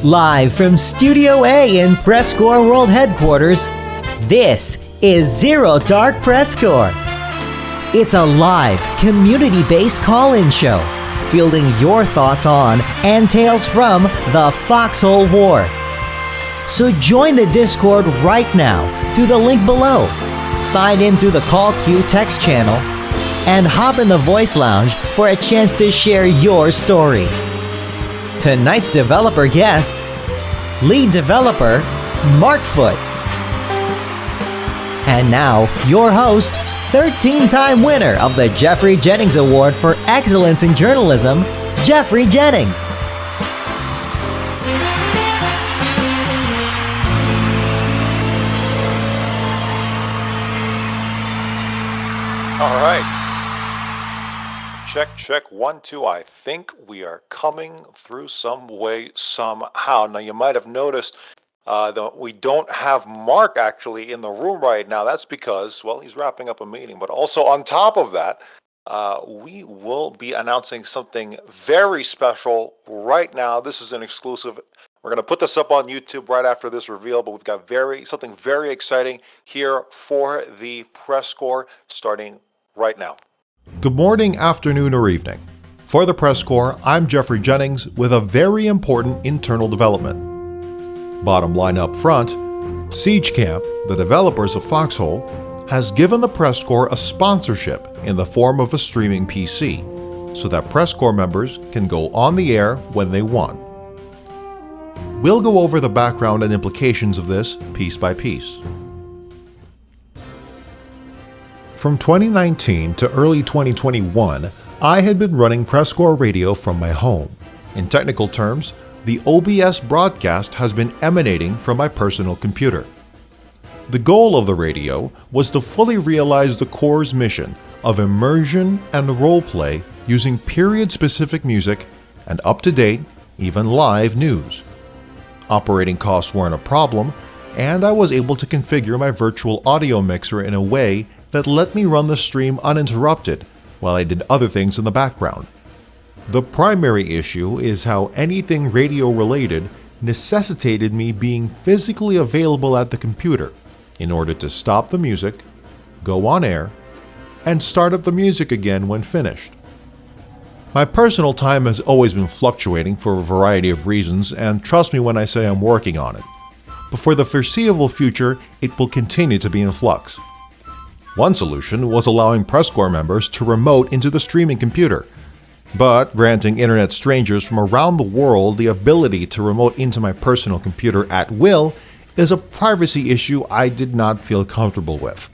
Live from Studio A in PressCorps World Headquarters, this is Zero Dark PressCorps. It's a live, community-based call-in show, fielding your thoughts on and tales from the Foxhole War. So join the Discord right now through the link below, sign in through the call queue text channel, and hop in the voice lounge for a chance to share your story. Tonight's developer guest, lead developer, Mark Foote. And now, your host, 13-time winner of the Geoffrey Jennings Award for Excellence in Journalism, Geoffrey Jennings. All right. Check, 1, 2. I think we are coming through some way, somehow. Now, you might have noticed that we don't have Mark actually in the room right now. That's because, well, he's wrapping up a meeting. But also on top of that, we will be announcing something very special right now. This is an exclusive. We're going to put this up on YouTube right after this reveal, but we've got something very exciting here for the PressCorps starting right now. Good morning, afternoon, or evening. For the PressCorps, I'm Geoffrey Jennings with a very important internal development. Bottom line up front, Siege Camp, the developers of Foxhole, has given the PressCorps a sponsorship in the form of a streaming PC, so that PressCorps members can go on the air when they want. We'll go over the background and implications of this piece by piece. From 2019 to early 2021, I had been running PressCorps Radio from my home. In technical terms, the OBS broadcast has been emanating from my personal computer. The goal of the radio was to fully realize the Corps' mission of immersion and roleplay using period-specific music and up-to-date, even live news. Operating costs weren't a problem, and I was able to configure my virtual audio mixer in a way that let me run the stream uninterrupted while I did other things in the background. The primary issue is how anything radio-related necessitated me being physically available at the computer in order to stop the music, go on air, and start up the music again when finished. My personal time has always been fluctuating for a variety of reasons, and trust me when I say I'm working on it. But for the foreseeable future, it will continue to be in flux. One solution was allowing PressCorps members to remote into the streaming computer, but granting internet strangers from around the world the ability to remote into my personal computer at will is a privacy issue I did not feel comfortable with.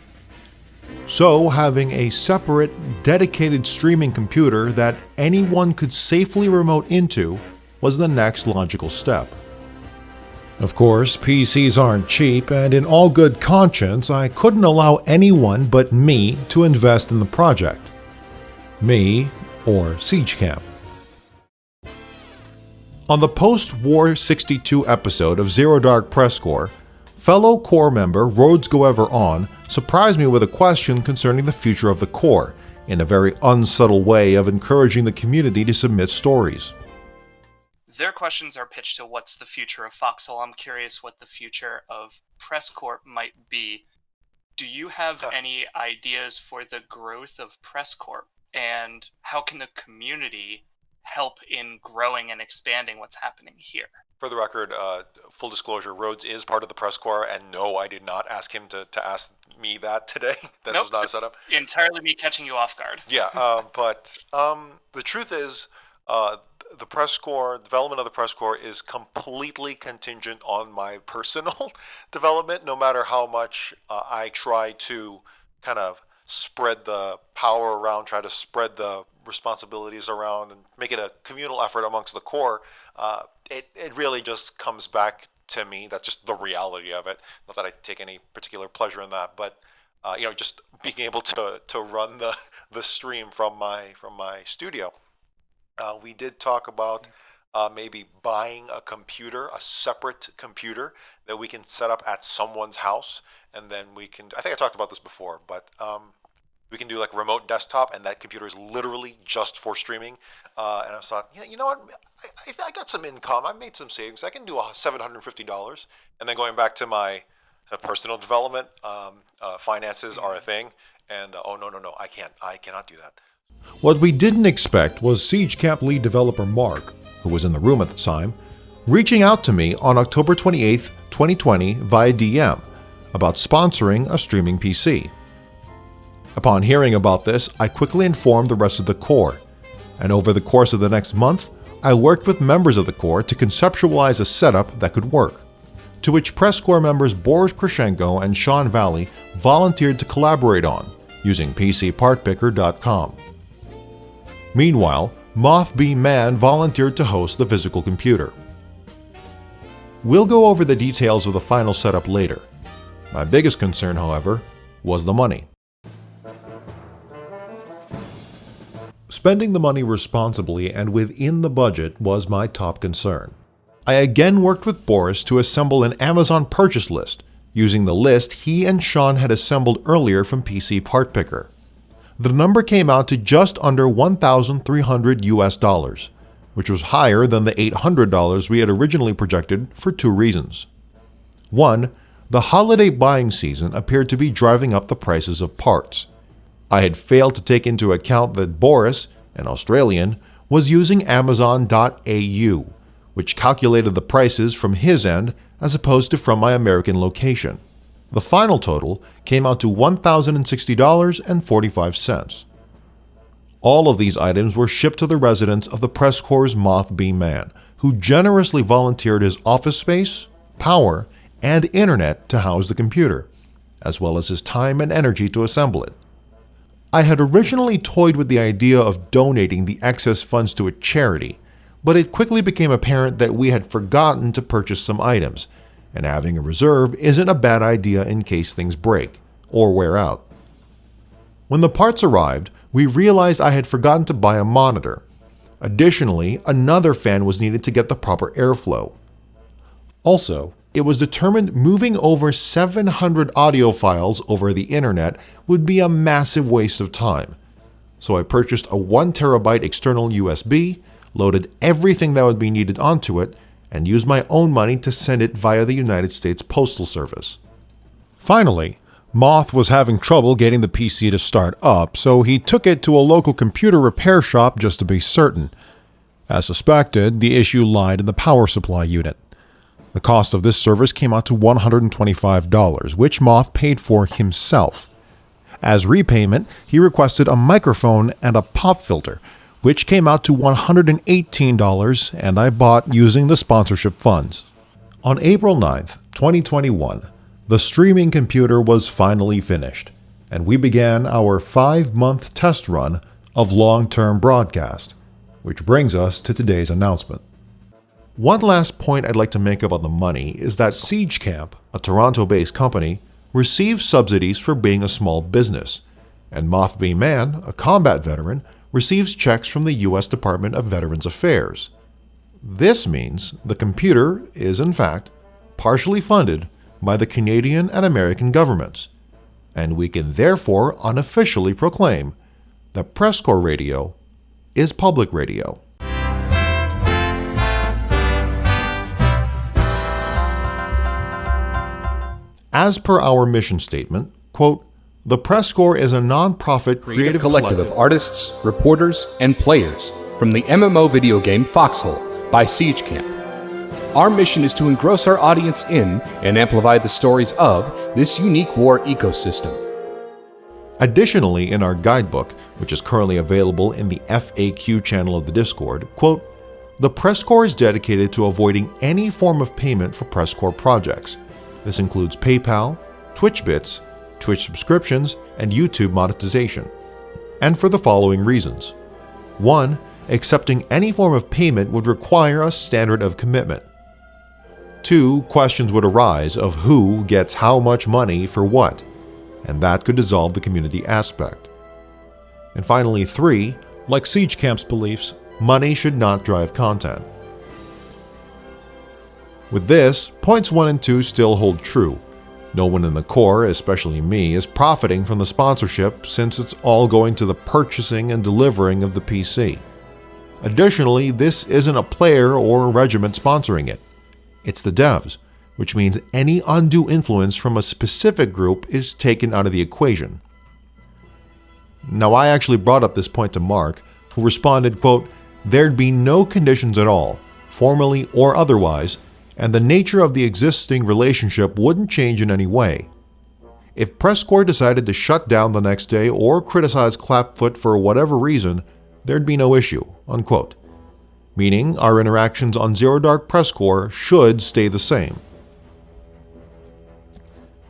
So having a separate, dedicated streaming computer that anyone could safely remote into was the next logical step. Of course, PCs aren't cheap, and in all good conscience, I couldn't allow anyone but me to invest in the project. Me, or Siege Camp. On the post-War 62 episode of Zero Dark PressCorps, fellow Corps member Rhodes Go Ever On surprised me with a question concerning the future of the Corps, in a very unsubtle way of encouraging the community to submit stories. Their questions are pitched to what's the future of Foxhole. I'm curious what the future of PressCorps might be. Do you have any ideas for the growth of PressCorps, and how can the community help in growing and expanding what's happening here? For the record, full disclosure, Rhodes is part of the PressCorps, and no, I did not ask him to ask me that today. This was not a setup. Entirely me catching you off guard. Yeah, but the truth is, the PressCorps, development of the PressCorps is completely contingent on my personal development, no matter how much I try to kind of spread the power around, try to spread the responsibilities around, and make it a communal effort amongst the Corps. It really just comes back to me. That's just the reality of it. Not that I take any particular pleasure in that, but just being able to run the stream from my studio. We did talk about maybe buying a separate computer that we can set up at someone's house, and then we can. I think I talked about this before, but We can do like remote desktop, and that computer is literally just for streaming. And I thought, yeah, you know what? I got some income. I made some savings. I can do $750. And then going back to my personal development, finances are a thing. And oh no, I cannot do that. What we didn't expect was Siege Camp lead developer Mark, who was in the room at the time, reaching out to me on October 28th, 2020 via DM about sponsoring a streaming PC. Upon hearing about this, I quickly informed the rest of the Corps, and over the course of the next month, I worked with members of the Corps to conceptualize a setup that could work, to which PressCorps members Boris Krishenko and Sean Valley volunteered to collaborate on, using PCPartPicker.com. Meanwhile, Moth B. Man volunteered to host the physical computer. We'll go over the details of the final setup later. My biggest concern, however, was the money. Spending the money responsibly and within the budget was my top concern. I again worked with Boris to assemble an Amazon purchase list, using the list he and Sean had assembled earlier from PC Part Picker. The number came out to just under $1,300 US, which was higher than the $800 we had originally projected for two reasons. One, the holiday buying season appeared to be driving up the prices of parts. I had failed to take into account that Boris, an Australian, was using Amazon.au, which calculated the prices from his end as opposed to from my American location. The final total came out to $1,060.45. All of these items were shipped to the residence of the PressCorps' Moth B. Man, who generously volunteered his office space, power, and internet to house the computer, as well as his time and energy to assemble it. I had originally toyed with the idea of donating the excess funds to a charity, but it quickly became apparent that we had forgotten to purchase some items, and having a reserve isn't a bad idea in case things break or wear out. When the parts arrived, we realized I had forgotten to buy a monitor. Additionally, another fan was needed to get the proper airflow. Also, it was determined moving over 700 audio files over the internet would be a massive waste of time. So I purchased a 1TB external USB, loaded everything that would be needed onto it, and used my own money to send it via the United States Postal Service. Finally, Moth was having trouble getting the PC to start up, so he took it to a local computer repair shop just to be certain. As suspected, the issue lied in the power supply unit. The cost of this service came out to $125, which Moth paid for himself. As repayment, he requested a microphone and a pop filter, which came out to $118, and I bought using the sponsorship funds. On April 9th, 2021, the streaming computer was finally finished, and we began our 5-month test run of long-term broadcast, which brings us to today's announcement. One last point I'd like to make about the money is that Siege Camp, a Toronto-based company, receives subsidies for being a small business, and Moth B. Man, a combat veteran, receives checks from the U.S. Department of Veterans Affairs. This means the computer is, in fact, partially funded by the Canadian and American governments, and we can therefore unofficially proclaim that PressCorps Radio is public radio. As per our mission statement, quote, "The PressCorps is a non-profit creative collective of artists, reporters, and players from the MMO video game Foxhole by Siege Camp. Our mission is to engross our audience in and amplify the stories of this unique war ecosystem." Additionally, in our guidebook, which is currently available in the FAQ channel of the Discord, quote, "The PressCorps is dedicated to avoiding any form of payment for PressCorps projects. This includes PayPal, Twitch bits, Twitch subscriptions, and YouTube monetization. And for the following reasons. 1. Accepting any form of payment would require a standard of commitment. 2. Questions would arise of who gets how much money for what, and that could dissolve the community aspect. And finally, 3. Like Siege Camp's beliefs, money should not drive content. With this, points 1 and 2 still hold true. No one in the Corps, especially me, is profiting from the sponsorship since it's all going to the purchasing and delivering of the PC. Additionally, this isn't a player or a regiment sponsoring it. It's the devs, which means any undue influence from a specific group is taken out of the equation. Now, I actually brought up this point to Mark, who responded, quote, "There'd be no conditions at all, formally or otherwise, and the nature of the existing relationship wouldn't change in any way. If PressCorps decided to shut down the next day or criticize Clapfoot for whatever reason, there'd be no issue," unquote. Meaning our interactions on Zero Dark PressCorps should stay the same.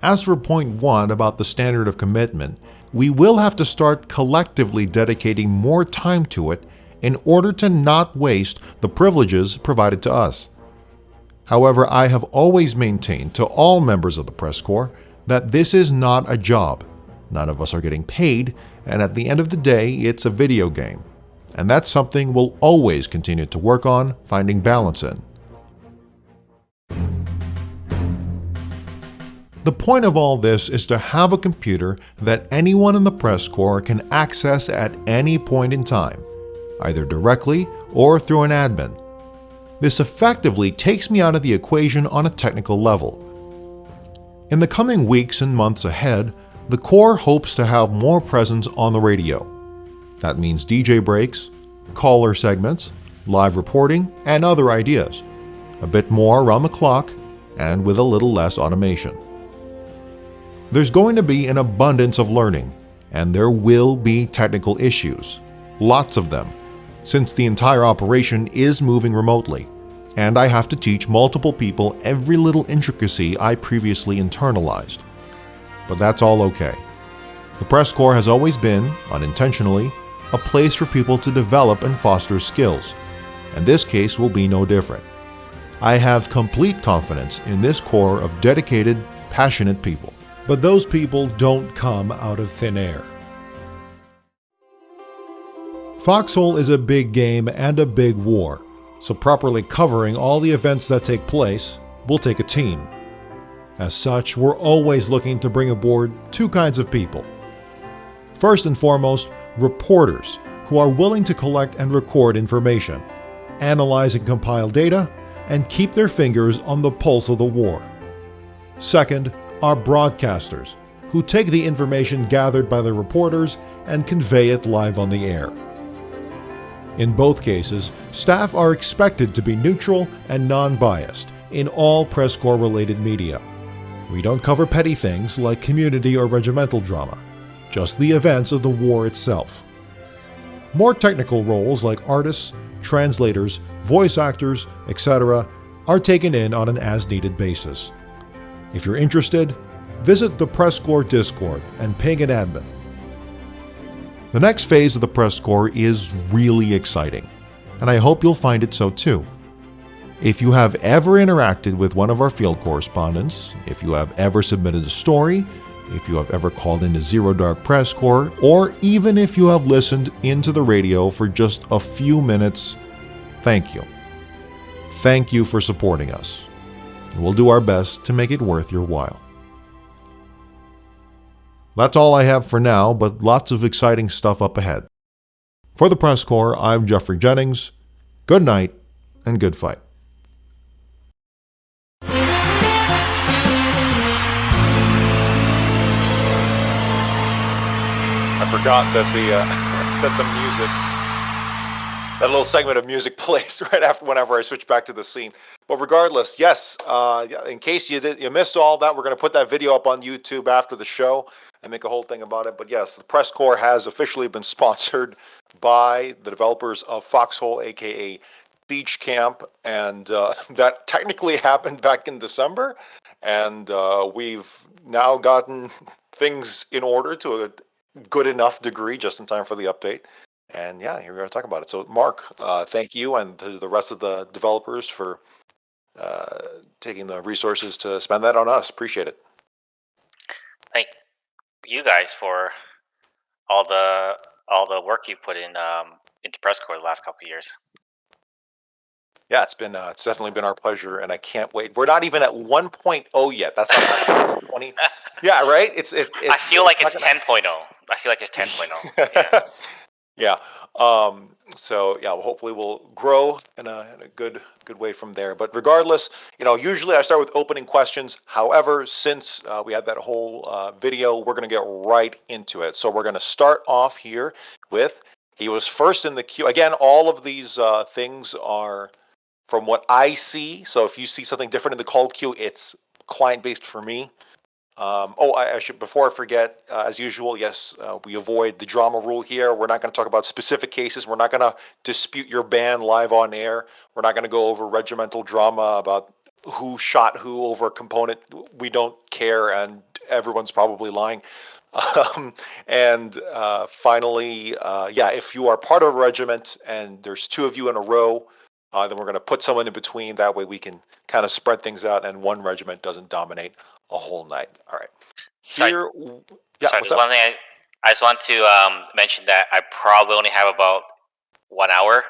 As for point 1 about the standard of commitment, we will have to start collectively dedicating more time to it in order to not waste the privileges provided to us. However, I have always maintained to all members of the PressCorps that this is not a job. None of us are getting paid, and at the end of the day, it's a video game. And that's something we'll always continue to work on finding balance in. The point of all this is to have a computer that anyone in the PressCorps can access at any point in time, either directly or through an admin. This effectively takes me out of the equation on a technical level. In the coming weeks and months ahead, the Corps hopes to have more presence on the radio. That means DJ breaks, caller segments, live reporting, and other ideas. A bit more around the clock, and with a little less automation. There's going to be an abundance of learning, and there will be technical issues. Lots of them, since the entire operation is moving remotely, and I have to teach multiple people every little intricacy I previously internalized. But that's all okay. The PressCorps has always been, unintentionally, a place for people to develop and foster skills, and this case will be no different. I have complete confidence in this core of dedicated, passionate people. But those people don't come out of thin air. Foxhole is a big game and a big war, so properly covering all the events that take place will take a team. As such, we're always looking to bring aboard two kinds of people. First and foremost, reporters who are willing to collect and record information, analyze and compile data, and keep their fingers on the pulse of the war. Second, are broadcasters who take the information gathered by the reporters and convey it live on the air. In both cases, staff are expected to be neutral and non-biased in all PressCorps-related media. We don't cover petty things like community or regimental drama, just the events of the war itself. More technical roles like artists, translators, voice actors, etc. are taken in on an as-needed basis. If you're interested, visit the PressCorps Discord and ping an admin. The next phase of the PressCorps is really exciting, and I hope you'll find it so too. If you have ever interacted with one of our field correspondents, if you have ever submitted a story, if you have ever called into Zero Dark PressCorps, or even if you have listened into the radio for just a few minutes, thank you. Thank you for supporting us. We'll do our best to make it worth your while. That's all I have for now, but lots of exciting stuff up ahead. For the PressCorps, I'm Geoffrey Jennings. Good night, and good fight. I forgot that the music, that little segment of music plays right after whenever I switch back to the scene. But regardless, yes, in case you missed all that, we're going to put that video up on YouTube after the show and make a whole thing about it. But yes, the PressCorps has officially been sponsored by the developers of Foxhole, aka Siege Camp, and that technically happened back in December, and we've now gotten things in order to a good enough degree just in time for the update. And yeah, here we're going to talk about it. So Mark, thank you, and to the rest of the developers for taking the resources to spend that on us. Appreciate it. Thank you guys for all the work you put in into PressCorps the last couple of years. Yeah, it's definitely been our pleasure, and I can't wait. We're not even at 1.0 yet. That's not 20. Yeah, right. I feel like not it's gonna- 10.0. I feel like it's 10.0. Yeah. Yeah. So yeah, well, hopefully we'll grow in a good way from there. But regardless, usually I start with opening questions. However, since we had that whole video, we're going to get right into it. So we're going to start off here with he was first in the queue. Again, all of these things are from what I see. So if you see something different in the call queue, it's client based for me. I should, before I forget, as usual, yes, we avoid the drama rule here. We're not going to talk about specific cases. We're not going to dispute your ban live on air. We're not going to go over regimental drama about who shot who over a component. We don't care, and everyone's probably lying. Finally, yeah, if you are part of a regiment and there's two of you in a row, then we're going to put someone in between. That way we can kind of spread things out and one regiment doesn't dominate a whole night. All right. Here, yeah, Sorry, what's there's up? one thing I just want to mention that I probably only have about 1 hour.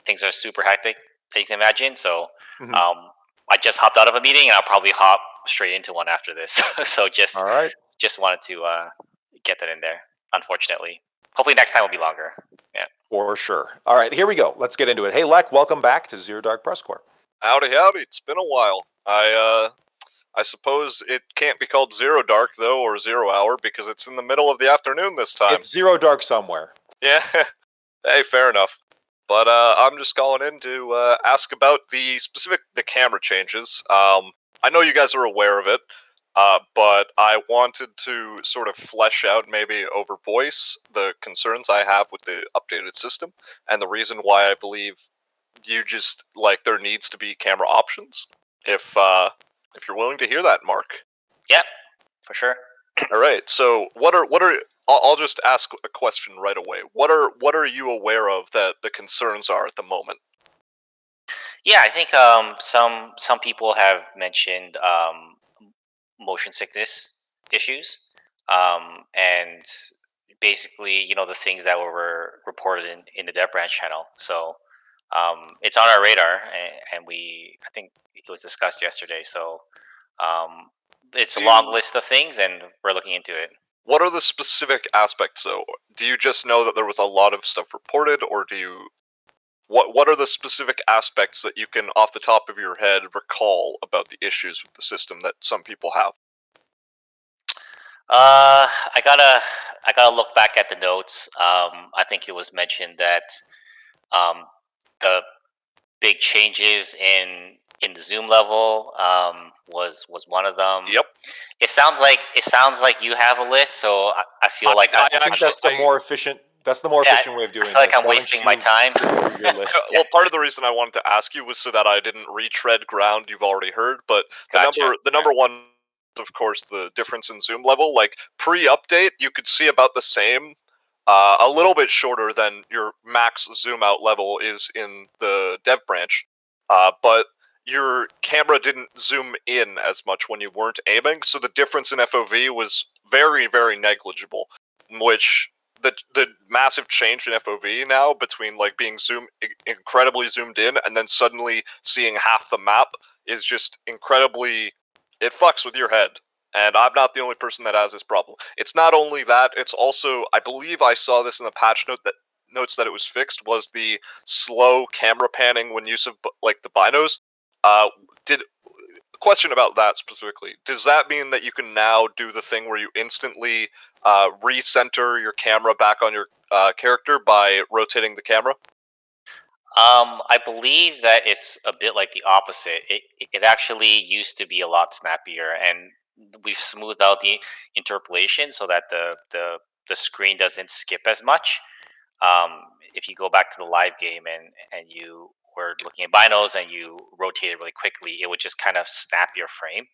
Things are super hectic, as you can imagine. So Mhm. I just hopped out of a meeting, and I'll probably hop straight into one after this. So All right. just wanted to get that in there. Unfortunately, hopefully next time will be longer. Yeah. For sure. All right, here we go. Let's get into it. Hey, Lek, welcome back to Zero Dark Press Corps. Howdy, it's been a while. I suppose it can't be called Zero Dark, though, or 0 hour, because it's in the middle of the afternoon this time. It's Zero Dark somewhere. Yeah, hey, fair enough. But I'm just calling in to ask about the camera changes. I know you guys are aware of it, but I wanted to sort of flesh out, maybe over voice, the concerns I have with the updated system, and the reason why I believe there needs to be camera options. If you're willing to hear that, Mark. Yep, for sure. All right. So what are I'll just ask a question right away. What are you aware of that the concerns are at the moment? Yeah, I think some people have mentioned motion sickness issues, and basically, the things that were reported in the dev branch channel. So it's on our radar, and I think it was discussed yesterday. So it's a long list of things, and we're looking into it. What are the specific aspects, though? Do you just know that there was a lot of stuff reported, or do you... What are the specific aspects that you can, off the top of your head, recall about the issues with the system that some people have? I gotta look back at the notes. I think it was mentioned that the big changes in the zoom level was one of them. Yep. It sounds like you have a list, so I feel like I think that's the more efficient. That's the more efficient way of doing it. I feel like I'm wasting my time. Your list. Well, part of the reason I wanted to ask you was so that I didn't retread ground you've already heard, but the number one, of course, the difference in zoom level. Like pre-update, you could see about the same, a little bit shorter than your max zoom out level is in the dev branch, but your camera didn't zoom in as much when you weren't aiming, so the difference in FOV was very, very negligible, which... The massive change in FOV now between being incredibly zoomed in and then suddenly seeing half the map is just incredibly... It fucks with your head. And I'm not the only person that has this problem. It's not only that, it's also... I believe I saw this in the patch notes that it was fixed, was the slow camera panning when use of the binos. Question about that specifically. Does that mean that you can now do the thing where you instantly recenter your camera back on your character by rotating the camera? I believe that it's a bit like the opposite. It actually used to be a lot snappier, and we've smoothed out the interpolation so that the screen doesn't skip as much. If you go back to the live game and you were looking at binos and you rotated really quickly, it would just kind of snap your frame.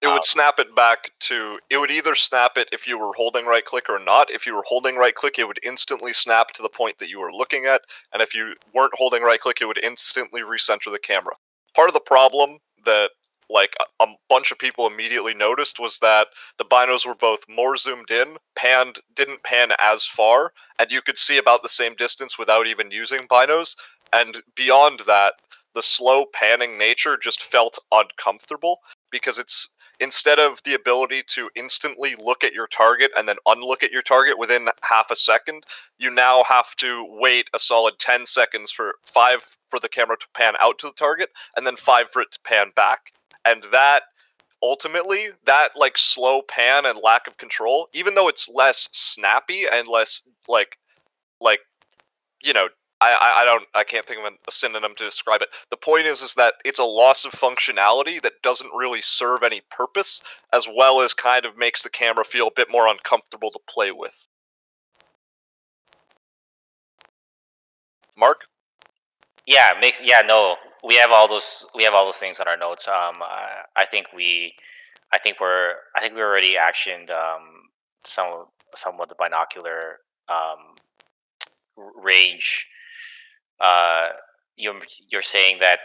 It would snap it back to... It would either snap it if you were holding right click or not. If you were holding right click, it would instantly snap to the point that you were looking at, and if you weren't holding right click, it would instantly recenter the camera. Part of the problem that a bunch of people immediately noticed was that the binos were both more zoomed in, didn't pan as far, and you could see about the same distance without even using binos. And beyond that, the slow panning nature just felt uncomfortable, because it's, instead of the ability to instantly look at your target and then unlook at your target within half a second, you now have to wait a solid 10 seconds for 5 for the camera to pan out to the target, and then 5 for it to pan back. And that, ultimately, that like slow pan and lack of control, even though it's less snappy and less like you know, I can't think of a synonym to describe it. The point is that it's a loss of functionality that doesn't really serve any purpose, as well as kind of makes the camera feel a bit more uncomfortable to play with. Mark? Yeah, no. We have all those things on our notes. I think we already actioned some of the binocular range. You're saying that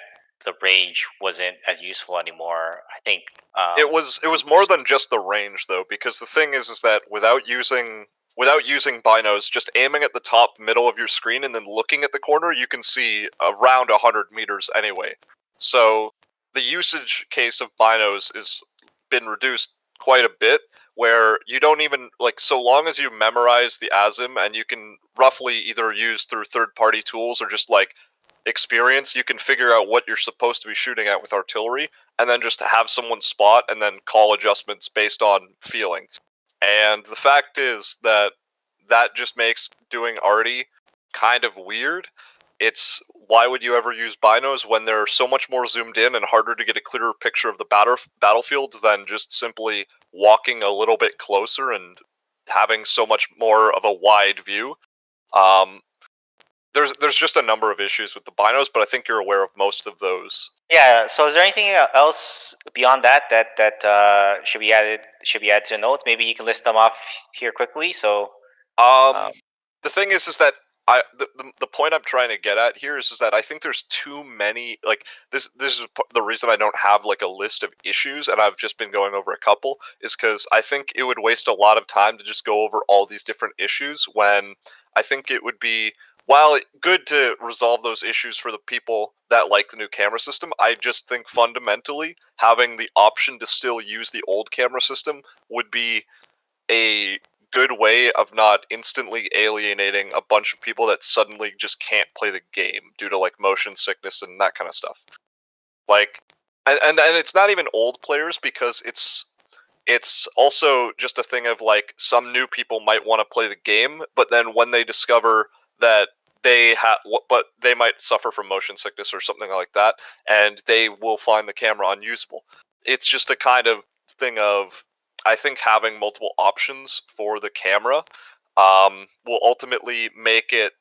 the range wasn't as useful anymore. I think it was more than just the range, though, because the thing is that without using binos, just aiming at the top middle of your screen and then looking at the corner, you can see around 100 meters anyway. So the usage case of binos is been reduced quite a bit, where you don't even, like, so long as you memorize the ASIM and you can roughly either use through third-party tools or just, like, experience, you can figure out what you're supposed to be shooting at with artillery, and then just have someone spot and then call adjustments based on feeling. And the fact is that just makes doing arty kind of weird. It's, why would you ever use binos when they're so much more zoomed in and harder to get a clearer picture of the battlefield than just simply walking a little bit closer and having so much more of a wide view? There's just a number of issues with the binos, but I think you're aware of most of those. Yeah. So, is there anything else beyond that should be added to the notes? Maybe you can list them off here quickly. So, the thing is that the point I'm trying to get at here is that I think there's too many, like, this is the reason I don't have like a list of issues, and I've just been going over a couple, is because I think it would waste a lot of time to just go over all these different issues, when I think it would be, while good to resolve those issues for the people that like the new camera system, I just think fundamentally having the option to still use the old camera system would be a good way of not instantly alienating a bunch of people that suddenly just can't play the game due to like motion sickness and that kind of stuff. Like, and it's not even old players, because it's also just a thing of like, some new people might want to play the game, but then when they discover that but they might suffer from motion sickness or something like that, and they will find the camera unusable. It's just a kind of thing of, I think having multiple options for the camera will ultimately make it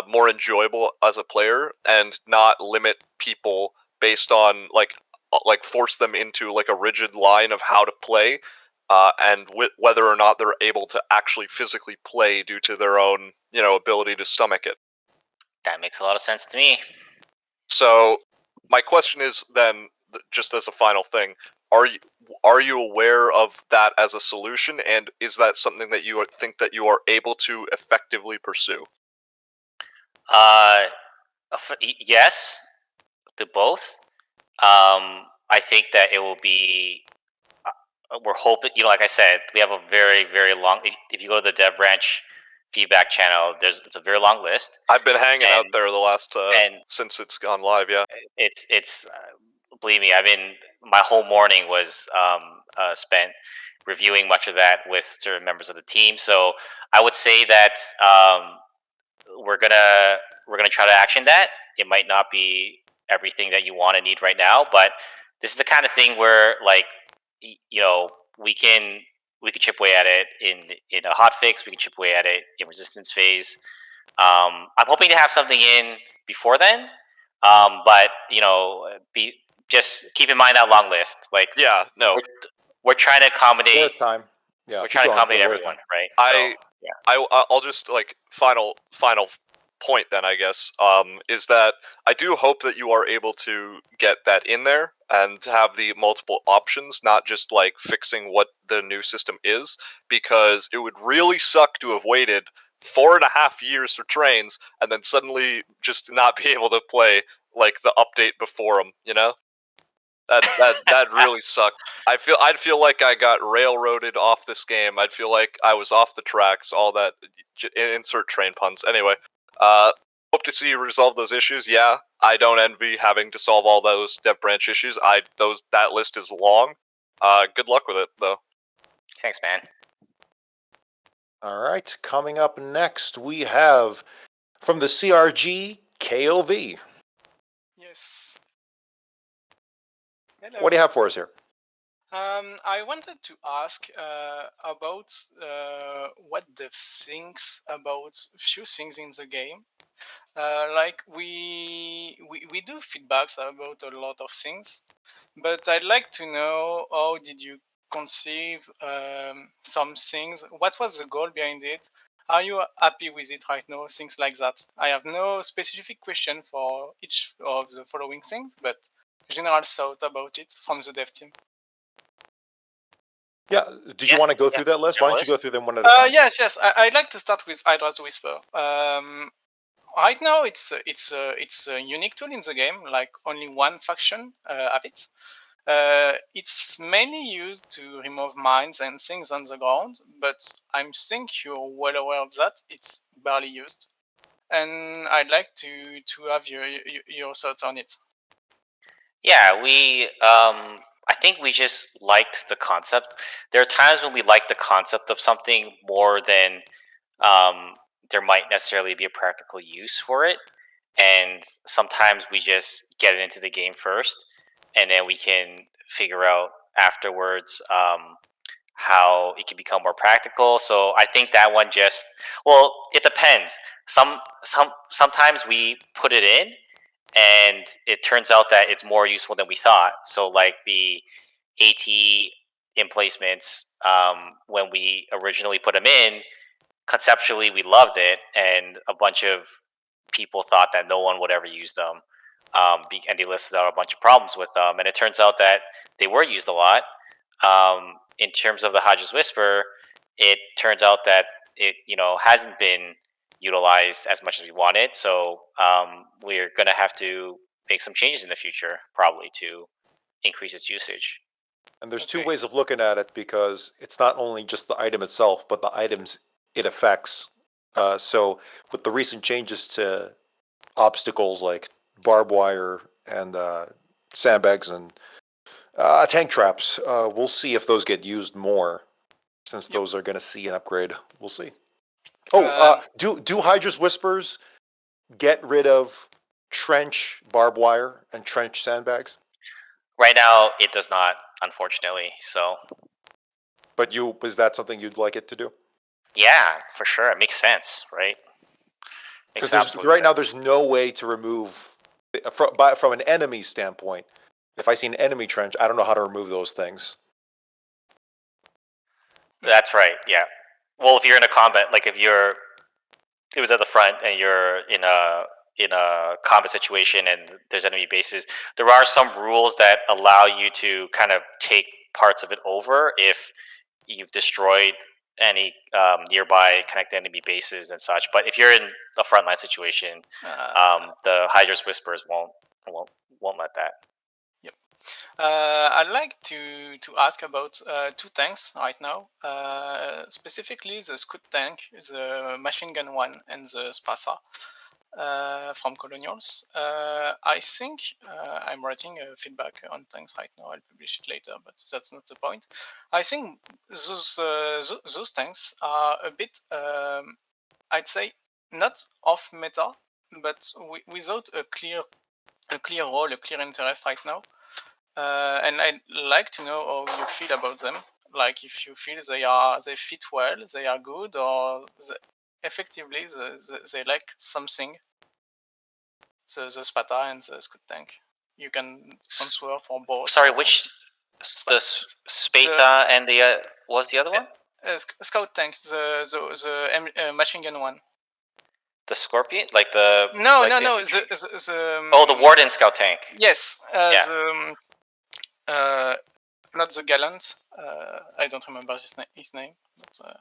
more enjoyable as a player, and not limit people based on like force them into like a rigid line of how to play, and whether or not they're able to actually physically play due to their own, ability to stomach it. that makes a lot of sense to me. So my question is then, just as a final thing, are you aware of that as a solution, and is that something that you think that you are able to effectively pursue? Yes, to both. I think that it will be. We're hoping, like I said, we have a very, very long. If you go to the dev branch feedback channel, it's a very long list. I've been hanging out there the last since it's gone live. Yeah, it's believe me, my whole morning was spent reviewing much of that with certain members of the team. So I would say that we're gonna try to action that. It might not be everything that you want and need right now, but this is the kind of thing where, like, we can chip away at it in a hot fix. We can chip away at it in resistance phase. I'm hoping to have something in before then, but just keep in mind that long list. Like, yeah, no, we're trying to accommodate time. Yeah, we're trying to accommodate everyone, right? I'll just like final point then, I guess, is that I do hope that you are able to get that in there and to have the multiple options, not just like fixing what the new system is, because it would really suck to have waited 4.5 years for trains and then suddenly just not be able to play like the update before them. You know, that really sucked. I'd feel like I got railroaded off this game. I'd feel like I was off the tracks. All that insert train puns. Anyway, hope to see you resolve those issues. Yeah, I don't envy having to solve all those dev branch issues. That list is long. Good luck with it, though. Thanks, man. All right, coming up next, we have from the CRG KOV. Yes. Hello. What do you have for us here? I wanted to ask about what Dev thinks about few things in the game. Like we do feedbacks about a lot of things, but I'd like to know how did you conceive some things? What was the goal behind it? Are you happy with it right now? Things like that. I have no specific question for each of the following things, but general thought about it from the dev team. Yeah, did you want to go through that list? Why don't you go through them one at a time? Yes. I'd like to start with Hydra's Whisper. Right now, it's a unique tool in the game. Like only one faction have it. It's mainly used to remove mines and things on the ground, but I think you're well aware of that. It's barely used, and I'd like to have your thoughts on it. Yeah, I think we just liked the concept. There are times when we like the concept of something more than there might necessarily be a practical use for it. And sometimes we just get it into the game first, and then we can figure out afterwards how it can become more practical. So I think that one it depends. Sometimes we put it in, and it turns out that it's more useful than we thought. So like the AT emplacements, when we originally put them in, conceptually we loved it, and a bunch of people thought that no one would ever use them, and they listed out a bunch of problems with them, and it turns out that they were used a lot. In terms of the Hydra's Whisper, it turns out that it hasn't been utilized as much as we wanted, so we're going to have to make some changes in the future, probably, to increase its usage. And there's two ways of looking at it, because it's not only just the item itself, but the items it affects. So with the recent changes to obstacles like barbed wire and sandbags and tank traps, we'll see if those get used more, since those are going to see an upgrade. We'll see. Do Hydra's Whispers get rid of trench barbed wire and trench sandbags? Right now, it does not, unfortunately. So. But is that something you'd like it to do? Yeah, for sure. It makes sense, right? Because right now there's no way to remove from an enemy standpoint. If I see an enemy trench, I don't know how to remove those things. That's right. Yeah. Well, if you're in a combat, like it was at the front and you're in a combat situation and there's enemy bases, there are some rules that allow you to kind of take parts of it over if you've destroyed any nearby connected enemy bases and such. But if you're in a frontline situation, the Hydra's Whispers won't let that. Yep. I'd like to ask about two tanks right now, specifically the Scout tank, the machine gun one, and the Spatha from Colonials. I think I'm writing a feedback on tanks right now. I'll publish it later, but that's not the point. I think those tanks are a bit, I'd say, not off meta, but without a clear role, a clear interest right now. And I'd like to know how you feel about them. Like if you feel they fit well, they are good, or effectively they lack something. The Spatha and the Scout tank. You can answer for both. Sorry, which the Spatha and the what was the other one? Scout tank, the machine gun one. The Scorpion, like the no. The Warden Scout tank. Yes, not the Gallant. I don't remember his name. But,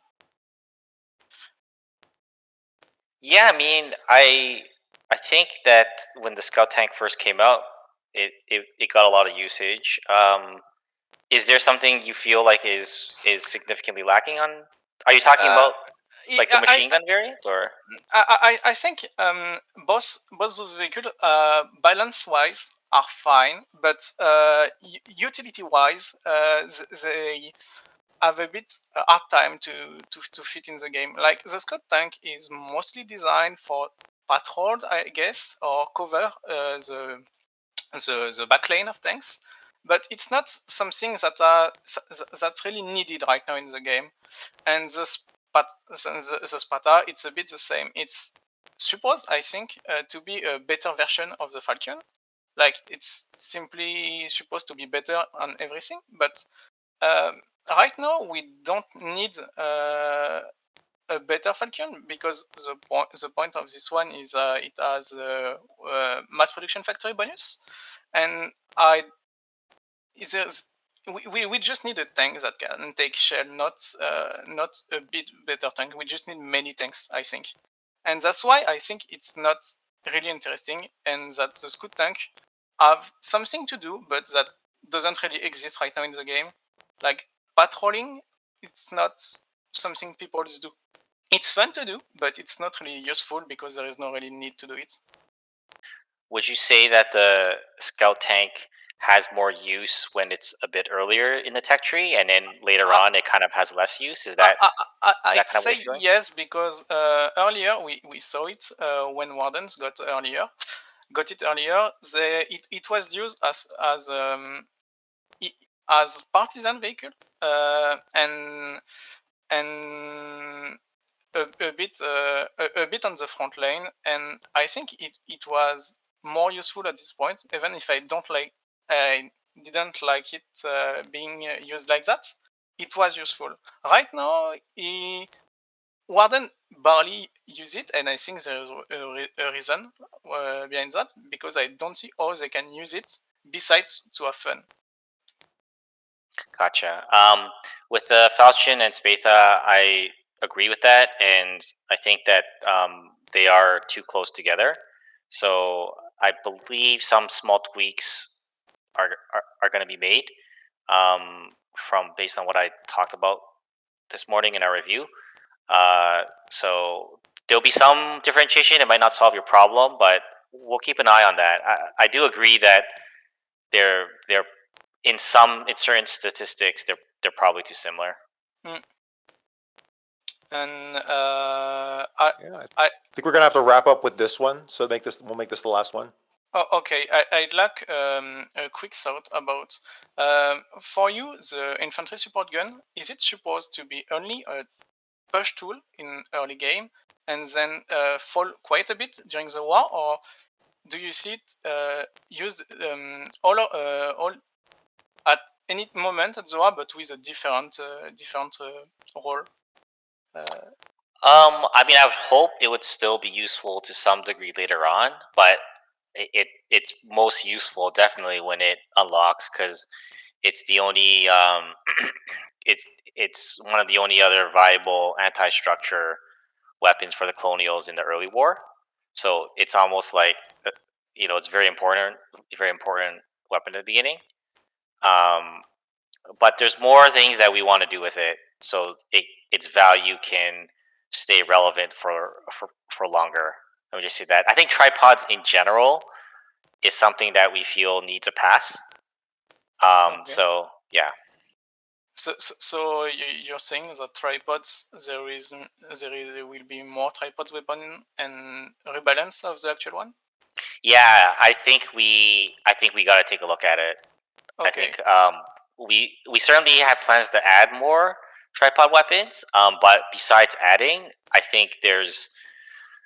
yeah, I mean, I think that when the Scout tank first came out, it got a lot of usage. Is there something you feel like is significantly lacking on? Are you talking about like the machine gun variant, or? I think both those vehicles, balance wise, are fine, but utility wise, they have a bit hard time to fit in the game. Like the Scout tank is mostly designed for patrol, I guess, or cover the back lane of tanks, but it's not something that's really needed right now in the game. And the Spatha, it's a bit the same. It's supposed, I think, to be a better version of the Falchion. Like it's simply supposed to be better on everything, but right now we don't need a better Falchion, because the point of this one is it has mass production factory bonus, and we just need a tank that can take shell, not a bit better tank. We just need many tanks, I think, and that's why I think it's not really interesting, and that the Scout tank have something to do, but that doesn't really exist right now in the game. Like patrolling, it's not something people do. It's fun to do, but it's not really useful because there is no really need to do it. Would you say that the Scout tank has more use when it's a bit earlier in the tech tree, and then later on it kind of has less use? Is that I'd kind of say what you're doing? yes, because earlier we saw it when Wardens got it earlier. It was used as partisan vehicle, and a bit on the front lane, and I think it was more useful at this point, even if I didn't like it being used like that. It was useful. Right now, Warden barely use it, and I think there's a reason behind that, because I don't see how they can use it besides to have fun. Gotcha. With the Falchion and Spatha, I agree with that, and I think that they are too close together. So I believe some small tweaks are going to be made from based on what I talked about this morning in our review. So there'll be some differentiation. It might not solve your problem, but we'll keep an eye on that. I do agree that they're in certain statistics they're probably too similar. And I think we're gonna have to wrap up with this one. So we'll make this the last one. Oh, okay. I'd like a quick thought about for you, the infantry support gun. Is it supposed to be only a push tool in early game and then fall quite a bit during the war, or do you see it used all at any moment at the war, but with a different role? I mean, I would hope it would still be useful to some degree later on, but it's most useful definitely when it unlocks, because it's the only it's one of the only other viable anti-structure weapons for the Colonials in the early war. So it's almost like it's very important weapon at the beginning. But there's more things that we want to do with it, so its value can stay relevant for longer. Let me just say that. I think tripods in general is something that we feel needs a pass. Okay. So yeah. So you're saying that tripods, there will be more tripods weapon and rebalance of the actual one? Yeah, I think we got to take a look at it. Okay. I think we certainly have plans to add more tripod weapons, but besides adding, I think there's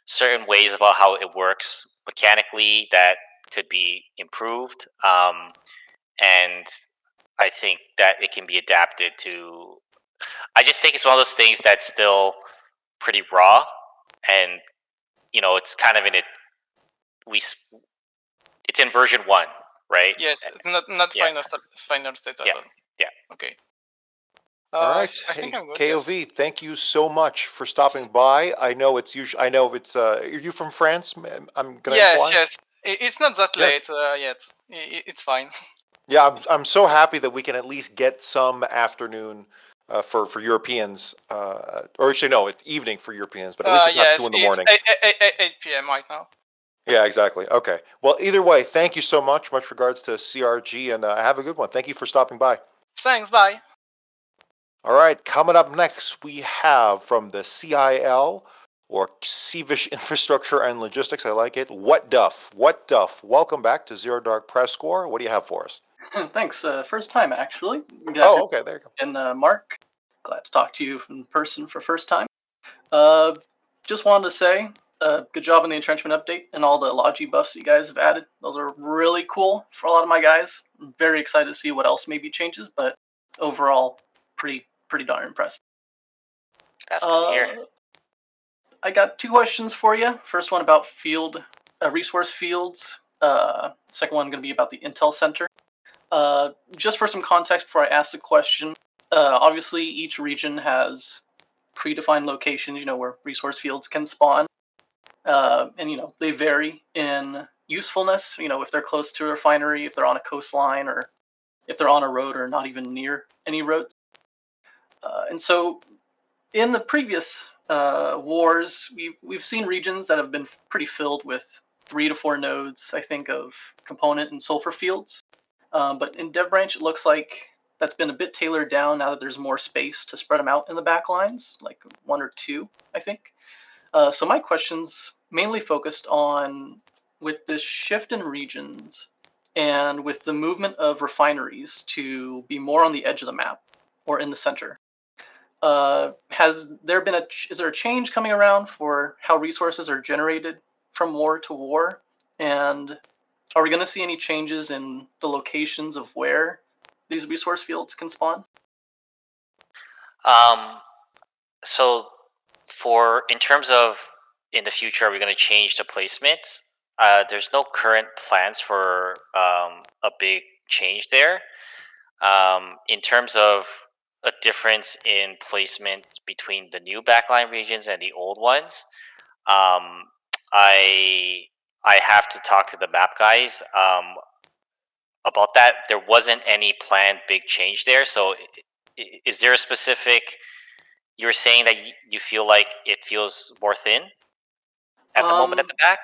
certain ways about how it works mechanically that could be improved, and I think that it can be adapted to. I just think it's one of those things that's still pretty raw, and it's kind of in it. It's in version 1, right? Yes, it's not Yeah. final state at Yeah. all. Yeah. Okay. All right. I think Hey, I'm good. Yes. KOV, thank you so much for stopping by. I know it's usually. I know it's. Are you from France? I'm gonna Yes, imply. yes. It's not that Yeah. late yet. It's fine. Yeah. I'm so happy that we can at least get some afternoon for Europeans. Or actually, no, it's evening for Europeans. But at least it's not two Yes, in the it's morning. 8 p.m. right now. Yeah. Exactly. Okay. Well, either way, thank you so much. Much regards to CRG, and have a good one. Thank you for stopping by. Thanks. Bye. All right, coming up next, we have from the CIL, or Cevish Infrastructure and Logistics. I like it. Wuatduhf. Wuatduhf. Welcome back to Zero Dark Press Corps. What do you have for us? Thanks. First time, actually. Oh, okay, there you go. And Mark, glad to talk to you in person for first time. Just wanted to say, good job on the entrenchment update and all the Logi buffs you guys have added. Those are really cool for a lot of my guys. I'm very excited to see what else maybe changes, but overall, pretty darn impressed. That's good to hear. I got 2 questions for you. First one about resource fields. Second one going to be about the Intel Center. Just for some context before I ask the question, obviously each region has predefined locations, where resource fields can spawn. And, they vary in usefulness, if they're close to a refinery, if they're on a coastline, or if they're on a road or not even near any roads. And so in the previous wars, we've seen regions that have been pretty filled with 3 to 4 nodes, I think, of component and sulfur fields. But in DevBranch, it looks like that's been a bit tailored down now that there's more space to spread them out in the back lines, like 1 or 2, I think. So my question's mainly focused on, with this shift in regions and with the movement of refineries to be more on the edge of the map or in the center, is there a change coming around for how resources are generated from war to war? And are we going to see any changes in the locations of where these resource fields can spawn? So, in terms of in the future, are we going to change the placement? There's no current plans for a big change there. In terms of a difference in placement between the new backline regions and the old ones, I have to talk to the map guys about that. There wasn't any planned big change there. So, is there a specific? You were saying that you feel like it feels more thin at the moment at the back?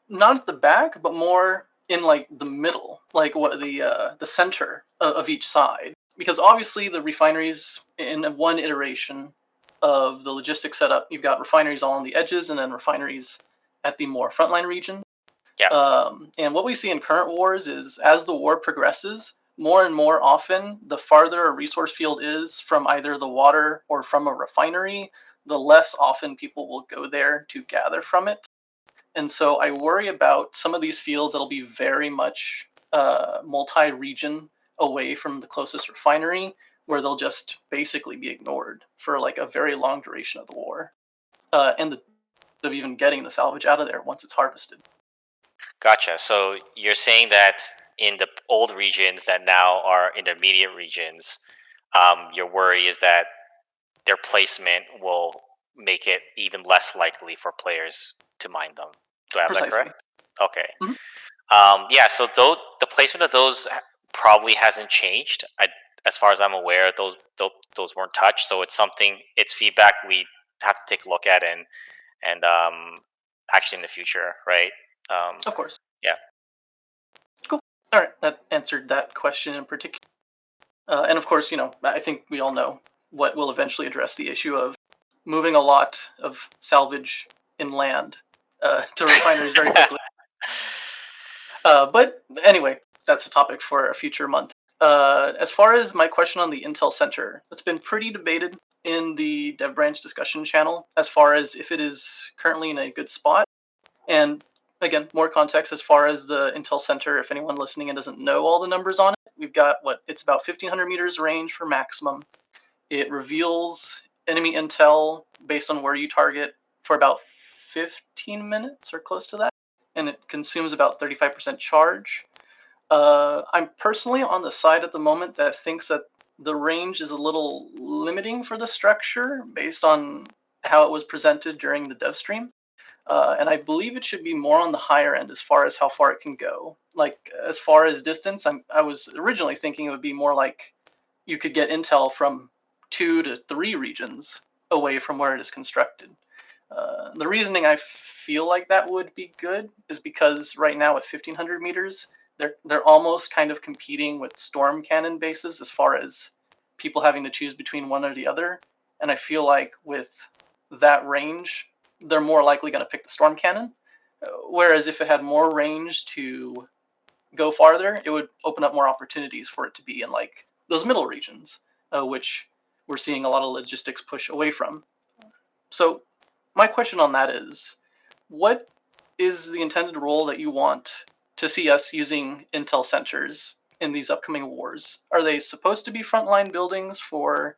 Not at the back, but more in like the middle, like what the center of each side. Because obviously the refineries in one iteration of the logistics setup, you've got refineries all on the edges and then refineries at the more frontline region. Yeah. And what we see in current wars is as the war progresses, more and more often, the farther a resource field is from either the water or from a refinery, the less often people will go there to gather from it. And so I worry about some of these fields that'll be very much multi-region away from the closest refinery, where they'll just basically be ignored for like a very long duration of the war. And of even getting the salvage out of there once it's harvested. Gotcha. So you're saying that in the old regions that now are intermediate regions, your worry is that their placement will make it even less likely for players to mine them. Do I have that correct? Okay. Mm-hmm. Yeah. So the placement of those probably hasn't changed. As far as I'm aware, those weren't touched. So it's feedback we have to take a look at and actually in the future, right? Of course. Yeah. Cool. All right, that answered that question in particular. And of course, I think we all know what will eventually address the issue of moving a lot of salvage inland to refineries very quickly. But anyway, that's a topic for a future month. As far as my question on the Intel Center, it's been pretty debated in the DevBranch discussion channel as far as if it is currently in a good spot. And again, more context as far as the Intel Center, if anyone listening and doesn't know all the numbers on it, we've got it's about 1,500 meters range for maximum. It reveals enemy intel based on where you target for about 15 minutes or close to that, and it consumes about 35% charge. I'm personally on the side at the moment that thinks that the range is a little limiting for the structure based on how it was presented during the dev stream. And I believe it should be more on the higher end as far as how far it can go. Like, as far as distance, I was originally thinking it would be more like you could get intel from 2 to 3 regions away from where it is constructed. The reasoning I feel like that would be good is because right now at 1,500 meters, they're almost kind of competing with storm cannon bases as far as people having to choose between one or the other. And I feel like with that range, they're more likely going to pick the storm cannon. Whereas if it had more range to go farther, it would open up more opportunities for it to be in like those middle regions, which we're seeing a lot of logistics push away from. So my question on that is, what is the intended role that you want to see us using intel centers in these upcoming wars? Are they supposed to be frontline buildings for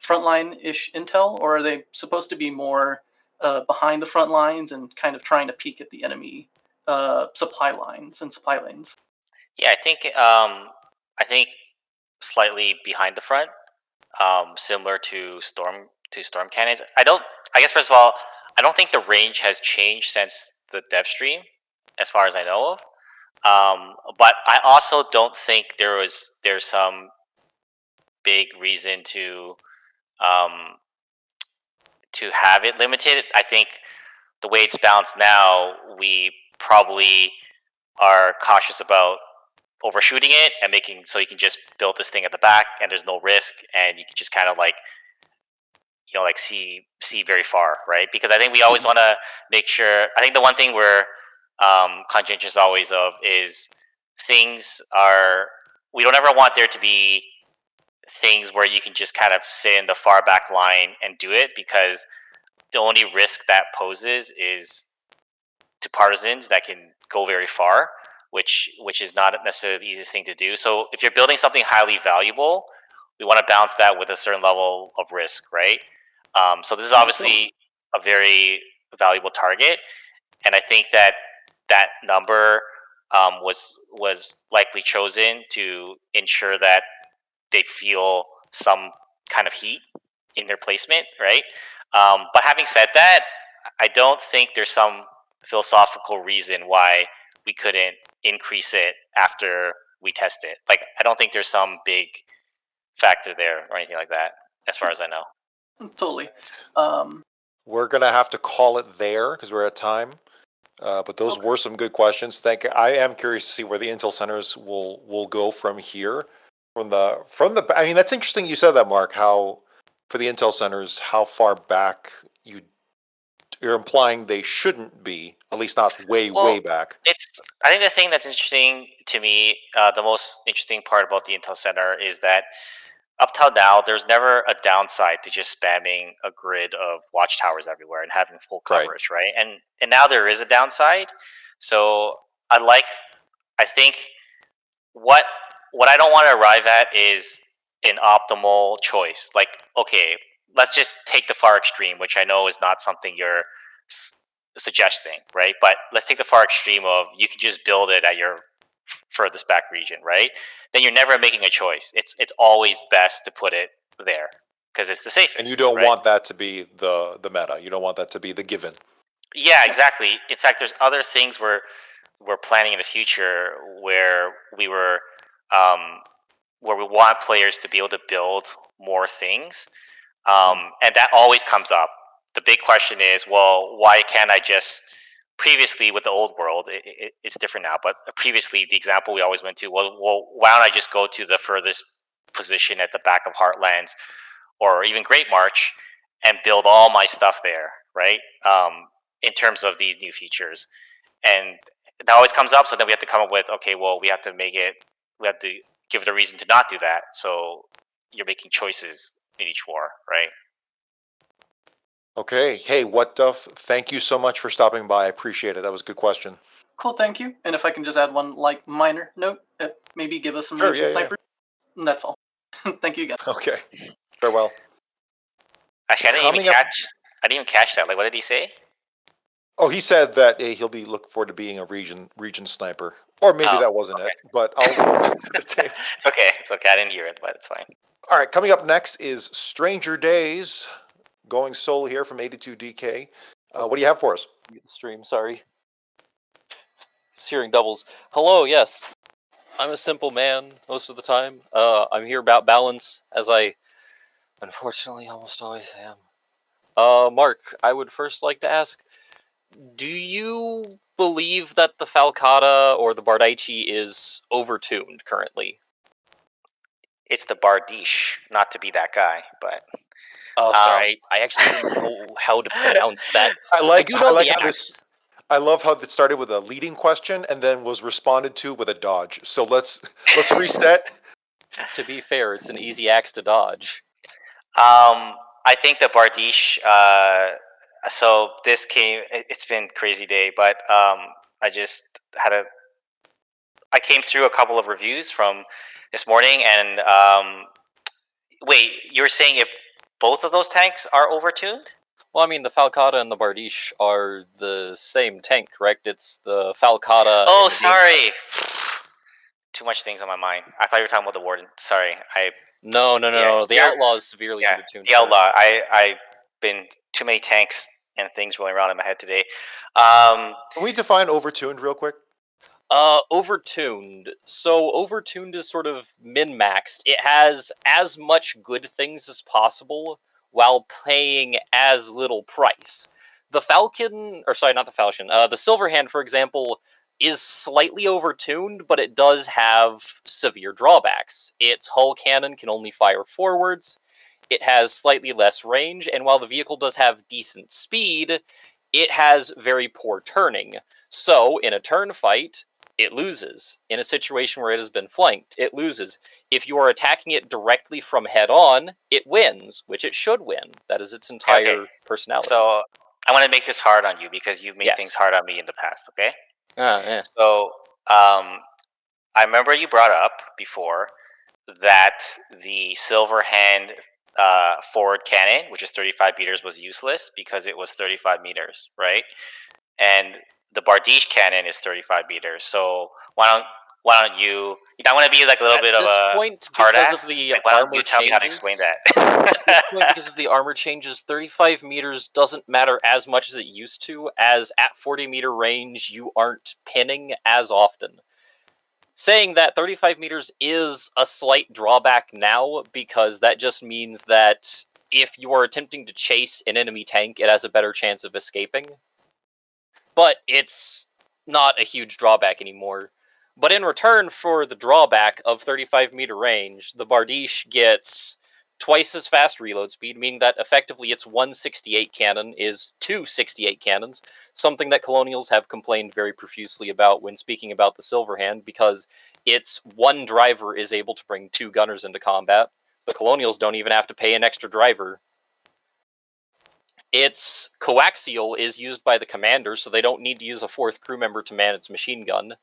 frontline-ish intel, or are they supposed to be more behind the front lines and kind of trying to peek at the enemy supply lines and supply lanes? Yeah, I think slightly behind the front, similar to storm cannons. I guess first of all, I don't think the range has changed since the dev stream, as far as I know of. But I also don't think there's some big reason to have it limited. I think the way it's balanced now, we probably are cautious about overshooting it and making so you can just build this thing at the back and there's no risk and you can just kind of like see very far, right? Because I think we always want to make sure. I think the one thing we're conscientious always of is we don't ever want there to be things where you can just kind of sit in the far back line and do it, because the only risk that poses is to partisans that can go very far, which is not necessarily the easiest thing to do. So if you're building something highly valuable, we want to balance that with a certain level of risk, right? So this is obviously a very valuable target, and I think that number was likely chosen to ensure that they feel some kind of heat in their placement, right? But having said that, I don't think there's some philosophical reason why we couldn't increase it after we test it. Like, I don't think there's some big factor there or anything like that, as far as I know. Totally. We're going to have to call it there because we're at time. But those were some good questions. Thank you. I am curious to see where the intel centers will go from here. From the I mean, that's interesting you said that, Mark, how for the intel centers, how far back you're implying they shouldn't be, at least not way back. I think the thing that's interesting to me, the most interesting part about the intel center is that up till now, there's never a downside to just spamming a grid of watchtowers everywhere and having full coverage, right? And now there is a downside. So I think what I don't want to arrive at is an optimal choice. Like, okay, let's just take the far extreme, which I know is not something you're suggesting, right? But let's take the far extreme of you can just build it at your furthest back region, right? Then you're never making a choice. It's always best to put it there because it's the safest. And you don't want that to be the meta. You don't want that to be the given. Yeah, exactly. In fact, there's other things we're planning in the future where we want players to be able to build more things, and that always comes up. The big question is, well, why can't I just? Previously, with the old world, it's different now. But previously, the example we always went to, well, why don't I just go to the furthest position at the back of Heartlands, or even Great March, and build all my stuff there, right? In terms of these new features, and that always comes up. So then we have to come up with, okay, well, we have to give it a reason to not do that. So you're making choices in each war, right? Okay. Hey, Wuatduhf, thank you so much for stopping by. I appreciate it. That was a good question. Cool, thank you. And if I can just add one minor note, maybe give us some ranging snipers. And that's all. Thank you again. Okay. Farewell. Actually, I didn't even catch that. Like, what did he say? Oh, he said that he'll be looking forward to being a region sniper, or maybe that wasn't it. But I'll. It's okay. It's okay. I didn't hear it, but it's fine. All right, coming up next is Stranger Days, going solo here from 82DK. What do you have for us? The stream, sorry. Just hearing doubles. Hello, yes. I'm a simple man most of the time. I'm here about balance, as I unfortunately almost always am. Mark, I would first like to ask, do you believe that the Falcata or the Bardiche is overtuned currently? It's the Bardiche, not to be that guy, but... Oh, sorry, I actually don't know how to pronounce that. I love how it started with a leading question and then was responded to with a dodge. So let's reset. To be fair, it's an easy axe to dodge. I think the Bardiche. So this came. It's been a crazy day, but I just had I came through a couple of reviews from this morning, and wait, you're saying if both of those tanks are overtuned? Well, I mean, the Falcata and the Bardiche are the same tank, correct? It's the Falcata. Oh, sorry. Too much things on my mind. I thought you were talking about the Warden. Sorry, No. The Outlaw is severely undertuned. The Outlaw. I've been too many tanks and things rolling around in my head today. Can we define overtuned real quick? Overtuned. So overtuned is sort of min-maxed. It has as much good things as possible while paying as little price. The Falcon, or sorry, not the Falchion, the Silverhand, for example, is slightly overtuned, but it does have severe drawbacks. Its hull cannon can only fire forwards, it has slightly less range, and while the vehicle does have decent speed, it has very poor turning. So, in a turn fight, it loses. In a situation where it has been flanked, it loses. If you are attacking it directly from head-on, it wins, which it should win. That is its entire personality. So, I want to make this hard on you because you've made things hard on me in the past, okay? Yeah. So, I remember you brought up before that the Silverhand forward cannon, which is 35 meters, was useless because it was 35 meters, right? And the Bardiche cannon is 35 meters. So why don't you? I want to be like a little bit of a hard ass. Why don't you tell me how to explain that? At this point, because of the armor changes, 35 meters doesn't matter as much as it used to, as at 40 meter range, you aren't pinning as often. Saying that 35 meters is a slight drawback now, because that just means that if you are attempting to chase an enemy tank, it has a better chance of escaping. But it's not a huge drawback anymore. But in return for the drawback of 35 meter range, the Bardiche gets twice as fast reload speed, meaning that effectively its 168 cannon is 268 cannons, something that Colonials have complained very profusely about when speaking about the Silverhand, because its one driver is able to bring 2 gunners into combat. The Colonials don't even have to pay an extra driver. Its coaxial is used by the commander, so they don't need to use a 4th crew member to man its machine gun.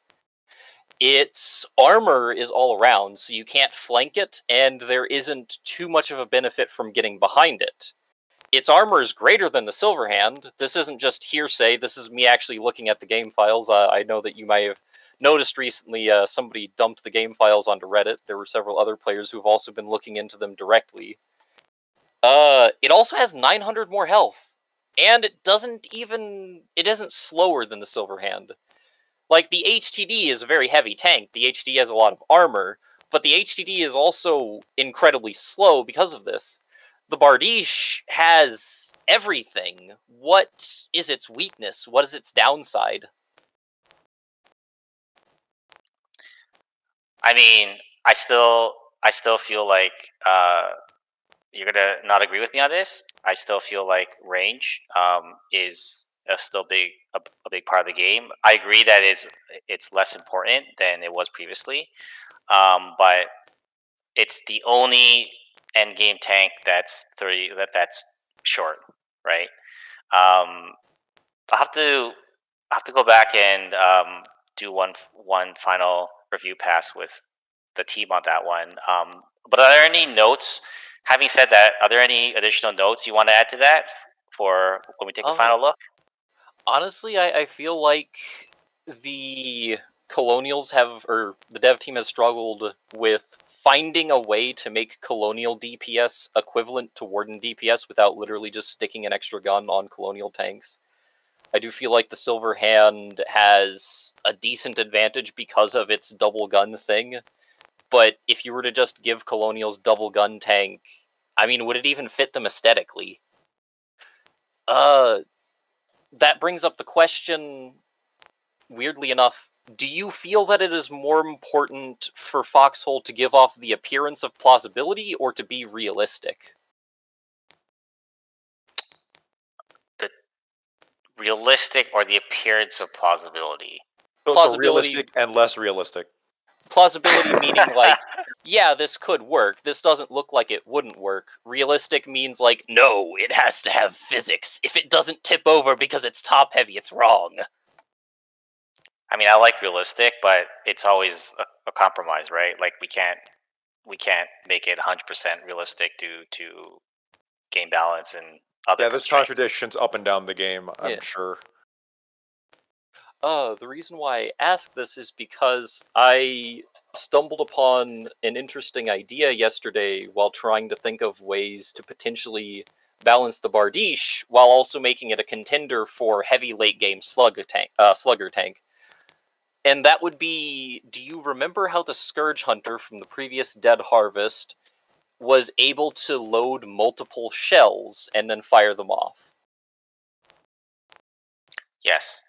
Its armor is all around, so you can't flank it, and there isn't too much of a benefit from getting behind it. Its armor is greater than the Silverhand. This isn't just hearsay, this is me actually looking at the game files. I know that you might have noticed recently somebody dumped the game files onto Reddit. There were several other players who have also been looking into them directly. It also has 900 more health, and it isn't slower than the Silverhand. Like, the HTD is a very heavy tank. The HTD has a lot of armor, but the HTD is also incredibly slow because of this. The Bardiche has everything. What is its weakness? What is its downside? I mean, I still feel like you're gonna not agree with me on this. I still feel like range is still a big part of the game. I agree that it's less important than it was previously, but it's the only end game tank that's that's short, right? I'll have to go back and do one final review pass with the team on that one. But are there any notes? Having said that, are there any additional notes you want to add to that for when we take a final look? Honestly, I feel like the Colonials have, or the dev team has struggled with finding a way to make Colonial DPS equivalent to Warden DPS without literally just sticking an extra gun on Colonial tanks. I do feel like the Silver Hand has a decent advantage because of its double gun thing, but if you were to just give Colonials double gun tank, I mean, would it even fit them aesthetically? That brings up the question, weirdly enough, do you feel that it is more important for Foxhole to give off the appearance of plausibility or to be realistic? The realistic or the appearance of plausibility? So Plausibility, realistic and less realistic. plausibility meaning like, yeah, this could work. This doesn't look like it wouldn't work. Realistic means like, no, it has to have physics. If it doesn't tip over because it's top heavy, it's wrong. I mean, I like realistic, but it's always a compromise, right? Like we can't make it 100% realistic due to game balance and other. Yeah, there's contradictions up and down the game, I'm sure. The reason why I ask this is because I stumbled upon an interesting idea yesterday while trying to think of ways to potentially balance the Bardiche while also making it a contender for heavy late game slugger tank. And that would be, do you remember how the Scourge Hunter from the previous Dead Harvest was able to load multiple shells and then fire them off? Yes.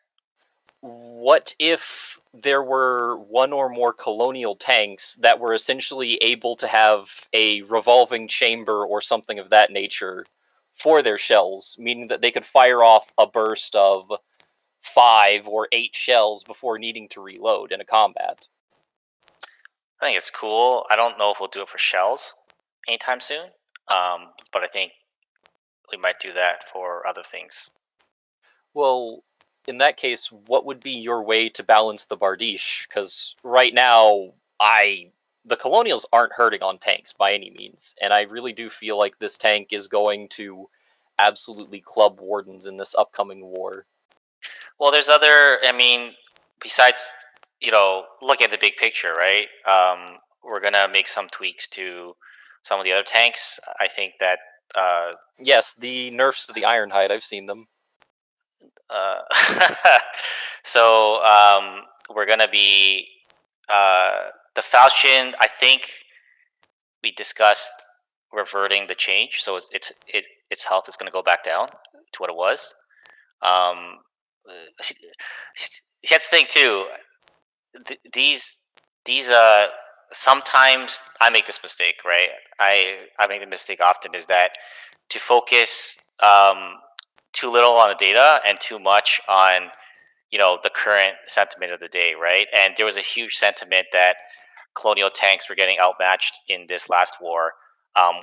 What if there were one or more Colonial tanks that were essentially able to have a revolving chamber or something of that nature for their shells, meaning that they could fire off a burst of 5 or 8 shells before needing to reload in a combat? I think it's cool. I don't know if we'll do it for shells anytime soon, but I think we might do that for other things. Well, in that case, what would be your way to balance the Bardiche? Because right now, the Colonials aren't hurting on tanks by any means, and I really do feel like this tank is going to absolutely club Wardens in this upcoming war. Well, there's other. I mean, besides look at the big picture, right? We're gonna make some tweaks to some of the other tanks. I think that. Yes, the nerfs to the Ironhide, I've seen them. So we're gonna be the Falchion. I think we discussed reverting the change, so its health is gonna go back down to what it was. That's the thing too. These sometimes I make this mistake, right? I make the mistake often is that to focus too little on the data and too much on the current sentiment of the day, right? And there was a huge sentiment that Colonial tanks were getting outmatched in this last war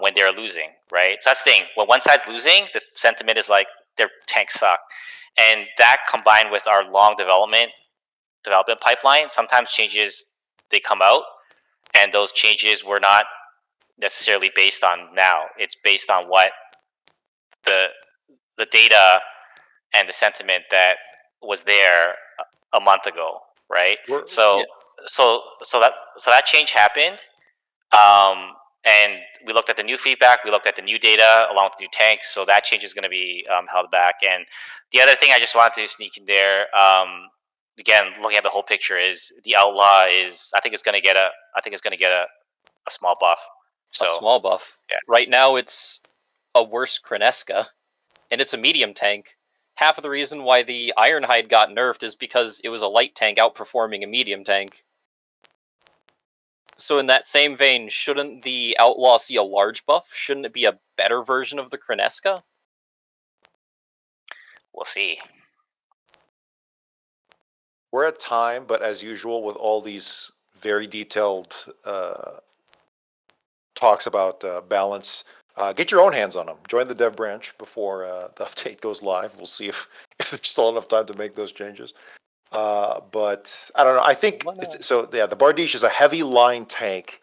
when they're losing, right? So that's the thing. When one side's losing, the sentiment is like their tanks suck, and that combined with our long development pipeline, sometimes changes they come out, and those changes were not necessarily based on now. It's based on what the data and the sentiment that was there a month ago, right? So that change happened, and we looked at the new feedback, we looked at the new data along with the new tanks. So that change is going to be held back. And the other thing I just wanted to sneak in there, again, looking at the whole picture, is the Outlaw is. I think it's going to get a small buff. So, a small buff. Yeah. Right now, it's a worse Kreneska, and it's a medium tank. Half of the reason why the Ironhide got nerfed is because it was a light tank outperforming a medium tank. So in that same vein, shouldn't the Outlaw see a large buff? Shouldn't it be a better version of the Kreneska? We'll see. We're at time, but as usual with all these very detailed talks about balance, get your own hands on them. Join the dev branch before the update goes live. We'll see if there's still enough time to make those changes. But I don't know. I think the Bardiche is a heavy line tank.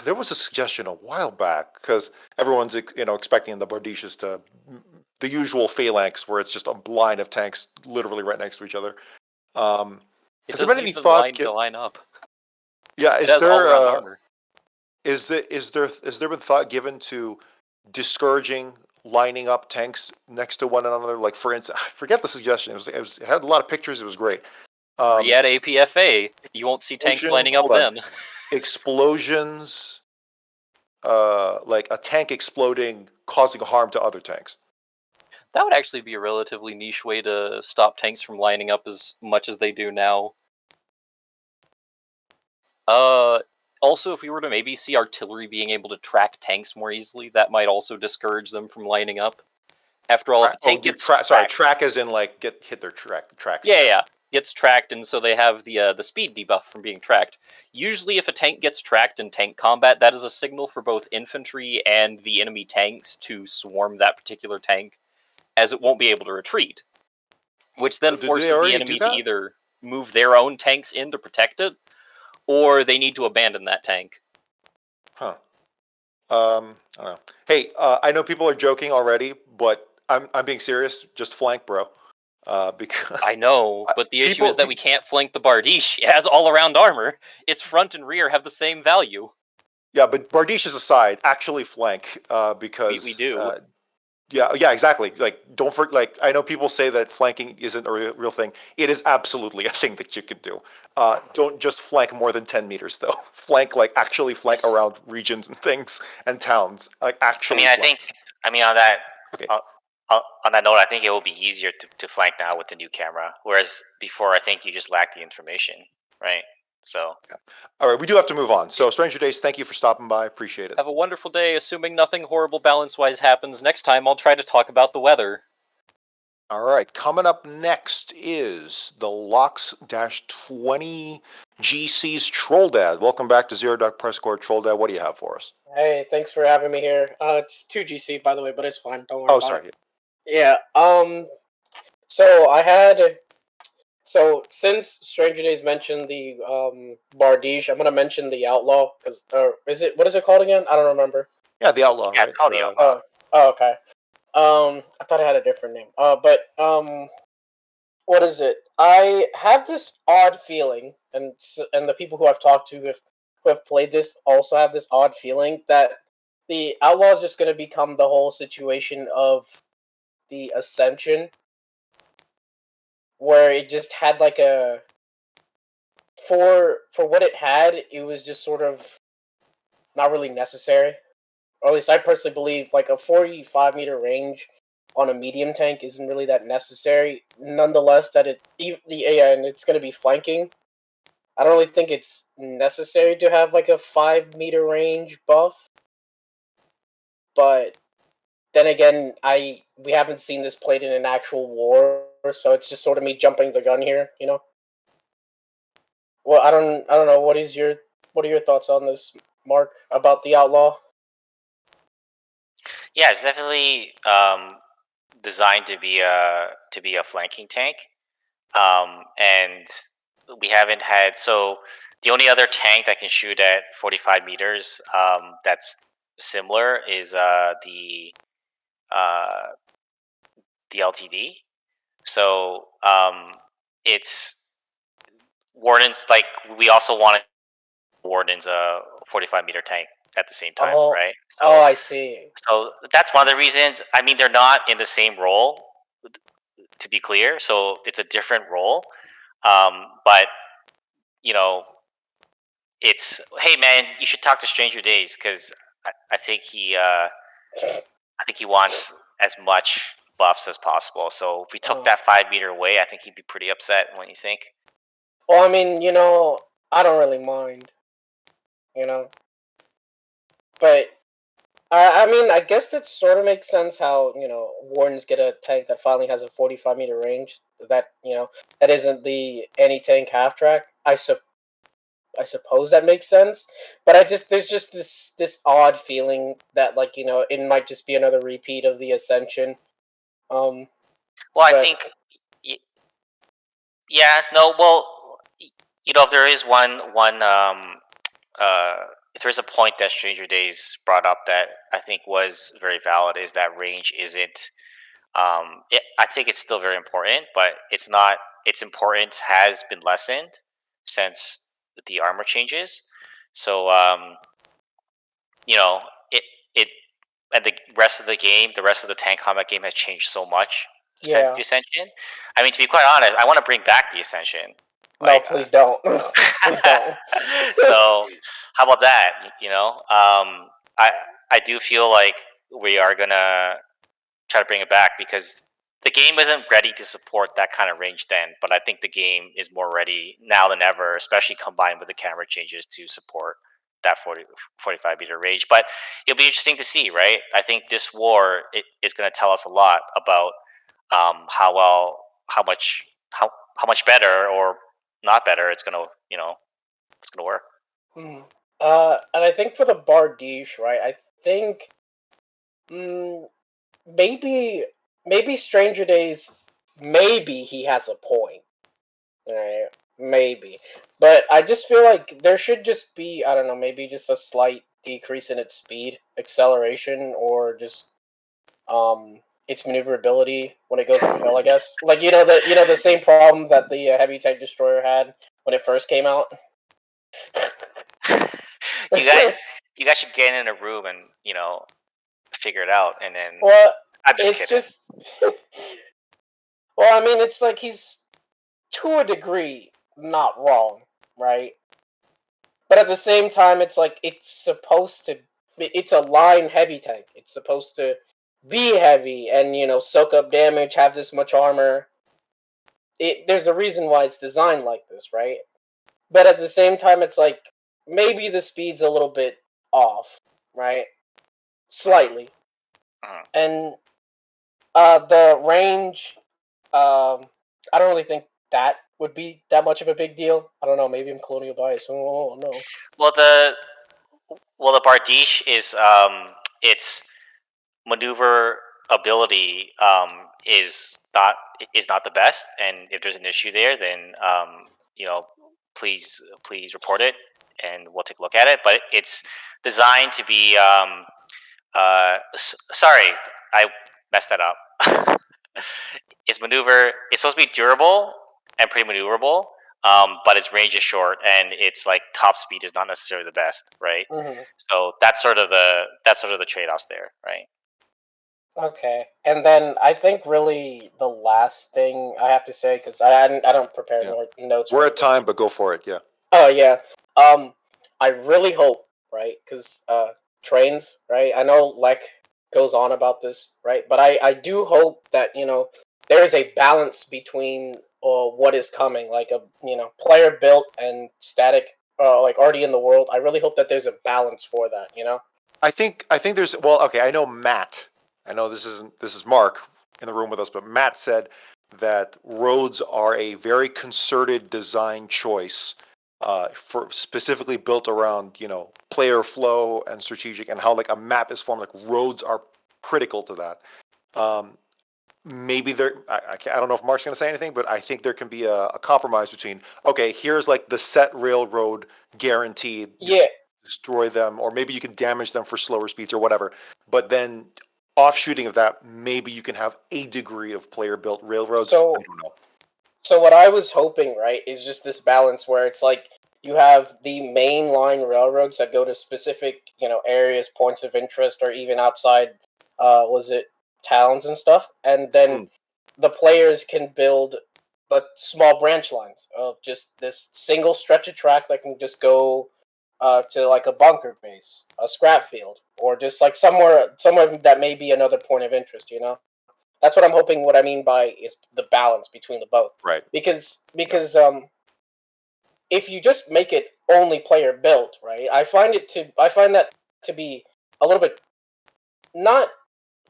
There was a suggestion a while back because everyone's expecting the Bardiches to the usual phalanx where it's just a line of tanks literally right next to each other. It Has there doesn't been any even thought? line up. Yeah, It has all-around armor. Is there been thought given to discouraging lining up tanks next to one another? Like, for instance, I forget the suggestion. It had a lot of pictures. It was great. At APFA, you won't see tanks lining up then. Explosions, like a tank exploding, causing harm to other tanks. That would actually be a relatively niche way to stop tanks from lining up as much as they do now. Also, if we were to maybe see artillery being able to track tanks more easily, that might also discourage them from lining up. After all, if a tank gets track as in like hit their tracks. Yeah, gets tracked, and so they have the speed debuff from being tracked. Usually, if a tank gets tracked in tank combat, that is a signal for both infantry and the enemy tanks to swarm that particular tank, as it won't be able to retreat. Which then forces the enemy to either move their own tanks in to protect it, or they need to abandon that tank. Huh. I don't know. Hey, I know people are joking already, but I'm being serious. Just flank, bro. Because I know, but the issue is that we can't flank the Bardiche. It has all-around armor. Its front and rear have the same value. Yeah, but Bardiche aside, actually flank, because we do. Yeah, exactly. Like, don't forget. Like, I know people say that flanking isn't a real thing. It is absolutely a thing that you can do. Don't just flank more than 10 meters, though. Actually flank around regions and things and towns. Like, actually. On that. Okay. On that note, I think it will be easier to flank now with the new camera, whereas before, I think you just lacked the information, right? So. Yeah. All right, we do have to move on. So, Stranger Days, thank you for stopping by. Appreciate it. Have a wonderful day. Assuming nothing horrible balance-wise happens, next time I'll try to talk about the weather. All right, coming up next is the Lox-20 GC's Troll Dad. Welcome back to Zero Dark PressCorps, Troll Dad. What do you have for us? Hey, thanks for having me here. It's 2GC, by the way, but it's fine. Don't worry about it. Yeah, So since Stranger Days mentioned the Bardiche, I'm gonna mention the Outlaw, because what is it called again? I don't remember. Yeah, the Outlaw. Yeah, right? It's called the Outlaw. Oh, okay. I thought it had a different name. What is it? I have this odd feeling, and the people who I've talked to who have played this also have this odd feeling that the Outlaw is just going to become the whole situation of the Ascension, where it just had like a for what it had, it was just sort of not really necessary. Or at least I personally believe like a 45-meter range on a medium tank isn't really that necessary. Nonetheless, and it's going to be flanking. I don't really think it's necessary to have like a 5-meter range buff. But then again, we haven't seen this played in an actual war, so it's just sort of me jumping the gun here, you know. Well, I don't know. What are your thoughts on this, Mark, about the Outlaw? Yeah, it's definitely designed to be a flanking tank, and we haven't had the only other tank that can shoot at 45 meters that's similar is the LTD. So it's Warden's like we also wanted Warden's a 45-meter tank at the same time, right? So, I see. So that's one of the reasons. I mean, they're not in the same role, to be clear. So it's a different role. But you know, it's hey man, you should talk to Stranger Days because I think he wants as much buffs as possible. So if we took that 5-meter away, I think he'd be pretty upset. What do you think? Well, I mean, I don't really mind. But I mean, I guess that sort of makes sense how, Wardens get a tank that finally has a 45-meter range. That, that isn't the anti-tank half-track. I suppose that makes sense. But there's just this odd feeling that, like, it might just be another repeat of the Ascension. I think... Yeah, no, well, if there is if there's a point that Stranger Days brought up that I think was very valid, is that range isn't I think it's still very important, but it's not. Its importance has been lessened since the armor changes. So it it and the rest of the game, the rest of the tank combat game has changed so much since the Ascension. I mean, to be quite honest, I want to bring back the Ascension. No, please don't. Please don't. So how about that? I do feel like we are gonna try to bring it back because the game isn't ready to support that kind of range then, but I think the game is more ready now than ever, especially combined with the camera changes to support that 45 meter range. But it'll be interesting to see, right? I think this war is going to tell us a lot about how much better or not better it's going to, it's going to work. And I think for the Bardiche, right? I think maybe Stranger Days, maybe he has a point. Right? Maybe. But I just feel like there should just be, I don't know, maybe just a slight decrease in its speed, acceleration, or just its maneuverability when it goes uphill, I guess. Like the same problem that the heavy tank destroyer had when it first came out. you guys should get in a room and figure it out, and then I'm just kidding. Well, I mean, it's like he's to a degree not wrong, right? But at the same time, it's like it's a line heavy tank. It's supposed to be heavy and soak up damage, have this much armor. There's a reason why it's designed like this, right? But at the same time, it's like maybe the speed's a little bit off, right? Slightly. And the range, I don't really think that would be that much of a big deal. I don't know. Maybe I'm colonial bias. Oh no. Well, the Bardiche is its maneuver ability is not the best, and if there's an issue there, then please report it, and we'll take a look at it. But it's designed to be sorry, I messed that up. It's supposed to be durable and pretty maneuverable, but its range is short, and its like top speed is not necessarily the best, right? Mm-hmm. So that's sort of the trade-offs there, right? Okay, and then I think really the last thing I have to say, because I don't prepare notes. We're at time, but go for it. Yeah. Oh yeah. I really hope, right? Because trains, right? I know Lek goes on about this, right? But I do hope that there is a balance between what is coming, like a player built and static, like already in the world. I really hope that there's a balance for that. I think there's okay. I know Matt. I know this is Mark in the room with us, but Matt said that roads are a very concerted design choice for specifically built around player flow and strategic, and how like a map is formed. Like roads are critical to that. Maybe I don't know if Mark's going to say anything, but I think there can be a compromise between here's like the set railroad guaranteed. Yeah. Destroy them, or maybe you can damage them for slower speeds or whatever. But then offshooting of that, maybe you can have a degree of player-built railroads. I don't know. So what I was hoping, right, is just this balance where it's like you have the main line railroads that go to specific, areas, points of interest, or even outside, towns and stuff, and then the players can build small branch lines of just this single stretch of track that can just go to like a bunker base, a scrap field, or just like somewhere that may be another point of interest. That's what I'm hoping. What I mean by is the balance between the both. Right. Because if you just make it only player built, right, I find that to be a little bit not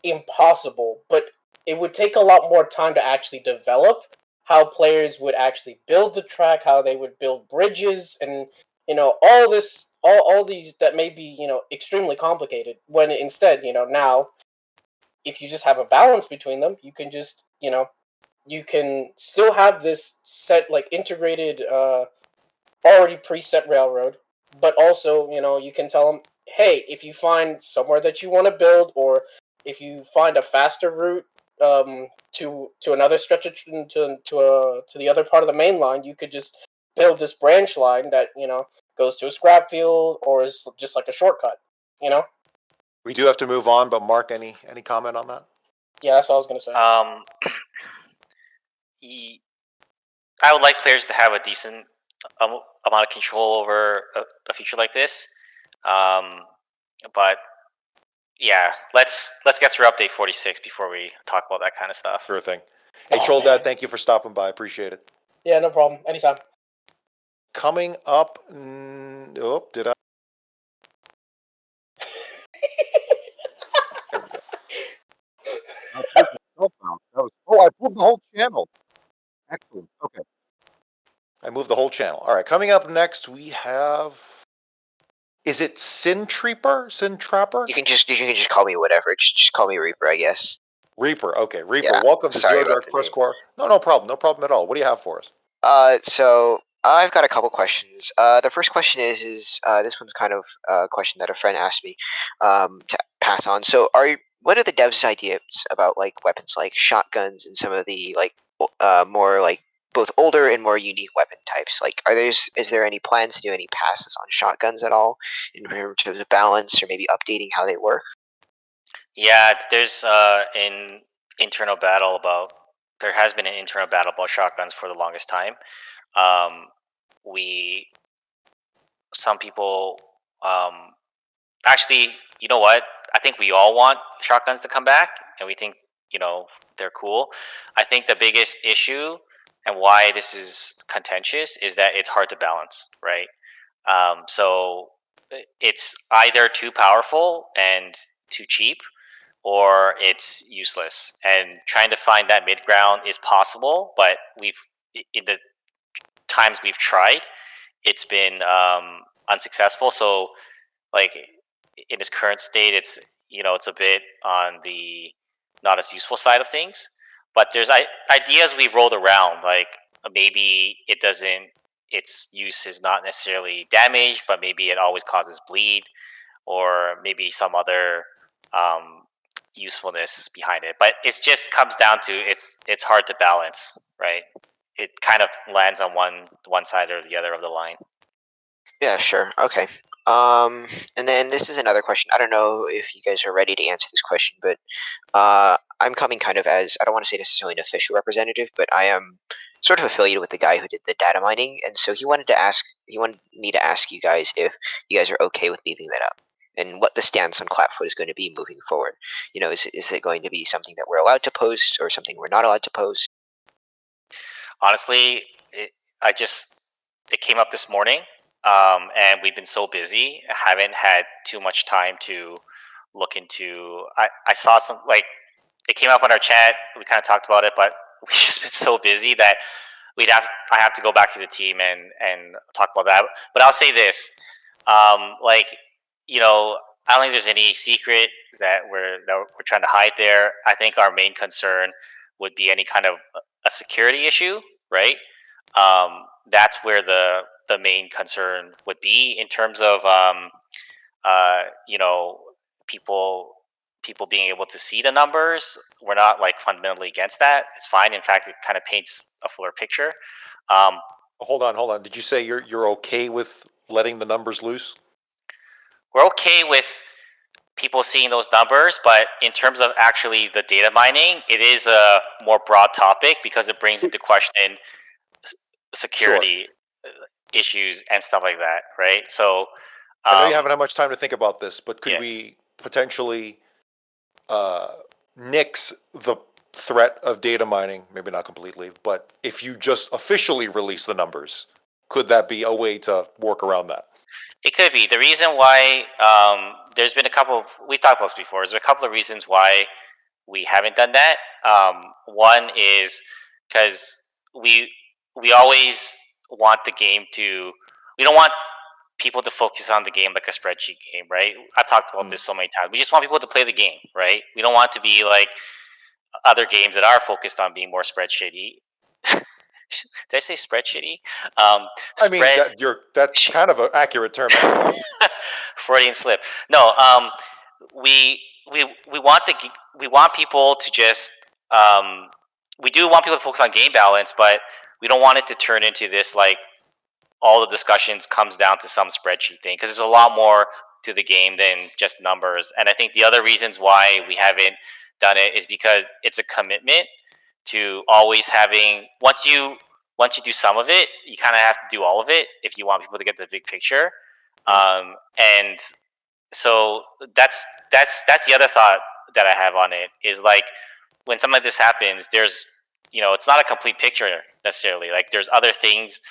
impossible, but it would take a lot more time to actually develop how players would actually build the track, how they would build bridges, and all these that may be extremely complicated. When instead, now, if you just have a balance between them, you can just you can still have this set like integrated, already preset railroad, but also you can tell them, hey, if you find somewhere that you want to build, or if you find a faster route, to another stretch to the other part of the main line, you could just build this branch line that goes to a scrap field or is just like a shortcut. We do have to move on, but Mark, any comment on that? Yeah, that's all I was gonna say. I would like players to have a decent amount of control over a feature like this, but yeah, let's get through update 46 before we talk about that kind of stuff. Sure thing. Hey, Troll Dad, thank you for stopping by. Appreciate it. Yeah, no problem. Anytime. Coming up, did I? I pulled the whole channel. Excellent. Okay. I moved the whole channel. All right. Coming up next, we have. Is it SIntreaper? SIntreaper? You can just call me whatever. Just call me Reaper, I guess. Reaper. Okay, Reaper. Yeah, Welcome to sorry Zero about Dark the name. PressCorps. No problem. No problem at all. What do you have for us? So I've got a couple questions. The first question is this one's kind of a question that a friend asked me to pass on. So what are the devs' ideas about like weapons like shotguns and some of the like more like both older and more unique weapon types? Like, is there any plans to do any passes on shotguns at all in terms of balance or maybe updating how they work? Yeah, there's an internal battle about. There has been an internal battle about shotguns for the longest time. Some people, actually, you know what? I think we all want shotguns to come back, and we think they're cool. I think the biggest issue and why this is contentious is that it's hard to balance, right? So it's either too powerful and too cheap, or it's useless. And trying to find that mid ground is possible, but in the times we've tried, it's been unsuccessful. So, like in its current state, it's a bit on the not as useful side of things. But there's ideas we rolled around, like maybe it doesn't. Its use is not necessarily damage, but maybe it always causes bleed, or maybe some other usefulness behind it. But it just comes down to it's hard to balance, right? It kind of lands on one side or the other of the line. Yeah, sure. Okay. And then this is another question. I don't know if you guys are ready to answer this question, but I'm coming kind of as, I don't want to say necessarily an official representative, but I am sort of affiliated with the guy who did the data mining, and so he wanted me to ask you guys if you guys are okay with leaving that up, and what the stance on Clapfoot is going to be moving forward. Is it going to be something that we're allowed to post, or something we're not allowed to post? Honestly, it came up this morning, and we've been so busy, I haven't had too much time to look into. I saw some, like, it came up on our chat. We kind of talked about it, but we've just been so busy that I have to go back to the team and talk about that. But I'll say this, I don't think there's any secret that we're trying to hide there. I think our main concern would be any kind of a security issue, right? That's where the main concern would be in terms of people being able to see the numbers. We're not like fundamentally against that. It's fine. In fact, it kind of paints a fuller picture. Hold on. Did you say you're okay with letting the numbers loose? We're okay with people seeing those numbers, but in terms of actually the data mining, it is a more broad topic because it brings into question security issues and stuff like that, right? So I know you haven't had much time to think about this, but could Yeah. we potentially nix the threat of data mining? Maybe not completely, but if you just officially release the numbers, could that be a way to work around that? It could be. The reason why there's been we've talked about this before, there's been a couple of reasons why we haven't done that. One is because we always want the game to, we don't want people to focus on the game like a spreadsheet game, right? I've talked about this so many times. We just want people to play the game, right? We don't want to be like other games that are focused on being more spreadsheety. Did I say spreadsheety? I mean, that's kind of an accurate term. Freudian slip. No, we want people to just we do want people to focus on game balance, but we don't want it to turn into this like all the discussions comes down to some spreadsheet thing, because there's a lot more to the game than just numbers. And I think the other reasons why we haven't done it is because it's a commitment to always having once you do some of it, you kind of have to do all of it if you want people to get the big picture. And so that's the other thought that I have on it is like when something like this happens, there's it's not a complete picture necessarily. Like there's other things.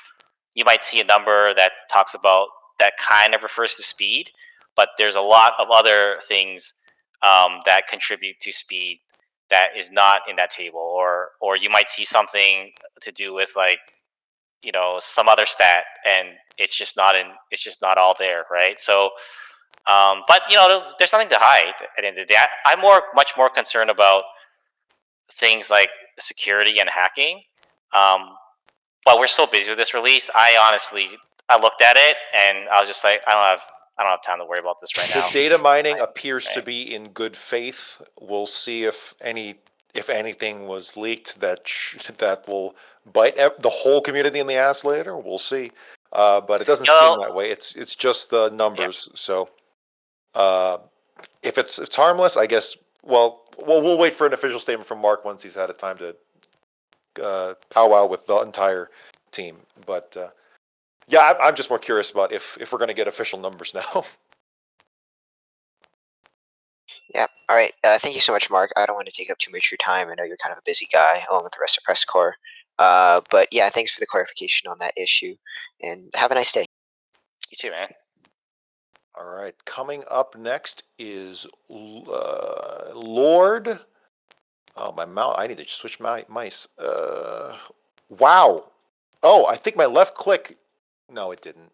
You might see a number that talks about that kind of refers to speed, but there's a lot of other things that contribute to speed that is not in that table, or you might see something to do with like some other stat, and it's just not all there, right? So but there's nothing to hide at the end of the day. I'm much more concerned about things like security and hacking. But we're so busy with this release. I looked at it and I was just like, I don't have time to worry about this right now. The data mining appears to be in good faith. We'll see if anything was leaked that will bite the whole community in the ass later. We'll see. But it doesn't seem that way. It's just the numbers. Yeah. So if it's harmless, I guess. Well, we'll wait for an official statement from Mark once he's had a time to powwow with the entire team. But yeah, I'm just more curious about if we're going to get official numbers now. Yeah. All right. Thank you so much, Mark. I don't want to take up too much of your time. I know you're kind of a busy guy, along with the rest of PressCorps. But yeah, thanks for the clarification on that issue, and have a nice day. You too, man. All right. Coming up next is Lord. Oh, my mouse. I need to switch my mice. Wow. Oh, I think my left click. No, it didn't.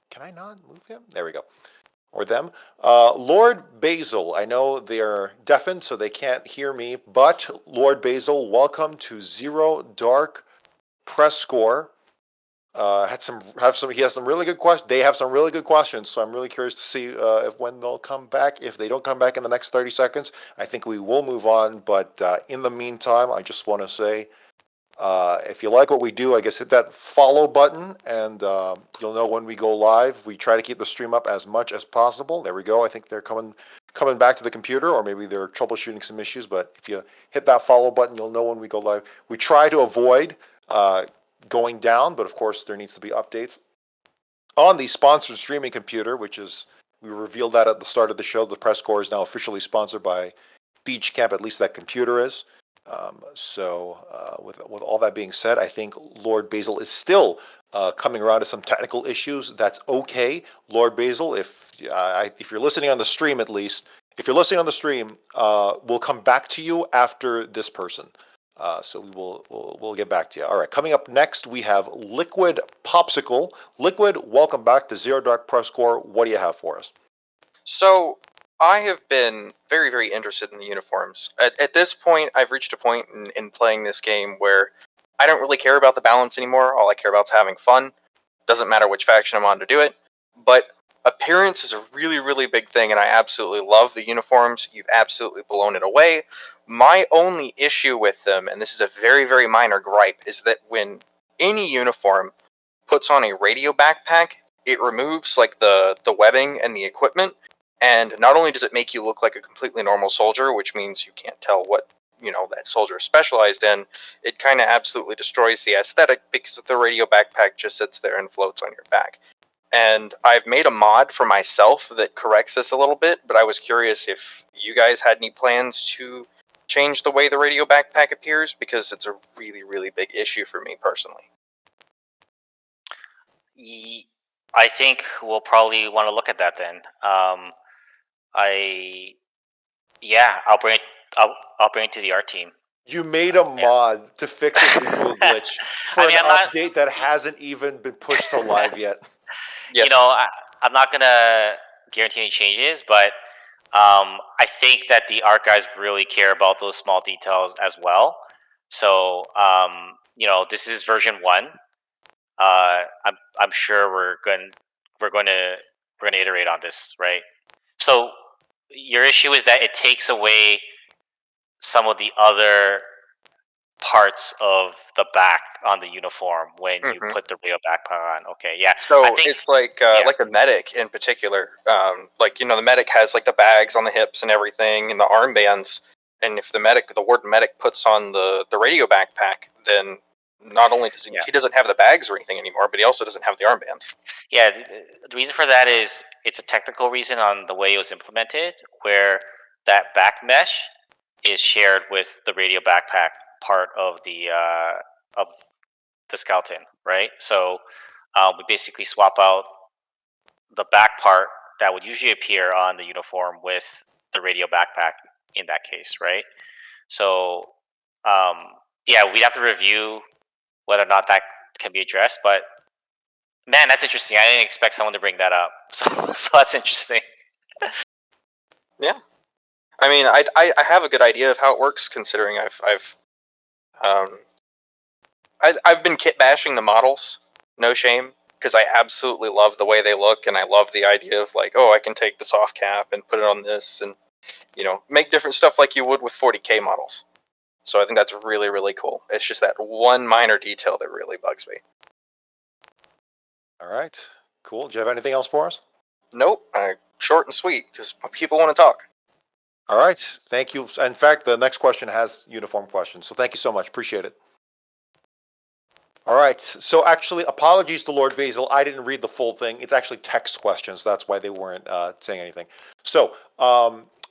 Can I not move him? There we go. Or them. Lordbaysel. I know they're deafened, so they can't hear me. But Lordbaysel, welcome to Zero Dark PressCorps. He has some really good questions. They have some really good questions, so I'm really curious to see when they'll come back. If they don't come back in the next 30 seconds, I think we will move on. But in the meantime, I just want to say, if you like what we do, I guess hit that follow button, and you'll know when we go live. We try to keep the stream up as much as possible. There we go. I think they're coming back to the computer, or maybe they're troubleshooting some issues. But if you hit that follow button, you'll know when we go live. We try to avoid going down, but of course there needs to be updates on the sponsored streaming computer, which is, we revealed that at the start of the show. The PressCorps is now officially sponsored by Siege Camp, at least that computer is. With all that being said, I think Lordbaysel is still coming around to some technical issues. That's okay, Lordbaysel. If you're listening on the stream, at least, if you're listening on the stream, we'll come back to you after this person. So we'll get back to you. All right, coming up next, we have Liquid Popsicle. Liquid, welcome back to Zero Dark PressCorps. What do you have for us? So I have been very, very interested in the uniforms. At this point, I've reached a point in playing this game where I don't really care about the balance anymore. All I care about is having fun. Doesn't matter which faction I'm on to do it. But appearance is a really, really big thing, and I absolutely love the uniforms. You've absolutely blown it away. My only issue with them, and this is a very, very minor gripe, is that when any uniform puts on a radio backpack, it removes like the webbing and the equipment, and not only does it make you look like a completely normal soldier, which means you can't tell what that soldier is specialized in, it kind of absolutely destroys the aesthetic because the radio backpack just sits there and floats on your back. And I've made a mod for myself that corrects this a little bit, but I was curious if you guys had any plans to change the way the radio backpack appears, because it's a really, really big issue for me personally. I think we'll probably want to look at that then. I'll bring it to the art team. You made a mod to fix a visual glitch for an update that hasn't even been pushed to live yet. Yes. I'm not gonna guarantee any changes, but I think that the art guys really care about those small details as well. So this is version 1. I'm sure we're going to iterate on this, right? So your issue is that it takes away some of the other parts of the back on the uniform when you put the radio backpack on. Okay, yeah. So I think, it's like the medic in particular. Like the medic has like the bags on the hips and everything, and the armbands. And if the warden medic puts on the radio backpack, then not only does he doesn't have the bags or anything anymore, but he also doesn't have the armbands. Yeah, the reason for that is it's a technical reason on the way it was implemented, where that back mesh is shared with the radio backpack part of the skeleton, right? So we basically swap out the back part that would usually appear on the uniform with the radio backpack in that case, right? So yeah, we'd have to review whether or not that can be addressed, but man, that's interesting. I didn't expect someone to bring that up, so that's interesting. Yeah, I mean, I have a good idea of how it works, considering I've been kit bashing the models, no shame, because I absolutely love the way they look, and I love the idea of like, oh, I can take the soft cap and put it on this, and make different stuff like you would with 40K models. So I think that's really, really cool. It's just that one minor detail that really bugs me. All right, cool. Do you have anything else for us? Nope. Short and sweet, because people want to talk. All right, thank you. In fact, the next question has uniform questions, so thank you so much. Appreciate it. All right, so actually, apologies to lordbaysel. I didn't read the full thing. It's actually text questions. That's why they weren't saying anything. So,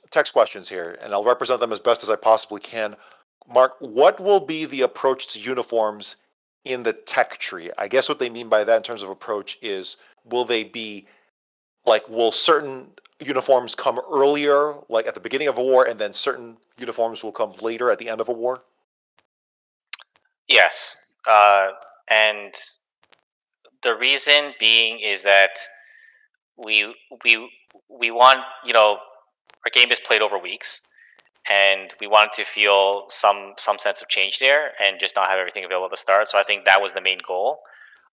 text questions here, and I'll represent them as best as I possibly can. Mark, what will be the approach to uniforms in the tech tree? I guess what they mean by that in terms of approach is, will they be, like, will certain uniforms come earlier, like at the beginning of a war, and then certain uniforms will come later at the end of a war? Yes, and the reason being is that we want, our game is played over weeks, and we wanted to feel some sense of change there, and just not have everything available at the start. So I think that was the main goal.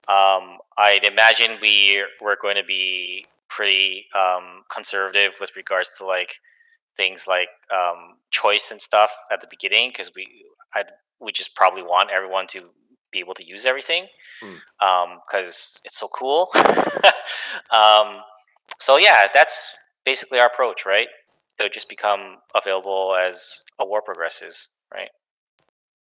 I'd imagine we're going to be pretty conservative with regards to like things like choice and stuff at the beginning, because we just probably want everyone to be able to use everything, because it's so cool. So yeah, that's basically our approach, right? They'll just become available as a war progresses, right?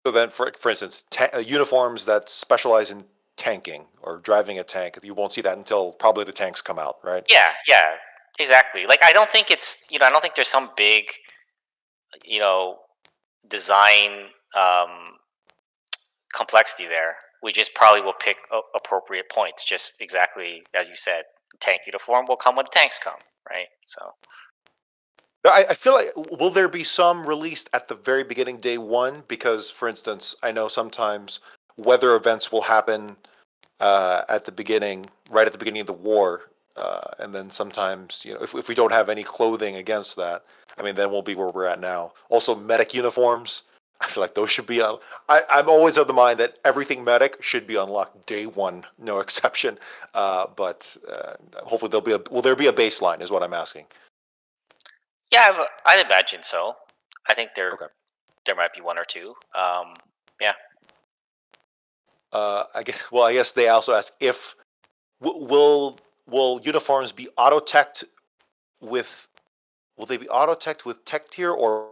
So then, for instance, uniforms that specialize in tanking or driving a tank, you won't see that until probably the tanks come out, right? Yeah, exactly. Like, I don't think it's, I don't think there's some big, design complexity there. We just probably will pick appropriate points, just exactly as you said. Tank uniform will come when the tanks come, right? So I feel like, will there be some released at the very beginning, day one? Because, for instance, I know sometimes weather events will happen at the beginning, right at the beginning of the war, and then sometimes, if we don't have any clothing against that, I mean, then we'll be where we're at now. Also, medic uniforms, I feel like those should be. I'm always of the mind that everything medic should be unlocked day one, no exception. But hopefully will there be a baseline? Is what I'm asking. yeah, I'd imagine so. I think there might be one or two. Yeah. I guess they also ask if will uniforms be auto-teched with. Will they be auto-teched with tech tier or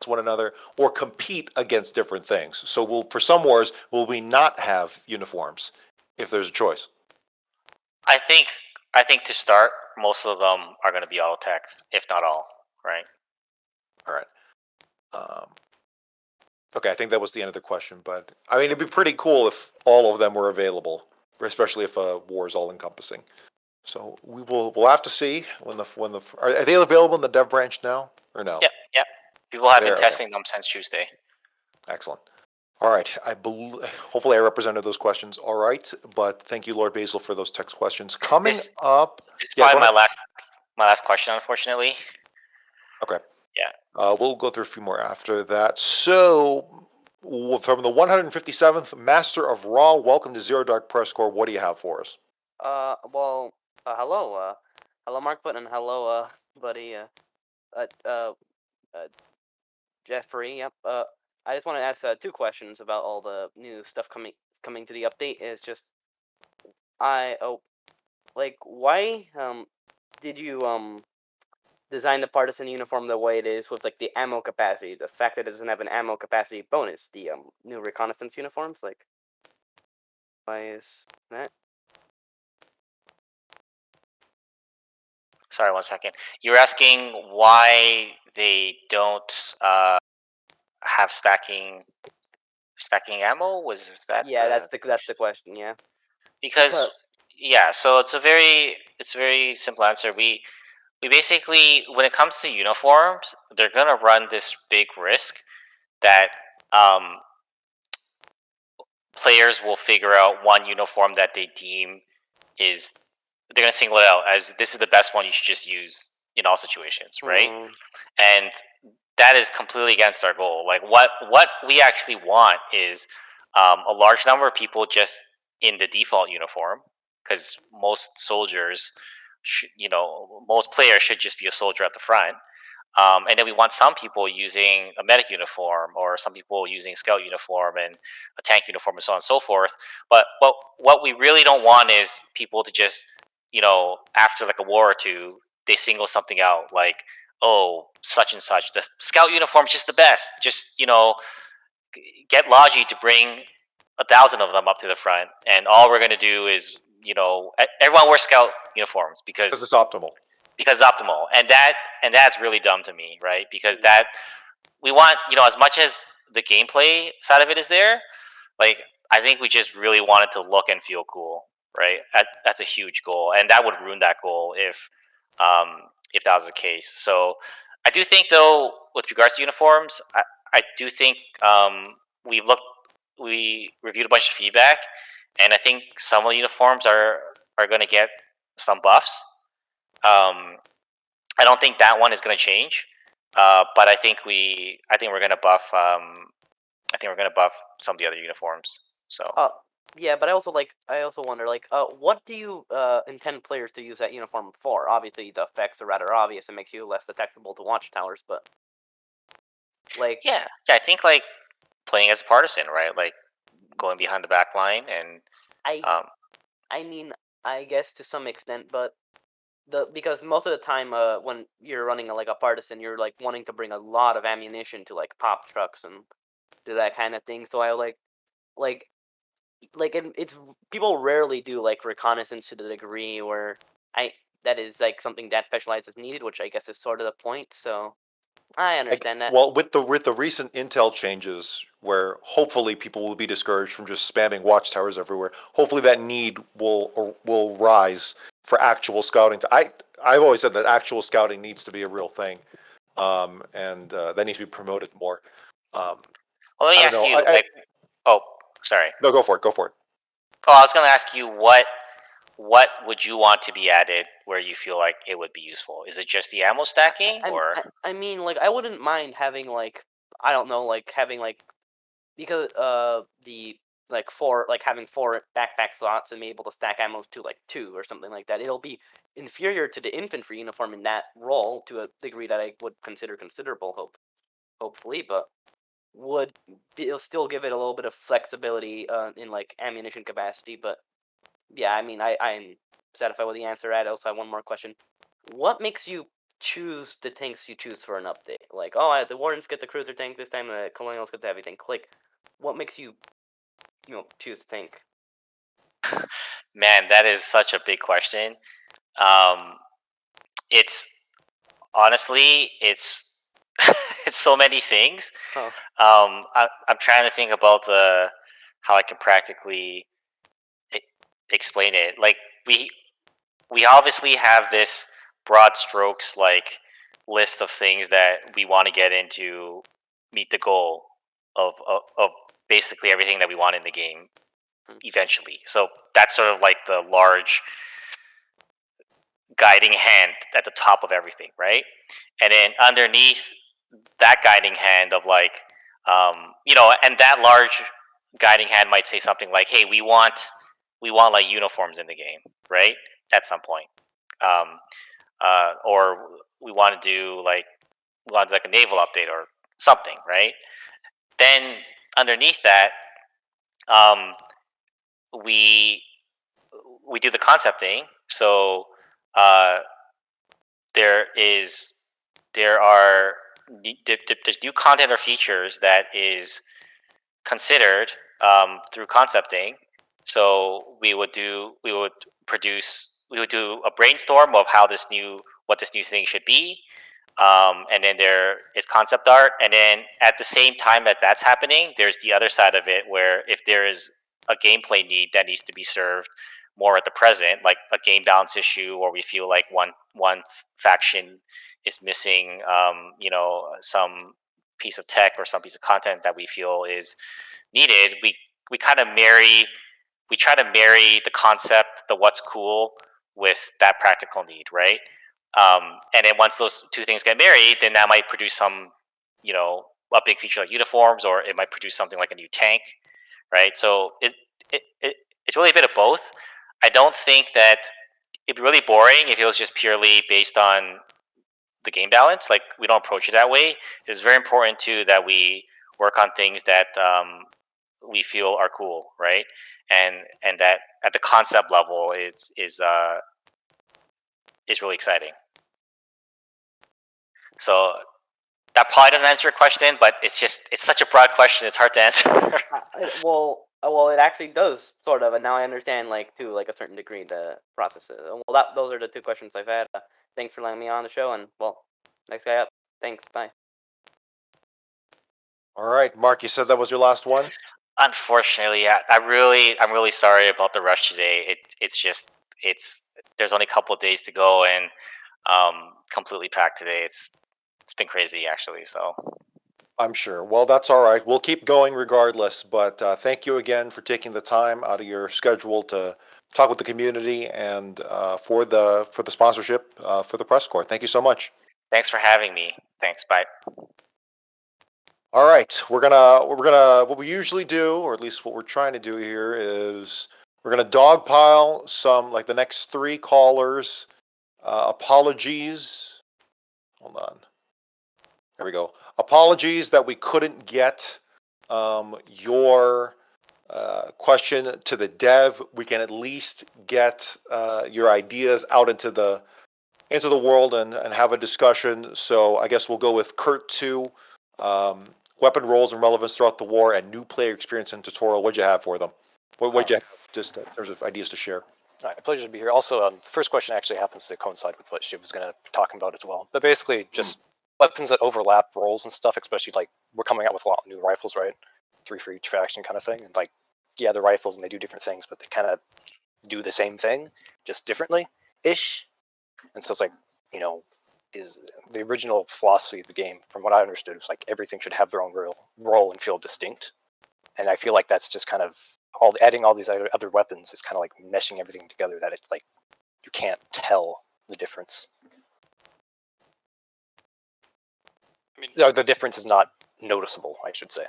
one another, or compete against different things? So for some wars, will we not have uniforms if there's a choice? I think to start, most of them are going to be auto-teched, if not all, right? All right. Okay, I think that was the end of the question, but I mean, it'd be pretty cool if all of them were available, especially if a war is all encompassing. So we'll have to see when the are they available in the dev branch now or no? Yep. People have been testing them since Tuesday. Excellent. All right. Hopefully I represented those questions all right, but thank you, lordbaysel, for those text questions. Coming up, this is probably my last question, unfortunately. Okay. Yeah. We'll go through a few more after that. So, from the 157th Master of Raw, welcome to Zero Dark PressCorps. What do you have for us? Hello. Hello, Mark Button, and hello, buddy. Geoffrey. Yep. I just want to ask 2 questions about all the new stuff coming to the update. Is just why did you design the partisan uniform the way it is with like the ammo capacity? The fact that it doesn't have an ammo capacity bonus. The new reconnaissance uniforms, like, why is that? Sorry, 1 second. You're asking why they don't have stacking ammo? Is that Yeah, that's the question. Yeah. because yeah, so it's a very simple answer. We basically, when it comes to uniforms, they're gonna run this big risk that players will figure out one uniform that they deem is, they're gonna single it out as this is the best one you should just use in all situations, right? And that is completely against our goal. Like what we actually want is a large number of people just in the default uniform, because most soldiers, most players should just be a soldier at the front. And then we want some people using a medic uniform, or some people using scout uniform and a tank uniform, and so on and so forth. But what we really don't want is people to just, after like a war or two, they single something out, like, oh, such and such, the scout uniform is just the best. Just, get Logi to bring 1,000 of them up to the front, and all we're going to do is, everyone wears scout uniforms because it's optimal. And that's really dumb to me, right? Because that, we want, as much as the gameplay side of it is there, like, I think we just really want it to look and feel cool, right? That's a huge goal, and that would ruin that goal if that was the case. So I do think, though, with regards to uniforms, I do think we reviewed a bunch of feedback, and I think some of the uniforms are going to get some buffs. I don't think that one is going to change, but I think we're going to buff. I think we're going to buff some of the other uniforms. So. Yeah, but I also wonder, like, what do you intend players to use that uniform for? Obviously, the effects are rather obvious. It makes you less detectable to watchtowers, but like. Yeah, I think like playing as a partisan, right? Like going behind the back line, and. I mean, I guess to some extent, but. Because most of the time, when you're running like a partisan, you're like wanting to bring a lot of ammunition to like pop trucks and do that kind of thing. So I it's people rarely do like reconnaissance to the degree where that is like something that specialized is needed, which I guess is sort of the point. So I understand that. Well, with the recent intel changes, where hopefully people will be discouraged from just spamming watchtowers everywhere, hopefully that need will rise for actual scouting. I've always said that actual scouting needs to be a real thing, and that needs to be promoted more. Well, let me ask you. Oh, sorry. No, go for it. Go for it. Oh, I was going to ask you what would you want to be added where you feel like it would be useful? Is it just the ammo stacking, or? I mean, like, I wouldn't mind having like, I don't know, like having like, because the like having 4 backpack slots and be able to stack ammo to like 2 or something like that. It'll be inferior to the infantry uniform in that role to a degree that I would consider considerable, hopefully, but it'll still give it a little bit of flexibility in like ammunition capacity. But yeah, I mean, I'm satisfied with the answer. I also have one more question. What makes you choose the tanks you choose for an update? Like, oh, the Wardens get the cruiser tank this time, the Colonials get the heavy tank. Like, what makes you, choose the tank? Man, that is such a big question. It's honestly, it's so many things. Oh. I'm trying to think about how I can practically explain it. Like, we obviously have this broad strokes like list of things that we want to get into meet the goal of basically everything that we want in the game eventually. So that's sort of like the large guiding hand at the top of everything, right? And then underneath that guiding hand of like, and that large guiding hand might say something like, hey, we want like uniforms in the game, right? At some point. Or we want to do like a naval update, or something, right? Then underneath that, we do the concepting. So there's new content or features that is considered through concepting. So we would do a brainstorm of what this new thing should be, and then there is concept art, and then at the same time that that's happening, there's the other side of it where if there is a gameplay need that needs to be served more at the present, like a game balance issue, or we feel like one faction is missing, some piece of tech or some piece of content that we feel is needed, we kind of try to marry the concept, the what's cool, with that practical need, right? And then once those two things get married, then that might produce some, a big feature like uniforms, or it might produce something like a new tank, right? So it's really a bit of both. I don't think that it'd be really boring if it was just purely based on the game balance. Like, we don't approach it that way. It's very important too that we work on things that we feel are cool, right? And that at the concept level is really exciting. So that probably doesn't answer your question, but it's such a broad question. It's hard to answer. Well, it actually does, sort of, and now I understand, to a certain degree, the processes. Well, those are the two questions I've had. Thanks for letting me on the show, and, next guy up. Thanks, bye. All right, Mark, you said that was your last one? Unfortunately, yeah. I'm really sorry about the rush today. There's only a couple of days to go, and completely packed today. It's been crazy, actually, so. I'm sure. Well, that's all right. We'll keep going regardless, but thank you again for taking the time out of your schedule to talk with the community and for the sponsorship for the PressCorps. Thank you so much. Thanks for having me. Thanks. Bye. All right, we're gonna what we usually do, or at least what we're trying to do here, is we're gonna dogpile some, like, the next three callers. Apologies. Hold on. There we go. Apologies that we couldn't get your question to the dev. We can at least get your ideas out into the world and have a discussion. So I guess we'll go with CurtTu, weapon roles and relevance throughout the war, and new player experience and tutorial. What'd you have for them? What'd you have, just in terms of ideas to share? All right, pleasure to be here. Also, the first question actually happens to coincide with what Shiv was going to talk about as well. But basically, just weapons that overlap roles and stuff, especially, we're coming out with a lot of new rifles, right? 3 for each faction kind of thing. And, they're rifles and they do different things, but they kind of do the same thing, just differently-ish. And so it's is the original philosophy of the game, from what I understood, was everything should have their own role and feel distinct. And I feel like that's just kind of adding all these other weapons is kind of meshing everything together, that it's you can't tell the difference. I mean, the difference is not noticeable, I should say.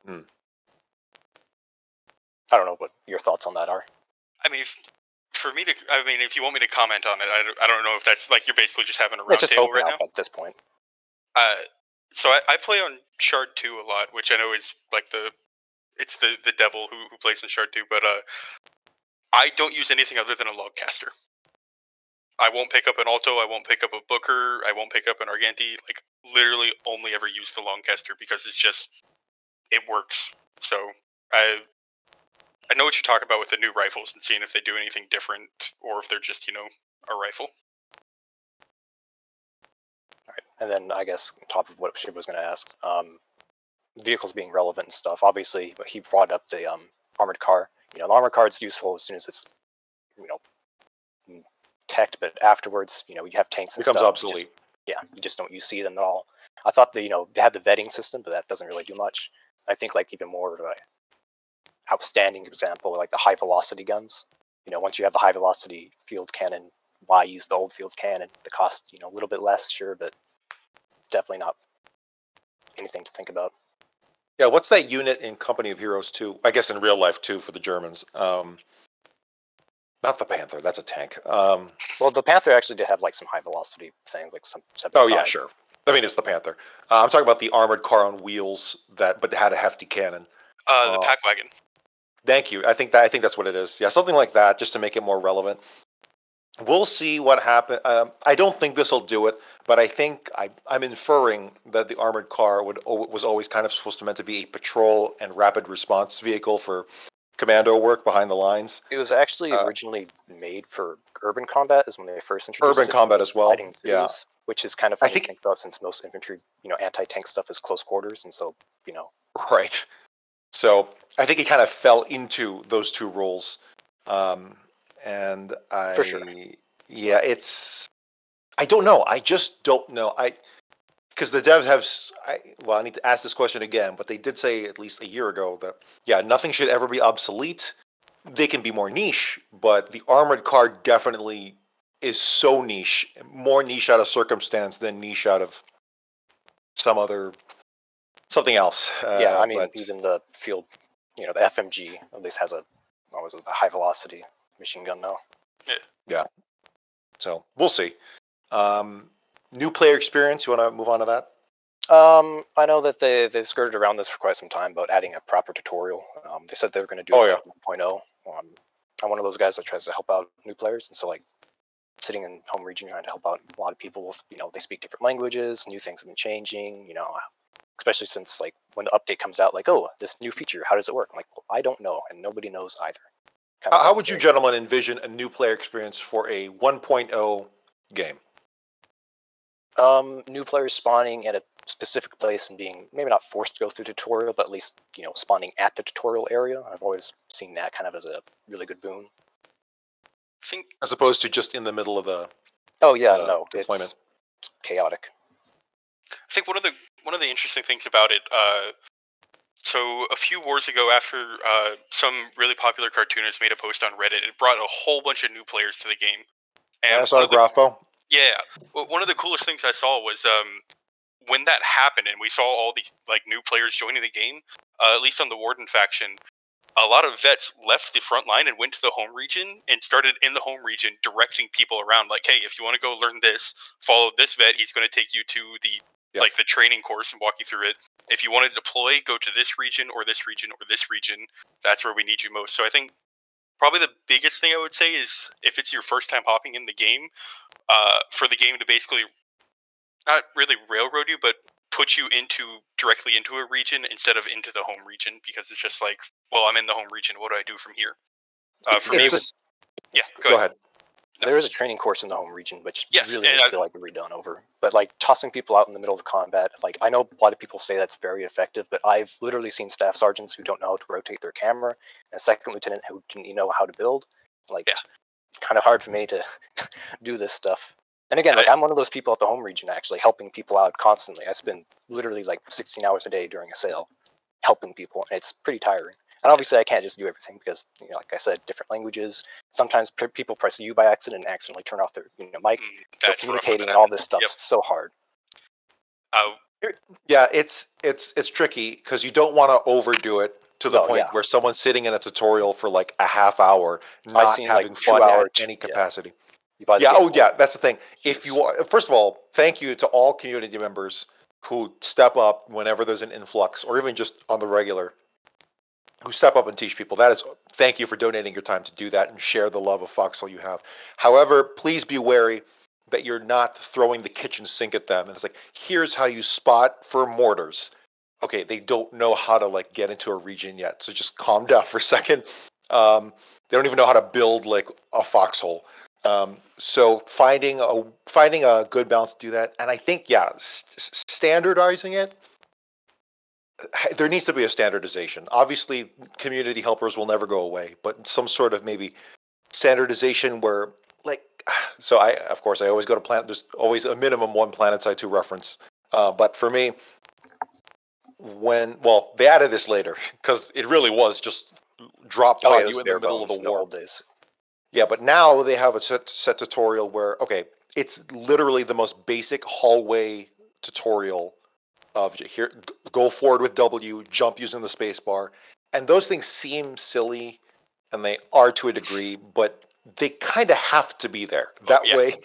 I don't know what your thoughts on that are. I mean, if you want me to comment on it, I don't know if that's you're basically just having a roundtable right now at this point. So I play on Shard 2 a lot, which I know is it's the devil who plays in Shard 2, but I don't use anything other than a logcaster. I won't pick up an alto, I won't pick up a booker, I won't pick up an arganti. Literally only ever use the longcaster because it works. So I know what you're talking about with the new rifles and seeing if they do anything different, or if they're just, a rifle. All right, and then I guess on top of what Shiv was going to ask, vehicles being relevant and stuff. Obviously, he brought up the armored car. The armored car is useful as soon as it's, teched, but afterwards, you have tanks and becomes stuff. Obsolete. You just don't see them at all. I thought they had the vetting system, but that doesn't really do much. I think even more of an outstanding example, the high velocity guns. Once you have the high velocity field cannon, why use the old field cannon? The cost, a little bit less, sure, but definitely not anything to think about. Yeah, what's that unit in Company of Heroes 2? I guess in real life too for the Germans. Not the Panther, that's a tank. Well, the Panther actually did have some high velocity things, some 75. Oh yeah, sure. I mean, it's the Panther. I'm talking about the armored car on wheels but had a hefty cannon. The pack wagon. Thank you. I think that's what it is. Yeah, something like that, just to make it more relevant. We'll see what happens. I don't think this will do it, but I think I'm inferring that the armored car was always kind of supposed to meant to be a patrol and rapid response vehicle for commando work behind the lines. It was actually originally made for urban combat, is when they first introduced urban combat as well. Yeah, which is kind of funny to think about, since most infantry, anti-tank stuff is close quarters, and so right. So I think he kind of fell into those two roles. And for sure. Yeah, I don't know. I just don't know. Because the devs have, I need to ask this question again, but they did say at least a year ago that, nothing should ever be obsolete. They can be more niche, but the armored car definitely is so niche, more niche out of circumstance than niche out of something else. I mean, even the field, the FMG at least has the high velocity machine gun now. Yeah. So we'll see. New player experience. You want to move on to that? I know that they've skirted around this for quite some time about adding a proper tutorial. They said they were going to do it at 1.0. I'm one of those guys that tries to help out new players, and so sitting in home region trying to help out a lot of people with, they speak different languages, new things have been changing, especially since when the update comes out, this new feature, how does it work? I'm like, well, I don't know, and nobody knows either. How would you gentlemen envision a new player experience for a 1.0 game? New players spawning at a specific place and being maybe not forced to go through tutorial, but at least spawning at the tutorial area. I've always seen that kind of as a really good boon. As opposed to just in the middle of the deployment. It's chaotic. I think one of the interesting things about it. So a few wars ago, after some really popular cartoonist made a post on Reddit, it brought a whole bunch of new players to the game. And I saw Grapho. Yeah, well, one of the coolest things I saw was when that happened, and we saw all these new players joining the game. At least on the Warden faction, a lot of vets left the front line and went to the home region and started in the home region directing people around. Like, hey, if you want to go learn this, follow this vet. He's going to take you to the the training course and walk you through it. If you want to deploy, go to this region or this region or this region. That's where we need you most. So I think probably the biggest thing I would say is if it's your first time hopping in the game, for the game to basically not really railroad you, but put you directly into a region instead of into the home region, because it's just well, I'm in the home region. What do I do from here? For me, go ahead. There is a training course in the home region, which really needs to be redone over. But tossing people out in the middle of combat, I know a lot of people say that's very effective, but I've literally seen staff sergeants who don't know how to rotate their camera, and a second lieutenant who didn't know how to build. Kind of hard for me to do this stuff. And again, I'm one of those people at the home region actually helping people out constantly. I spend literally 16 hours a day during a sale helping people, and it's pretty tiring. And obviously, I can't just do everything because, like I said, different languages. Sometimes people press U by accident and accidentally turn off their mic. So communicating and all this stuff is so hard. Yeah, it's tricky because you don't want to overdo it to the point where someone's sitting in a tutorial for a half hour, not having fun at any capacity. That's the thing. If you are, first of all, thank you to all community members who step up whenever there's an influx, or even just on the regular, who step up and teach people. Thank you for donating your time to do that and share the love of Foxhole you have. However, please be wary that you're not throwing the kitchen sink at them. And it's here's how you spot for mortars. Okay, they don't know how to get into a region yet. So just calm down for a second. They don't even know how to build a foxhole. So finding a good balance to do that. And I think, standardizing it, there needs to be a standardization. Obviously, community helpers will never go away, but some sort of maybe standardization where, so I always go to planet. There's always a minimum one PlanetSide 2 reference. But for me, they added this later because it really was just drop pod you in the middle of the war. Yeah, but now they have a set tutorial where, it's literally the most basic hallway tutorial of here, go forward with W, jump using the space bar. And those things seem silly, and they are to a degree, but they kind of have to be there. That way,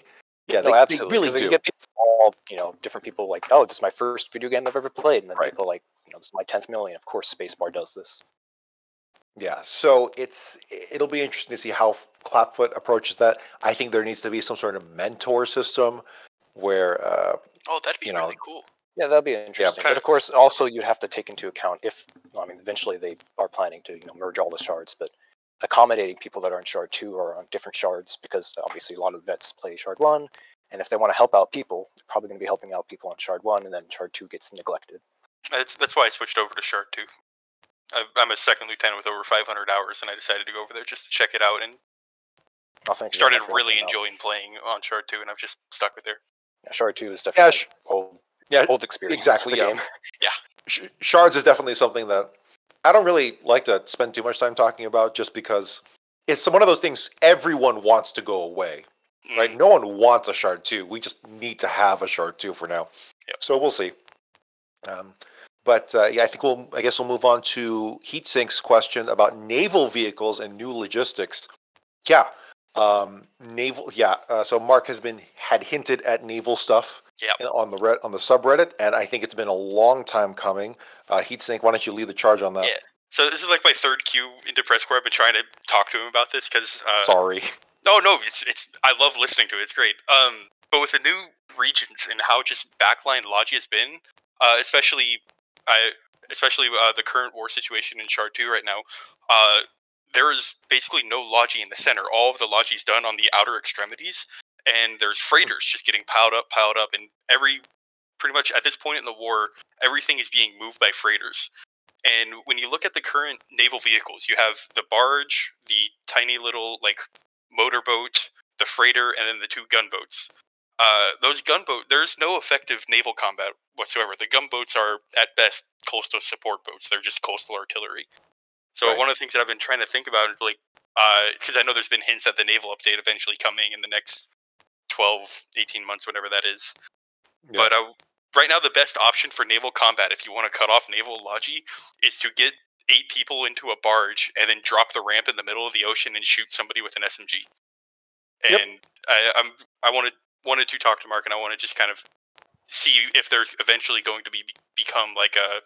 they really do. You get people all, different people like, oh, this is my first video game I've ever played, and then Right. people like, this is my 10th million. Of course, Spacebar does this. Yeah, so it'll be interesting to see how Clapfoot approaches that. I think there needs to be some sort of mentor system where, Oh, that'd be really cool. Yeah, that'd be interesting. But of course, also you'd have to take into account eventually they are planning to merge all the shards, but accommodating people that are in shard 2 or on different shards, because obviously a lot of vets play shard 1, and if they want to help out people, they're probably going to be helping out people on shard 1, and then shard 2 gets neglected. That's why I switched over to shard 2. I'm a second lieutenant with over 500 hours, and I decided to go over there just to check it out, and started really enjoying playing on shard 2, and I've just stuck with there. Yeah, shard 2 is definitely old experience exactly, for the game. Yeah. Shards is definitely something that I don't really like to spend too much time talking about, just because it's one of those things everyone wants to go away, right? No one wants a shard 2. We just need to have a shard 2 for now. Yep. So we'll see. Yeah, I guess we'll move on to Heatsink's question about naval vehicles and new logistics. Yeah, naval. Yeah, so Mark had hinted at naval stuff on the subreddit, and I think it's been a long time coming. Heatsink, why don't you lead the charge on that? Yeah. So this is like my third queue into PressCorps. I've been trying to talk to him about this because. Sorry. No, it's. I love listening to it. It's great. But with the new regions and how just backline Logi has been, especially the current war situation in Shard 2 right now, there is basically no Logi in the center. All of the Logi's done on the outer extremities, and there's freighters just getting piled up, and pretty much at this point in the war, everything is being moved by freighters. And when you look at the current naval vehicles, you have the barge, the tiny little motorboat, the freighter, and then the 2 gunboats. Those gunboats, there's no effective naval combat whatsoever. The gunboats are at best coastal support boats. They're just coastal artillery. So one of the things that I've been trying to think about is because I know there's been hints at the naval update eventually coming in the next 12, 18 months, whatever that is. Yeah. But right now, the best option for naval combat, if you want to cut off naval Logi, is to get 8 people into a barge and then drop the ramp in the middle of the ocean and shoot somebody with an SMG. And I wanted to talk to Mark, and I want to just kind of see if there's eventually going to become a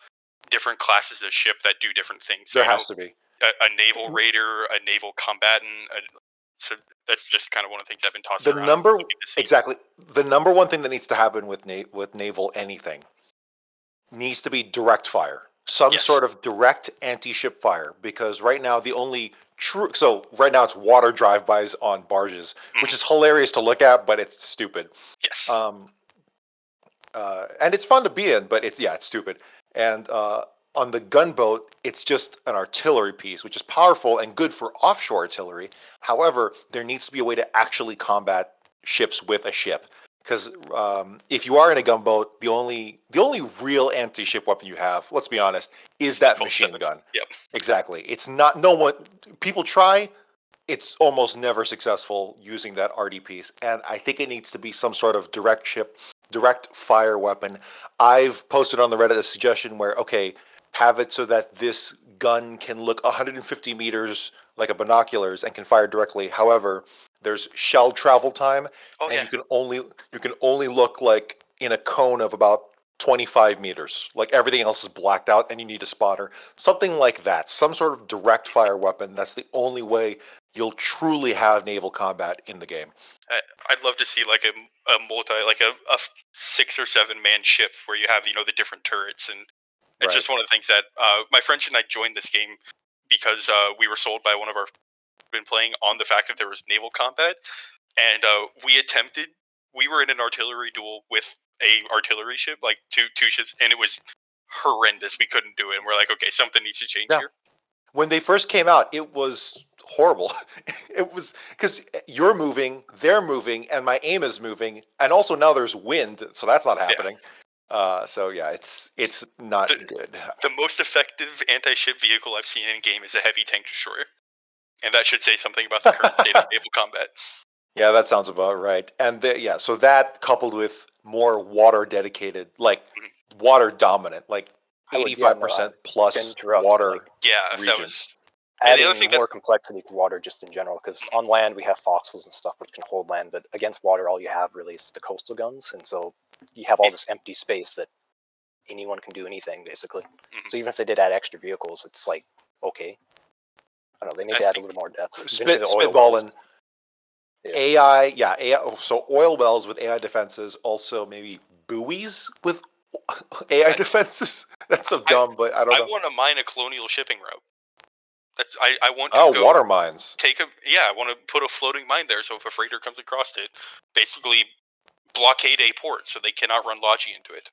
different classes of ship that do different things. There has to be a naval raider, a naval combatant. So that's just kind of one of the things I've been tossing around. The number one thing that needs to happen with naval anything needs to be direct fire. Some sort of direct anti-ship fire, because right now the only right now it's water drive-bys on barges, which is hilarious to look at, but it's stupid. Yes. And it's fun to be in, but it's stupid. And on the gunboat, it's just an artillery piece, which is powerful and good for offshore artillery. However, there needs to be a way to actually combat ships with a ship. Because if you are in a gunboat, the only real anti-ship weapon you have, let's be honest, is that machine gun. Yep. Exactly. It's not. People try. It's almost never successful using that RD piece, and I think it needs to be some sort of direct fire weapon. I've posted on the Reddit a suggestion where have it so that this gun can look 150 meters like a binoculars and can fire directly. However, there's shell travel time, you can only look like in a cone of about 25 meters. Like everything else is blacked out, and you need a spotter. Something like that. Some sort of direct fire weapon. That's the only way you'll truly have naval combat in the game. I'd love to see a 6 or 7 man ship where you have the different turrets, and it's just one of the things that my friend and I joined this game because we were sold by one of our been playing on the fact that there was naval combat, and we were in an artillery duel with a artillery ship, like two ships, and it was horrendous. We couldn't do it, and we're like, okay, something needs to change here. When they first came out, it was horrible. It was because you're moving, they're moving, and my aim is moving, and also now there's wind, so that's not happening. It's not good. The most effective anti-ship vehicle I've seen in game is a heavy tank destroyer, and that should say something about the current state of naval combat. Yeah, that sounds about right. And so that coupled with more water dedicated, water dominant, 85% plus water regions. adding other thing more complexity to water just in general, because on land we have foxholes and stuff which can hold land, but against water all you have really is the coastal guns, and so you have all this empty space that anyone can do anything basically. So even if they did add extra vehicles, it's like okay. I don't know, they need to add a little more depth. Spitballing. AI, AI. So oil wells with AI defenses, also maybe buoys with AI defenses. That's so dumb, but I don't know. I want to mine a colonial shipping route. I want to go water mines. I want to put a floating mine there, so if a freighter comes across it, basically blockade a port so they cannot run Logi into it.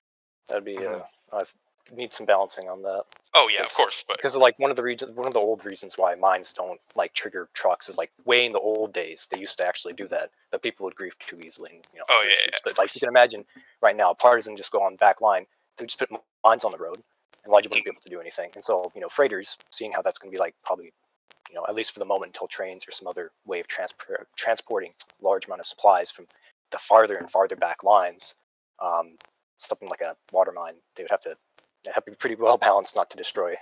That'd be I need some balancing on that. Oh yeah, of course. Because like one of the old reasons why mines don't like trigger trucks is like way in the old days they used to actually do that, but people would grief too easily. And, but like you can imagine right now, partisan just go on the back line, they would just put mines on the road, and Logi wouldn't be able to do anything. And so freighters, seeing how that's going to be like probably at least for the moment until trains or some other way of transporting large amount of supplies from the farther and farther back lines, something like a water mine, they would have to be pretty well balanced not to destroy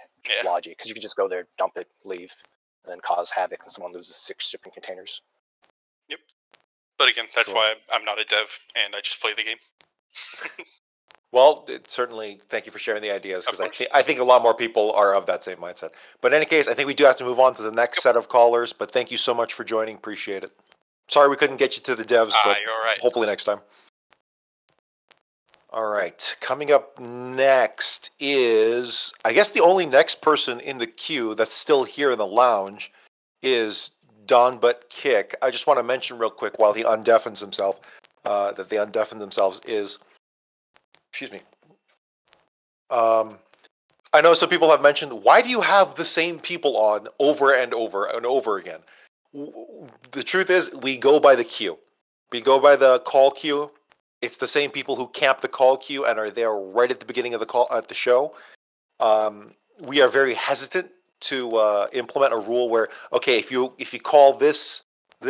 Logi, because you could just go there, dump it, leave, and then cause havoc, and someone loses 6 shipping containers. Yep. But again, that's why I'm not a dev, and I just play the game. Well, certainly, thank you for sharing the ideas, because I think a lot more people are of that same mindset. But in any case, I think we do have to move on to the next set of callers, but thank you so much for joining. Appreciate it. Sorry we couldn't get you to the devs, but you're all right. Hopefully next time. All right, coming up next is, I guess the only next person in the queue that's still here in the lounge is DonButtKick. I just want to mention real quick while he undeafens himself, that they undeafen themselves is, excuse me. I know some people have mentioned, why do you have the same people on over and over and over again? The truth is, we go by the queue. We go by the call queue. It's the same people who camp the call queue and are there right at the beginning of the call at the show. We are very hesitant to implement a rule where, okay, if you call this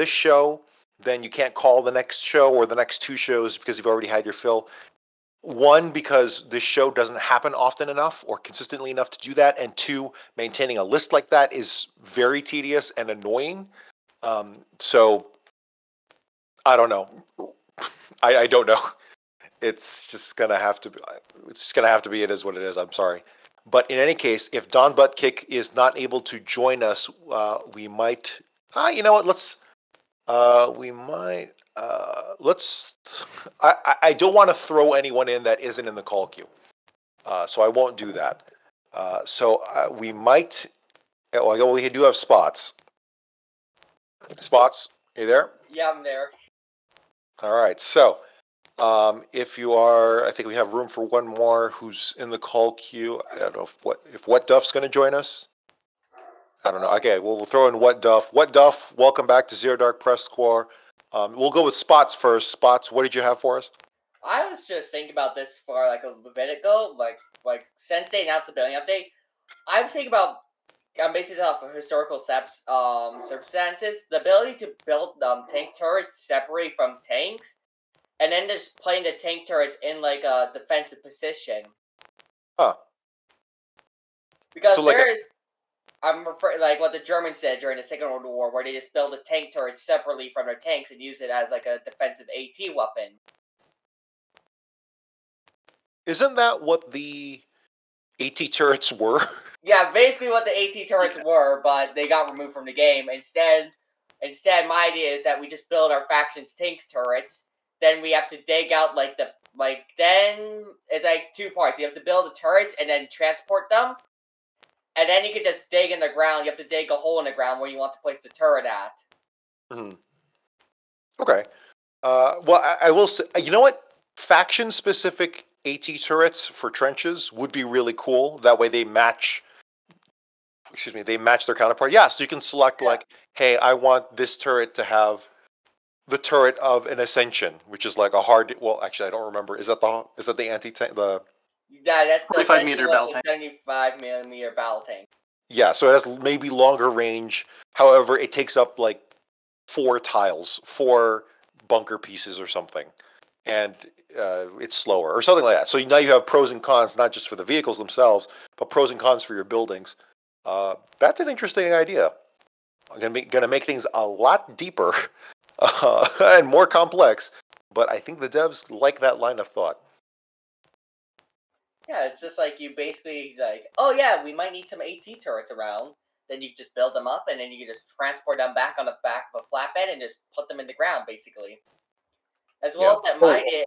show, then you can't call the next show or the next 2 shows because you've already had your fill. One, because this show doesn't happen often enough or consistently enough to do that, and 2, maintaining a list like that is very tedious and annoying. So I don't know. I don't know. It's just gonna have to be. It's just gonna have to be. It is what it is. I'm sorry, but in any case, if DonButtKick is not able to join us, we might. You know what? Let's. We might. Let's. I don't want to throw anyone in that isn't in the call queue, so I won't do that. So we might. Well, we do have Spots. Spots, are you there? Yeah, I'm there. All right, so if you are, I think we have room for one more who's in the call queue. I don't know if Wuatduhf's going to join us. I don't know. Okay, we'll throw in Wuatduhf. Wuatduhf, welcome back to Zero Dark PressCorps. We'll go with Spots first. Spots, what did you have for us? I was just thinking about this for like a bit ago, like since they announced the building update. I'm thinking about basing it off of historical circumstances, the ability to build tank turrets separate from tanks, and then just playing the tank turrets in like a defensive position. Huh. Because so there's, I'm referring like what the Germans did during the Second World War, where they just build a tank turret separately from their tanks and use it as like a defensive AT weapon. Isn't that what the AT turrets were? Yeah, basically what the AT turrets were, but they got removed from the game. Instead, my idea is that we just build our faction's tanks turrets. Then we have to dig out then it's like 2 parts. You have to build the turrets and then transport them. And then you can just dig in the ground. You have to dig a hole in the ground where you want to place the turret at. Mm-hmm. Okay. Well, I will say, you know what? Faction-specific AT turrets for trenches would be really cool. That way they match. Excuse me. They match their counterpart. Yeah. So you can select like, hey, I want this turret to have the turret of an Ascension, which is like a hard. Well, actually, I don't remember. Is that the anti-tank? Yeah, that's the 45-meter battle tank. 75mm battle tank. Yeah, so it has maybe longer range. However, it takes up like 4 tiles, 4 bunker pieces or something, and it's slower or something like that. So now you have pros and cons, not just for the vehicles themselves, but pros and cons for your buildings. That's an interesting idea. I'm gonna make things a lot deeper and more complex, but I think the devs like that line of thought. Yeah, it's just like you basically like, oh yeah, we might need some AT turrets around. Then you just build them up, and then you can just transport them back on the back of a flatbed and just put them in the ground, basically. As well as that might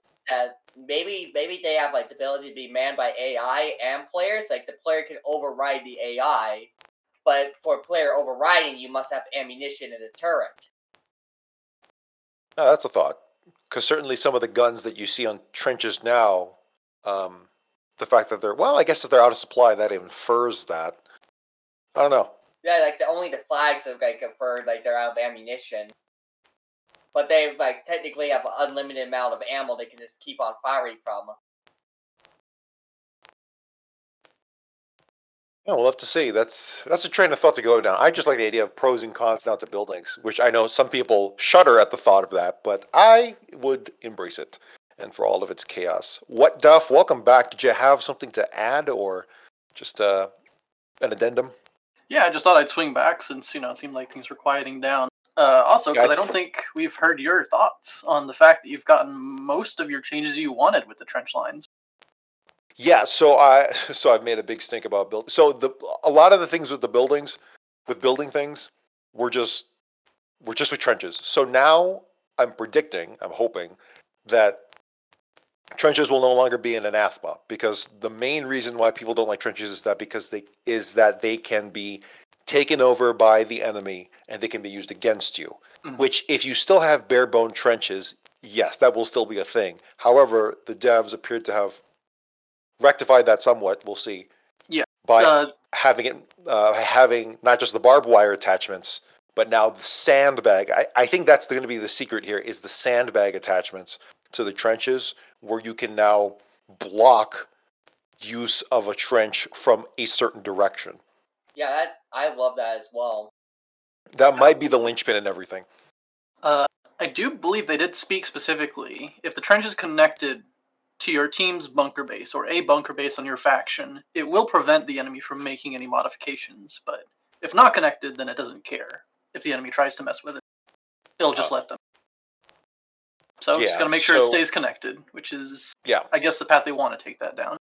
maybe they have like the ability to be manned by AI and players. Like the player can override the AI, but for player overriding, you must have ammunition in a turret. No, that's a thought. Because certainly some of the guns that you see on trenches now, the fact that I guess if they're out of supply, that infers that. I don't know. Yeah, like only the flags have like inferred like they're out of ammunition. But they like technically have an unlimited amount of ammo they can just keep on firing from. Yeah, we'll have to see. That's a train of thought to go down. I just like the idea of pros and cons down to buildings, which I know some people shudder at the thought of that, but I would embrace it, and for all of its chaos. Wuatduhf, welcome back. Did you have something to add, or just an addendum? Yeah, I just thought I'd swing back since it seemed like things were quieting down. Also, because I don't think we've heard your thoughts on the fact that you've gotten most of your changes you wanted with the trench lines. Yeah, so I've made a big stink about building. So a lot of the things with the buildings, with building things, were just with trenches. So now I'm hoping that trenches will no longer be an anathema, because the main reason why people don't like trenches is that they can be taken over by the enemy and they can be used against you. Mm-hmm. Which, if you still have bare bone trenches, yes, that will still be a thing. However, the devs appeared to have rectified that somewhat. We'll see. Yeah. By having not just the barbed wire attachments, but now the sandbag. I think that's going to be the secret here, is the sandbag attachments to the trenches, where you can now block use of a trench from a certain direction. Yeah, I love that as well. That might be the linchpin in everything. I do believe they did speak specifically. If the trench is connected to your team's bunker base or a bunker base on your faction, it will prevent the enemy from making any modifications. But if not connected, then it doesn't care. If the enemy tries to mess with it, it'll just let them. So just got to make sure it stays connected, which is, I guess, the path they want to take that down.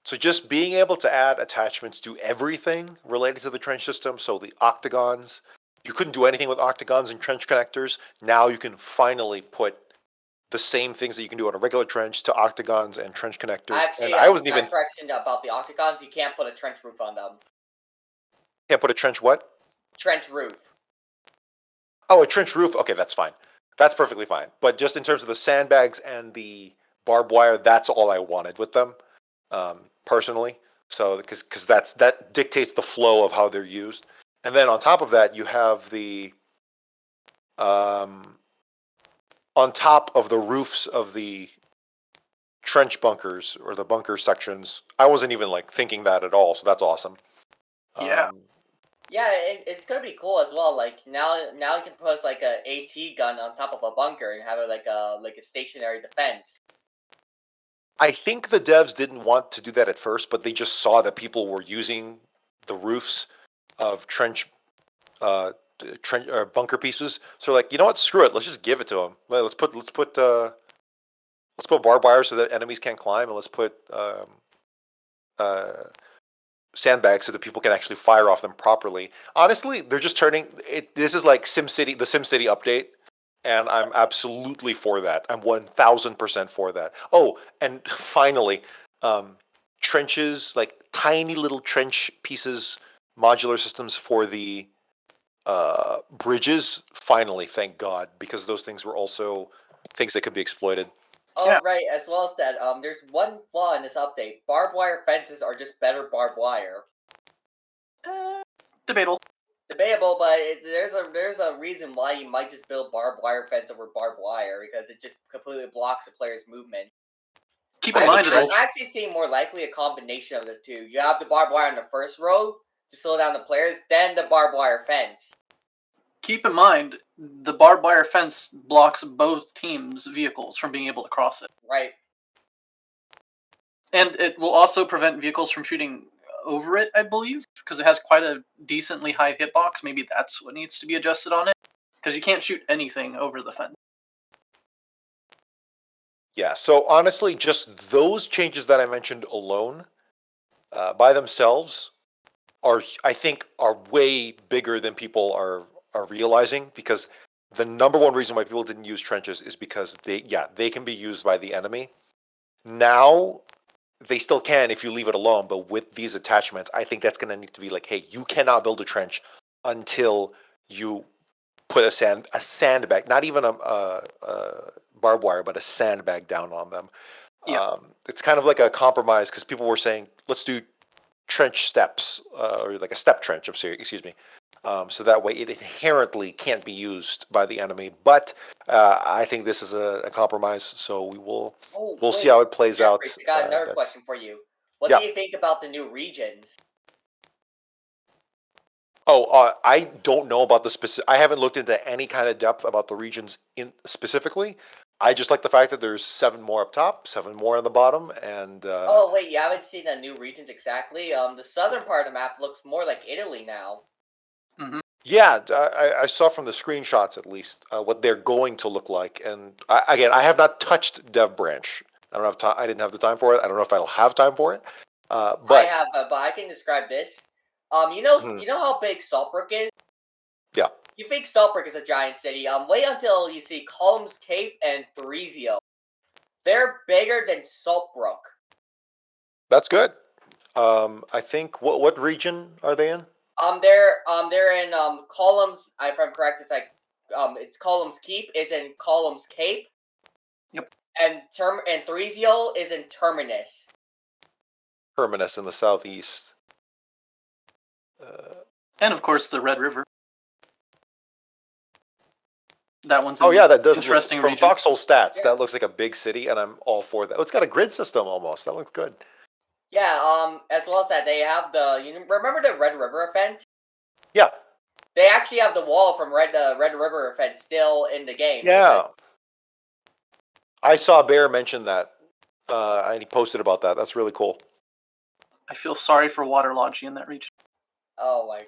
So just being able to add attachments to everything related to the trench system, so the octagons, you couldn't do anything with octagons and trench connectors. Now you can finally put the same things that you can do on a regular trench to octagons and trench connectors. Actually, and I wasn't even correction about the octagons. You can't put a trench roof on them. Can't put a trench what? Trench roof. Oh, a trench roof. Okay, that's fine. That's perfectly fine. But just in terms of the sandbags and the barbed wire, that's all I wanted with them, personally. So because that dictates the flow of how they're used. And then on top of that, you have the on top of the roofs of the trench bunkers or the bunker sections. I wasn't even thinking that at all, so that's awesome. Yeah. Yeah, it's gonna be cool as well. Like now you can put like a AT gun on top of a bunker and have it like a stationary defense. I think the devs didn't want to do that at first, but they just saw that people were using the roofs of trench bunker pieces. So you know what? Screw it. Let's just give it to them. Let's put barbed wire so that enemies can't climb, and let's put sandbags so that people can actually fire off them properly. Honestly, they're just turning it. This is like SimCity, the SimCity update, and I'm absolutely for that. I'm 1000% for that. Oh, and finally, trenches, like tiny little trench pieces, modular systems for the bridges. Finally, thank God, because those things were also things that could be exploited. Oh, right, as well as that, there's one flaw in this update. Barbed wire fences are just better barbed wire. Debatable, but there's a reason why you might just build barbed wire fence over barbed wire, because it just completely blocks the player's movement. Keep in mind, I'm actually seeing more likely a combination of the two. You have the barbed wire in the first row to slow down the players, then the barbed wire fence. Keep in mind, the barbed wire fence blocks both teams' vehicles from being able to cross it. Right. And it will also prevent vehicles from shooting over it, I believe, because it has quite a decently high hitbox. Maybe that's what needs to be adjusted on it, because you can't shoot anything over the fence. Yeah, so honestly, just those changes that I mentioned alone, by themselves, I think are way bigger than people are realizing, because the number one reason why people didn't use trenches is because they can be used by the enemy. Now they still can if you leave it alone, but with these attachments, I think that's going to need to be like, hey, you cannot build a trench until you put a sandbag, not even a barbed wire, but a sandbag down on them. Yeah. It's kind of like a compromise, because people were saying, let's do trench steps, or like a step trench, excuse me. So that way it inherently can't be used by the enemy. But I think this is a compromise, so we'll see how it plays out. I got another question for you. What Yeah. do you think about the new regions? Oh, I don't know about the specific. I haven't looked into any kind of depth about the regions in specifically. I just like the fact that there's 7 more up top, 7 more on the bottom, and. Oh wait, you haven't seen the new regions exactly. The southern part of the map looks more like Italy now. Yeah, I saw from the screenshots at least what they're going to look like, and again, I have not touched Dev Branch. I don't have time. I didn't have the time for it. I don't know if I'll have time for it. But I have, but I can describe this. You know how big Saltbrook is. Yeah. You think Saltbrook is a giant city. Wait until you see Columns Cape and Thrizio. They're bigger than Saltbrook. That's good. I think what region are they in? They're in Columns. If I'm correct, it's like it's Columns Keep is in Columns Cape. Yep. And Thrizio is in Terminus. Terminus in the southeast. And of course the Red River. That one's Oh yeah, that does interesting look, from region. Foxhole stats. That looks like a big city, and I'm all for that. Oh, it's got a grid system almost. That looks good. Yeah, as well as that, they have you remember the Red River event? Yeah. They actually have the wall from Red River event still in the game. Yeah. I saw Bear mention that, and he posted about that. That's really cool. I feel sorry for waterlogy in that region. Oh my.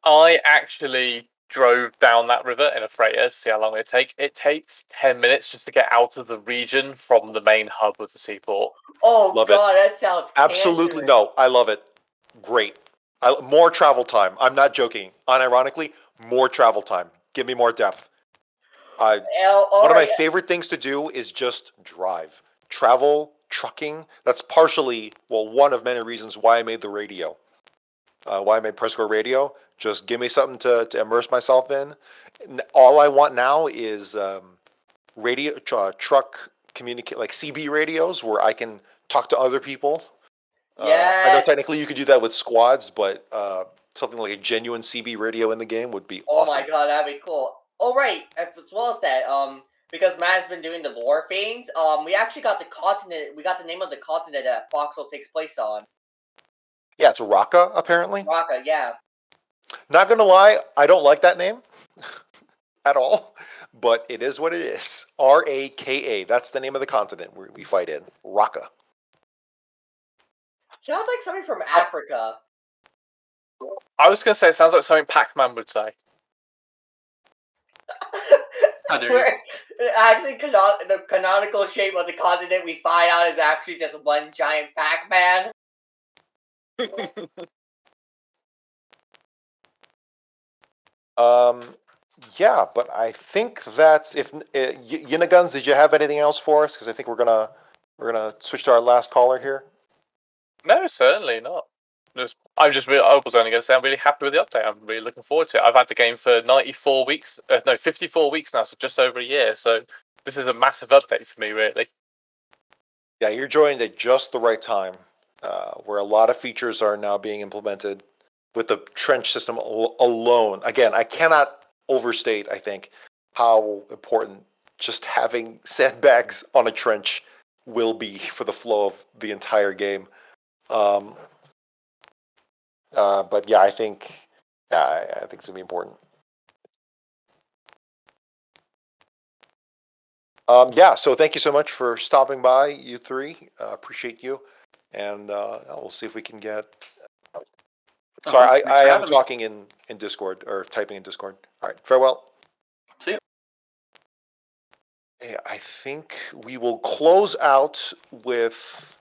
I actually drove down that river in a freighter to see how long it takes. It takes 10 minutes just to get out of the region from the main hub of the seaport. Oh Love god, it. that sounds Absolutely cancerous. no. I love it. Great. More travel time. I'm not joking. Unironically, more travel time. Give me more depth. One of my favorite things to do is just drive. Travel, trucking. That's partially, one of many reasons why I made the radio. Why I made PressCorps Radio. Just give me something to immerse myself in. All I want now is radio truck communicate, like CB radios, where I can talk to other people. I know technically you could do that with squads, but something like a genuine CB radio in the game would be awesome. Oh my god, that'd be cool. Oh right, as well as that, because Matt has been doing the lore things, we actually got the continent. We got the name of the continent that Foxhole takes place on. Yeah, it's Raqqa, apparently. Raqqa, yeah. Not gonna lie, I don't like that name at all, but it is what it is. Raqqa. That's the name of the continent we fight in. Raqqa. Sounds like something from Africa. I was gonna say it sounds like something Pac-Man would say. Actually, the canonical shape of the continent we find out is actually just one giant Pac-Man. Yeah, but I think that's if Yinoguns. Did you have anything else for us? Because I think we're gonna switch to our last caller here. No, certainly not. I was only going to say I'm really happy with the update. I'm really looking forward to it. I've had the game for 54 weeks now, so just over a year. So this is a massive update for me, really. Yeah, you're joined at just the right time, where a lot of features are now being implemented with the trench system alone. Again, I cannot overstate, I think, how important just having sandbags on a trench will be for the flow of the entire game. But yeah, I think it's gonna be important. Yeah, so thank you so much for stopping by, you three. Appreciate you, and we'll see if we can get Sorry, Thanks I for am having me. talking in Discord, or typing in Discord. All right, farewell. See ya. Yeah, I think we will close out with.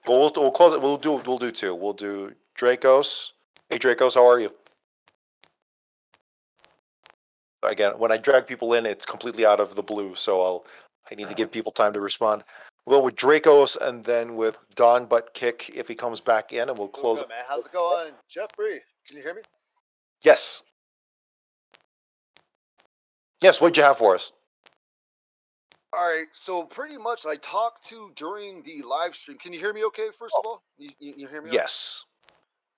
We'll close it. We'll do two. We'll do Draccos. Hey Draccos, how are you? Again, when I drag people in, it's completely out of the blue, so I need to give people time to respond. We'll go with Draccos and then with DonButtKick if he comes back in, and we'll close. Good, man. How's it going, Geoffrey? Can you hear me? Yes. Yes. What'd you have for us? All right. So pretty much, I talked to during the live stream. Can you hear me? Okay. First of all, you hear me? Yes.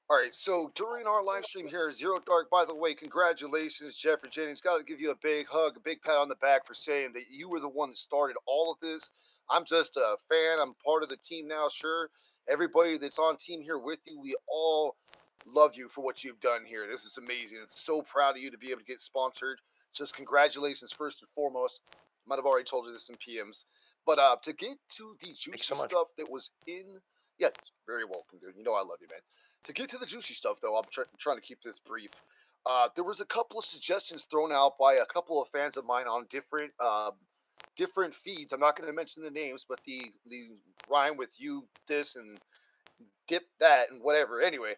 All right. So during our live stream here, Zero Dark. By the way, congratulations, Geoffrey Jennings. Got to give you a big hug, a big pat on the back for saying that you were the one that started all of this. I'm just a fan. I'm part of the team now. Sure. Everybody that's on team here with you, we all love you for what you've done here. This is amazing. I'm so proud of you to be able to get sponsored. Just congratulations first and foremost. Might have already told you this in PMs. But to get to the juicy stuff that was in... Yeah, it's very welcome, dude. You know I love you, man. To get to the juicy stuff, though, I'm trying to keep this brief. There was a couple of suggestions thrown out by a couple of fans of mine on different feeds. I'm not going to mention the names, but the rhyme with you, this, and dip that, and whatever. Anyway,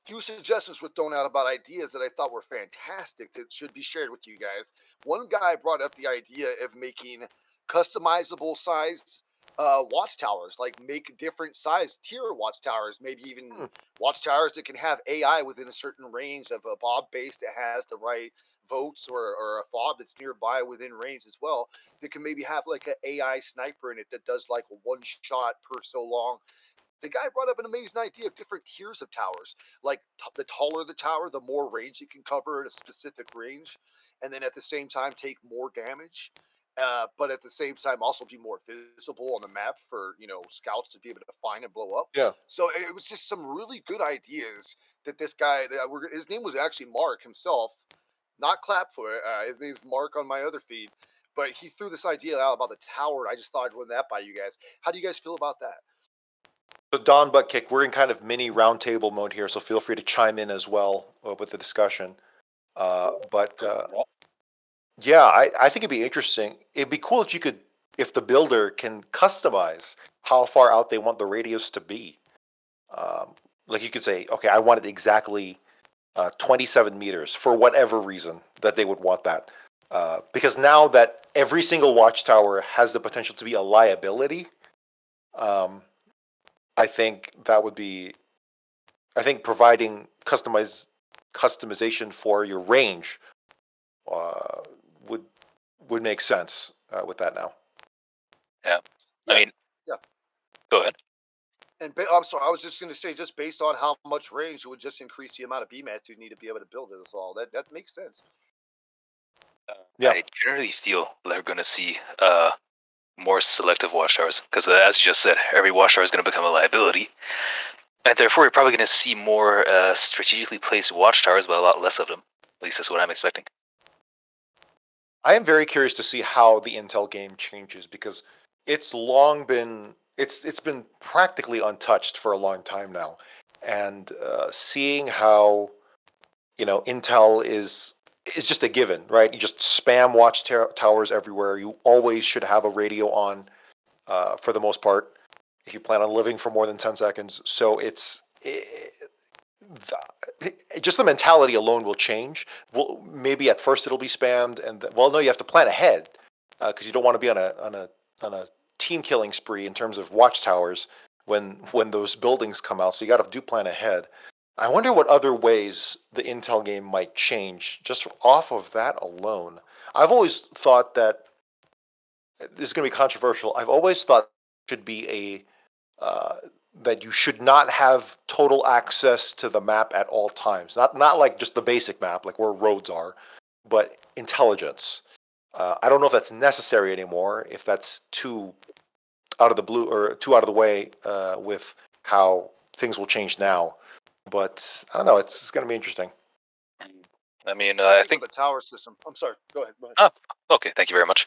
few suggestions were thrown out about ideas that I thought were fantastic that should be shared with you guys. One guy brought up the idea of making customizable sized watchtowers, like make different size tier watchtowers, maybe even watchtowers that can have AI within a certain range of a bob base that has the right votes, or a fob that's nearby within range as well, that can maybe have like an AI sniper in it that does like a one shot per so long. The guy brought up an amazing idea of different tiers of towers. Like the taller the tower, the more range it can cover at a specific range, and then at the same time take more damage. But at the same time also be more visible on the map for scouts to be able to find and blow up. Yeah. So it was just some really good ideas that this guy. His name was actually Mark himself, not clap for it. His name's Mark on my other feed, but he threw this idea out about the tower. I just thought I'd run that by you guys. How do you guys feel about that? So DonButtKick, we're in kind of mini roundtable mode here, so feel free to chime in as well with the discussion. Yeah, I think it'd be interesting. It'd be cool if the builder can customize how far out they want the radius to be. Like you could say, okay, I want it exactly 27 meters for whatever reason that they would want that. Because now that every single watchtower has the potential to be a liability, I think that would be. I think providing customization for your range would make sense with that now. Yeah. I mean, yeah. Go ahead. And I'm sorry, I was just going to say, just based on how much range, it would just increase the amount of BMATs you need to be able to build it. That's all. That makes sense. I generally feel they're going to see more selective watchtowers because, as you just said, every watchtower is going to become a liability, and therefore you're probably going to see more strategically placed watchtowers, but a lot less of them. At least that's what I'm expecting. I am very curious to see how the Intel game changes because it's long been it's been practically untouched for a long time now, and seeing how Intel is just a given, right? You just spam watchtowers everywhere. You always should have a radio on for the most part if you plan on living for more than 10 seconds. So just the mentality alone will change. Well, maybe at first it'll be spammed, and no, you have to plan ahead because you don't want to be on a team killing spree in terms of watchtowers when those buildings come out. So you got to do plan ahead. I wonder what other ways the Intel game might change just off of that alone. I've always thought that this is going to be controversial. I've always thought it should be that you should not have total access to the map at all times. Not like just the basic map, like where roads are, but intelligence. I don't know if that's necessary anymore, if that's too out of the blue or too out of the way with how things will change now. But I don't know. It's going to be interesting. I mean, I think the tower system. I'm sorry. Go ahead. Oh, okay. Thank you very much.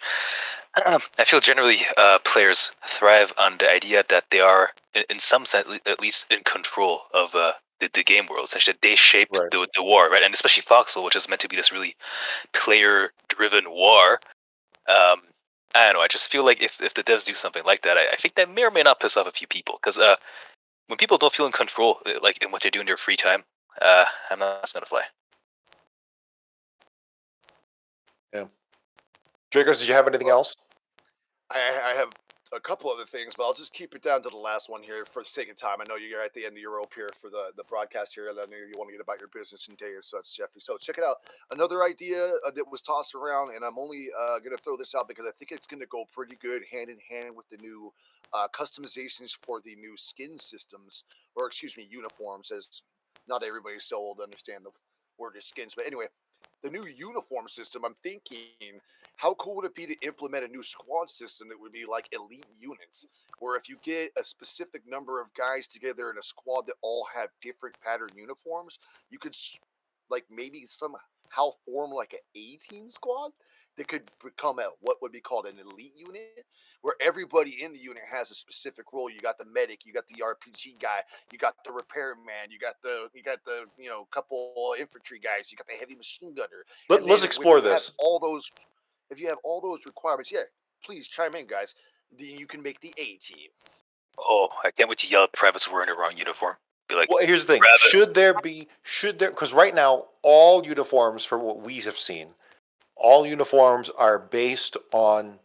I feel generally players thrive on the idea that they are, in some sense, at least in control of the game world. Essentially, they shaped the war, right? And especially Foxhole, which is meant to be this really player-driven war. I don't know. I just feel like if the devs do something like that, I think that may or may not piss off a few people. Because when people don't feel in control, like in what they do in their free time, I'm not gonna fly. Yeah. Draccos, did you have anything else? I have a couple other things, but I'll just keep it down to the last one here for the sake of time. I know you're at the end of your rope here for the broadcast here, and I know you want to get about your business and day and such, Geoffrey. So check it out. Another idea that was tossed around, and I'm only going to throw this out because I think it's going to go pretty good hand in hand with the new customizations for the new skin systems, or excuse me, uniforms, as not everybody's so old to understand the word is skins. But anyway, the new uniform system, I'm thinking, how cool would it be to implement a new squad system that would be like elite units, where if you get a specific number of guys together in a squad that all have different pattern uniforms, you could like maybe somehow form like an A-team squad that could become what would be called an elite unit, where everybody in the unit has a specific role. You got the medic, you got the RPG guy, you got the repairman, you got the couple infantry guys, you got the heavy machine gunner. Let's explore this. If you have all those requirements, yeah, please chime in, guys. You can make the A-team. Oh, I can't wait to yell at Travis wearing the wrong uniform. Be like, well, here's the thing: should there? Because right now, all uniforms, from what we have seen, all uniforms are based on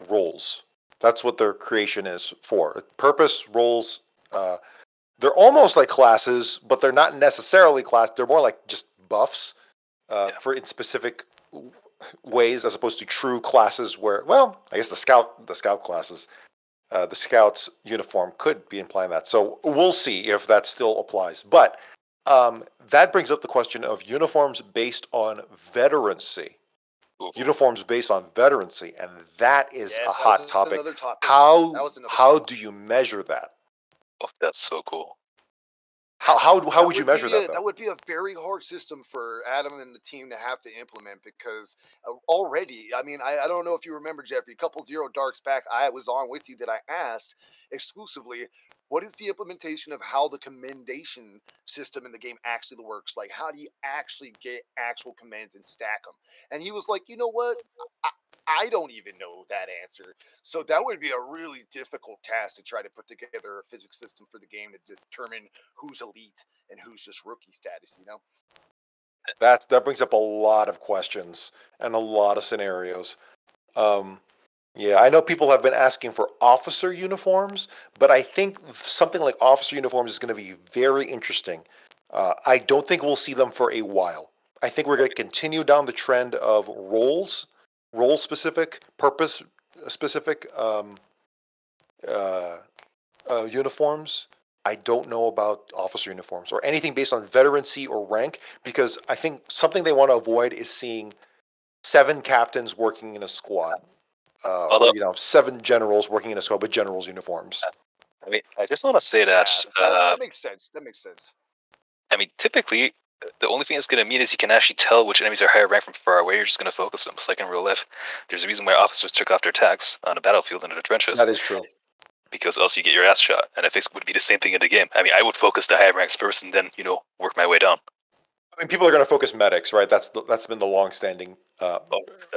roles. That's what their creation is for. Purpose, roles. They're almost like classes, but they're not necessarily class. They're more like just buffs for in specific ways, as opposed to true classes. Where, well, I guess the scout classes. The scout's uniform could be implying that. So we'll see if that still applies. But that brings up the question of uniforms based on veterancy. Uniforms based on veterancy, and that is a hot topic. How do you measure that? Oh, that's so cool. How would you measure that? That would be a very hard system for Adam and the team to have to implement, because already, I mean, I don't know if you remember, Geoffrey, a couple Zero Darks back, I was on with you that I asked exclusively, what is the implementation of how the commendation system in the game actually works? Like, how do you actually get actual commands and stack them? And he was like, you know what? I don't even know that answer. So that would be a really difficult task to try to put together a physics system for the game to determine who's elite and who's just rookie status, you know? That brings up a lot of questions and a lot of scenarios. Yeah, I know people have been asking for officer uniforms, but I think something like officer uniforms is going to be very interesting. I don't think we'll see them for a while. I think we're going to continue down the trend of role specific, purpose specific uniforms. I don't know about officer uniforms or anything based on veterancy or rank, because I think something they want to avoid is seeing 7 captains working in a squad. Or 7 generals working in a squad with generals' uniforms. I mean, I just want to say that that makes sense. That makes sense. I mean, typically, the only thing it's going to mean is you can actually tell which enemies are higher rank from far away. You're just going to focus them. It's like in real life. There's a reason why officers took off their tags on a battlefield in the trenches. That is true. Because else you get your ass shot. And I think it would be the same thing in the game. I mean, I would focus the higher ranks first and then, work my way down. I mean, people are going to focus medics, right? That's been the long-standing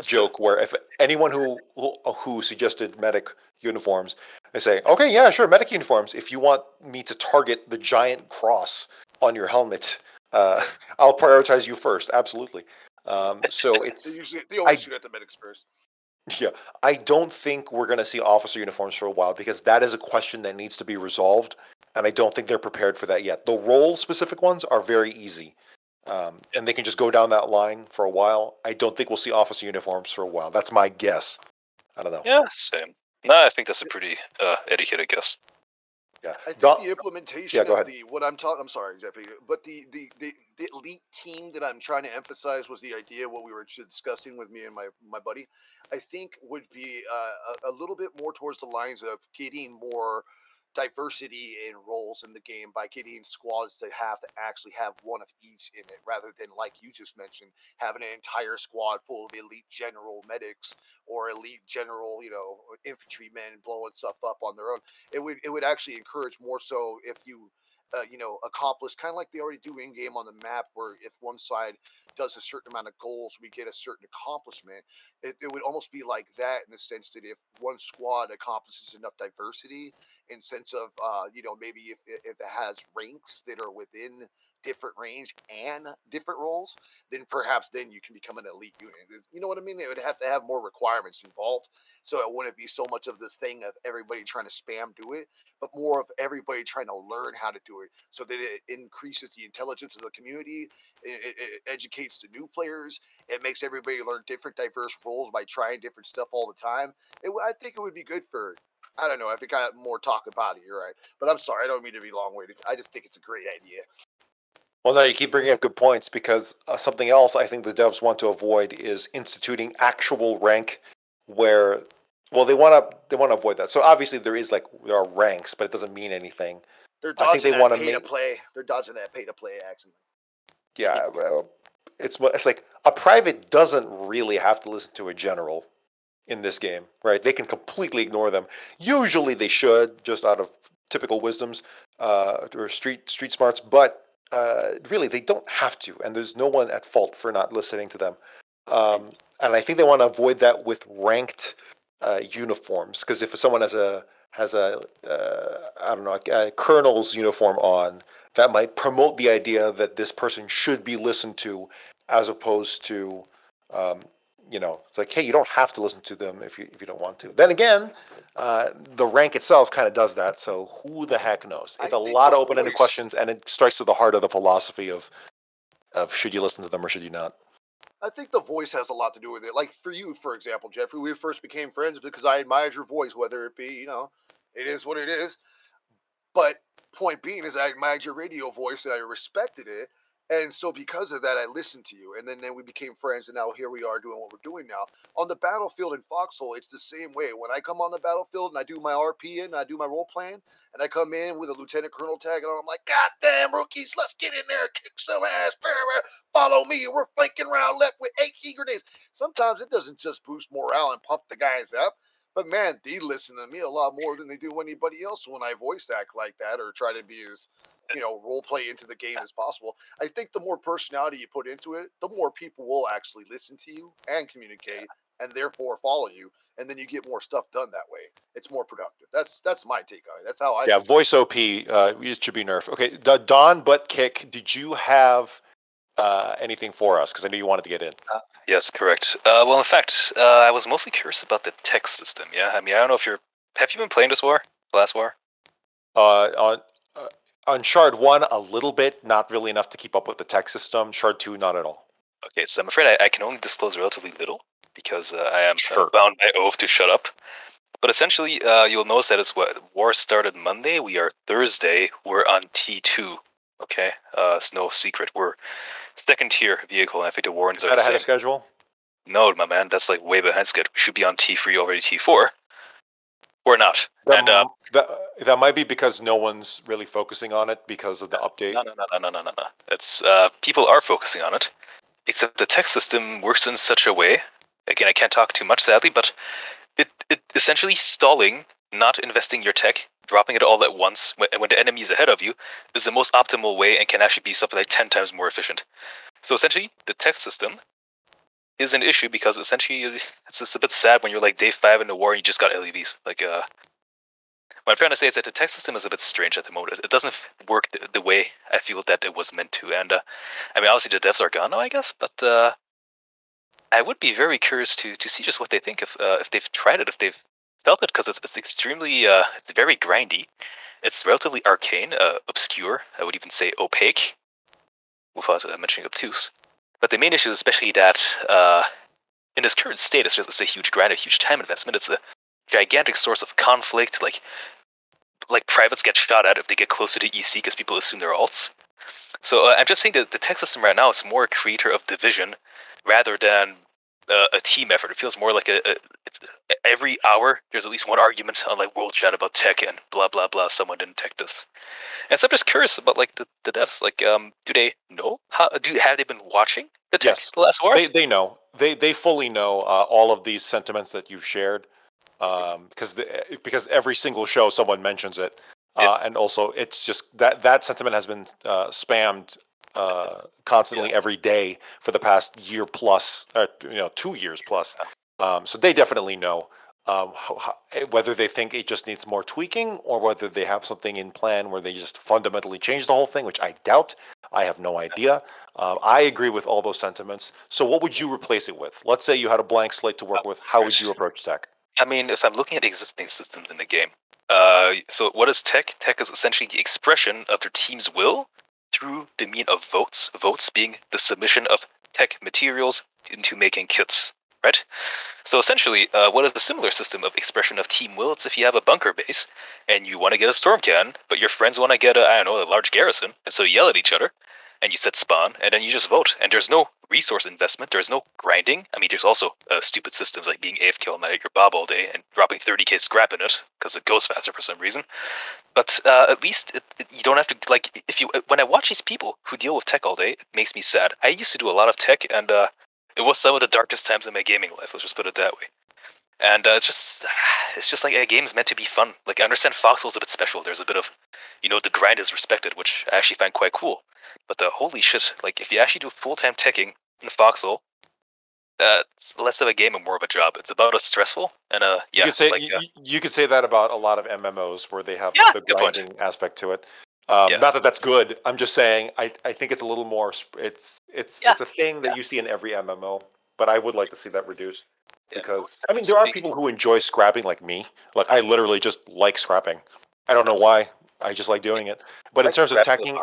joke. Where if anyone who suggested medic uniforms, they say, "Okay, yeah, sure, medic uniforms. If you want me to target the giant cross on your helmet, I'll prioritize you first." Absolutely. So it's they always shoot at the medics first. Yeah, I don't think we're going to see officer uniforms for a while, because that is a question that needs to be resolved, and I don't think they're prepared for that yet. The role-specific ones are very easy. And they can just go down that line for a while. I don't think we'll see officer uniforms for a while. That's my guess. I don't know. Yeah, same. No, I think that's a pretty educated guess. Yeah. I think the implementation go of ahead. I'm sorry, Jeffrey, but the elite team that I'm trying to emphasize was the idea, what we were discussing with me and my buddy, I think would be a little bit more towards the lines of getting more diversity in roles in the game by getting squads to actually have one of each in it, rather than, like you just mentioned, having an entire squad full of elite general medics or elite general, infantrymen blowing stuff up on their own. It would actually encourage more so if you accomplished, kind of like they already do in game on the map, where if one side does a certain amount of goals, we get a certain accomplishment. It would almost be like that in the sense that if one squad accomplishes enough diversity, in sense of maybe if it has ranks that are within different range and different roles, then perhaps then you can become an elite unit. You know what I mean? They would have to have more requirements involved, so it wouldn't be so much of the thing of everybody trying to spam do it, but more of everybody trying to learn how to do it, so that it increases the intelligence of the community. It educates the new players. It makes everybody learn different diverse roles by trying different stuff all the time. I think it would be good for. I don't know. I think I have more talk about it. You're right, but I'm sorry. I don't mean to be long-winded. I just think it's a great idea. Well, no, you keep bringing up good points, because something else I think the devs want to avoid is instituting actual rank where, well, they want to avoid that. So obviously there are ranks, but it doesn't mean anything. They're I think dodging they want that to pay to make, play. They're dodging that pay to play action. yeah, well, it's like a private doesn't really have to listen to a general in this game, right? They can completely ignore them. Usually they should, just out of typical wisdoms or street smarts, but really they don't have to, and there's no one at fault for not listening to them. And I think they want to avoid that with ranked uniforms, because if someone has a I don't know, a colonel's uniform on, that might promote the idea that this person should be listened to, as opposed to it's like, hey, you don't have to listen to them if you don't want to. Then again, the rank itself kind of does that. So who the heck knows? It's a lot of open-ended questions, and it strikes to the heart of the philosophy of should you listen to them or should you not. I think the voice has a lot to do with it. Like for you, for example, Geoffrey, we first became friends because I admired your voice, whether it be, it is what it is. But point being is I admired your radio voice and I respected it. And so because of that, I listened to you. And then we became friends, and now here we are doing what we're doing now. On the battlefield in Foxhole, it's the same way. When I come on the battlefield and I do my RP and I do my role playing, and I come in with a lieutenant colonel tag, and I'm like, God damn, rookies, let's get in there, kick some ass, follow me, we're flanking round left with HE grenades. Sometimes it doesn't just boost morale and pump the guys up, but man, they listen to me a lot more than they do anybody else when I voice act like that or try to be as role play into the game as possible. I think the more personality you put into it, the more people will actually listen to you and communicate, and therefore follow you, and then you get more stuff done that way. It's more productive. That's my take on it. That's how I. Yeah, voice OP. It should be nerfed. Okay, DonButtKick, did you have anything for us? Because I knew you wanted to get in. Yes, correct. Well, in fact, I was mostly curious about the tech system. Yeah, I mean, I don't know if have you been playing this war, last war? On Shard 1, a little bit, not really enough to keep up with the tech system. Shard 2, not at all. Okay, so I'm afraid I can only disclose relatively little, because I am bound by oath to shut up. But essentially, you'll notice that war started Monday. We are Thursday. We're on T2. Okay, it's no secret. We're second tier vehicle, and I think the Warrens are the same. Is that ahead of schedule? No, my man, that's like way behind schedule. We should be on T3 already, T4. Or not. That might be because no one's really focusing on it because of the update. No. It's people are focusing on it, except the tech system works in such a way. Again, I can't talk too much, sadly, but it essentially stalling, not investing your tech, dropping it all at once when the enemy is ahead of you, is the most optimal way and can actually be something like 10 times more efficient. So essentially, the tech system is an issue because essentially it's just a bit sad when you're like day 5 in the war and you just got LEVs. Like, what I'm trying to say is that the tech system is a bit strange at the moment. It doesn't work the way I feel that it was meant to. And I mean, obviously the devs are gone now, I guess, but I would be very curious to see just what they think if they've tried it, if they've felt it, because it's extremely, it's very grindy. It's relatively arcane, obscure. I would even say opaque, without mentioning obtuse. But the main issue is especially that in its current state, it's a huge grind, a huge time investment. It's a gigantic source of conflict. Like privates get shot at if they get close to the EC because people assume they're alts. So I'm just saying that the tech system right now is more a creator of division rather than a team effort. It feels more like every hour there's at least one argument on like World Chat about tech and blah blah blah. Someone didn't tech this. And so I'm just curious about like the devs. Like, do they know? Have they been watching the tech the last wars? They know. They fully know all of these sentiments that you've shared, because every single show someone mentions it. And also, it's just that sentiment has been spammed constantly every day for the past year plus, 2 years plus. So they definitely know whether they think it just needs more tweaking or whether they have something in plan where they just fundamentally change the whole thing, which I doubt. I have no idea. I agree with all those sentiments. So what would you replace it with? Let's say you had a blank slate to work with. How would you approach tech? I mean, if I'm looking at existing systems in the game, so what is tech? Tech is essentially the expression of their team's will through the mean of votes. Votes being the submission of tech materials into making kits, right? So essentially, what is the similar system of expression of team will? It's if you have a bunker base and you want to get a storm cannon, but your friends want to get a large garrison, and so you yell at each other, and you set spawn, and then you just vote. And there's no resource investment, there's no grinding. I mean, there's also stupid systems like being AFK all night at your bob all day and dropping 30k scrap in it because it goes faster for some reason. But at least you don't have to, like, when I watch these people who deal with tech all day, it makes me sad. I used to do a lot of tech, and it was some of the darkest times in my gaming life, let's just put it that way. And it's just like a game is meant to be fun. Like, I understand Foxhole's a bit special. There's a bit of, the grind is respected, which I actually find quite cool. But holy shit, like, if you actually do full-time teching in Foxhole, it's less of a game and more of a job. It's about as stressful, and You could say you could say that about a lot of MMOs where they have the grinding aspect to it. Not that that's good. I'm just saying I think it's a little more. It's a thing that you see in every MMO, but I would like to see that reduced because I mean there are people who enjoy scrapping like me. Like I literally just like scrapping. I don't know why. I just like doing it. But in terms of teching,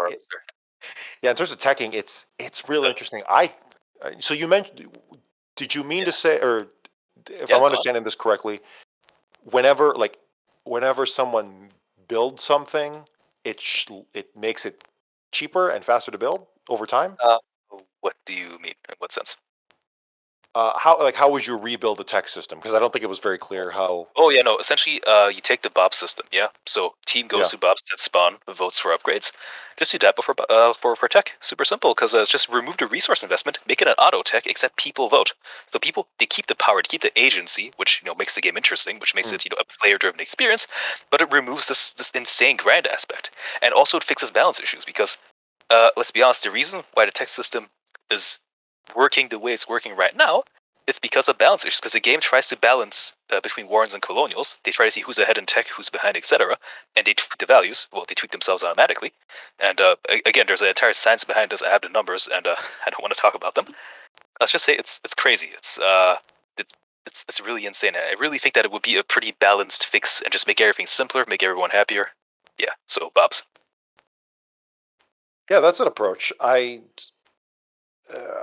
in terms of teching, it's really interesting. So you mentioned. Did you mean to say, or if I'm understanding this correctly, whenever someone builds something, it makes it cheaper and faster to build over time? What do you mean? In what sense? How would you rebuild the tech system? Because I don't think it was very clear how. Oh yeah, no. Essentially, you take the Bob system. Yeah. So team goes to Bob's set spawn, votes for upgrades. Just do that for tech. Super simple. Because it's just remove the resource investment, make it an auto tech, except people vote. So people they keep the power, they keep the agency, which makes the game interesting, which makes it a player-driven experience. But it removes this insane grind aspect, and also it fixes balance issues because let's be honest, the reason why the tech system is working the way it's working right now, it's because of balance issues. Because the game tries to balance between Wardens and Colonials. They try to see who's ahead in tech, who's behind, etc. And they tweak the values. Well, they tweak themselves automatically. And again, there's an entire science behind this. I have the numbers, and I don't want to talk about them. Let's just say it's crazy. It's really insane. I really think that it would be a pretty balanced fix and just make everything simpler, make everyone happier. Yeah. So, Bob's. Yeah, that's an approach. I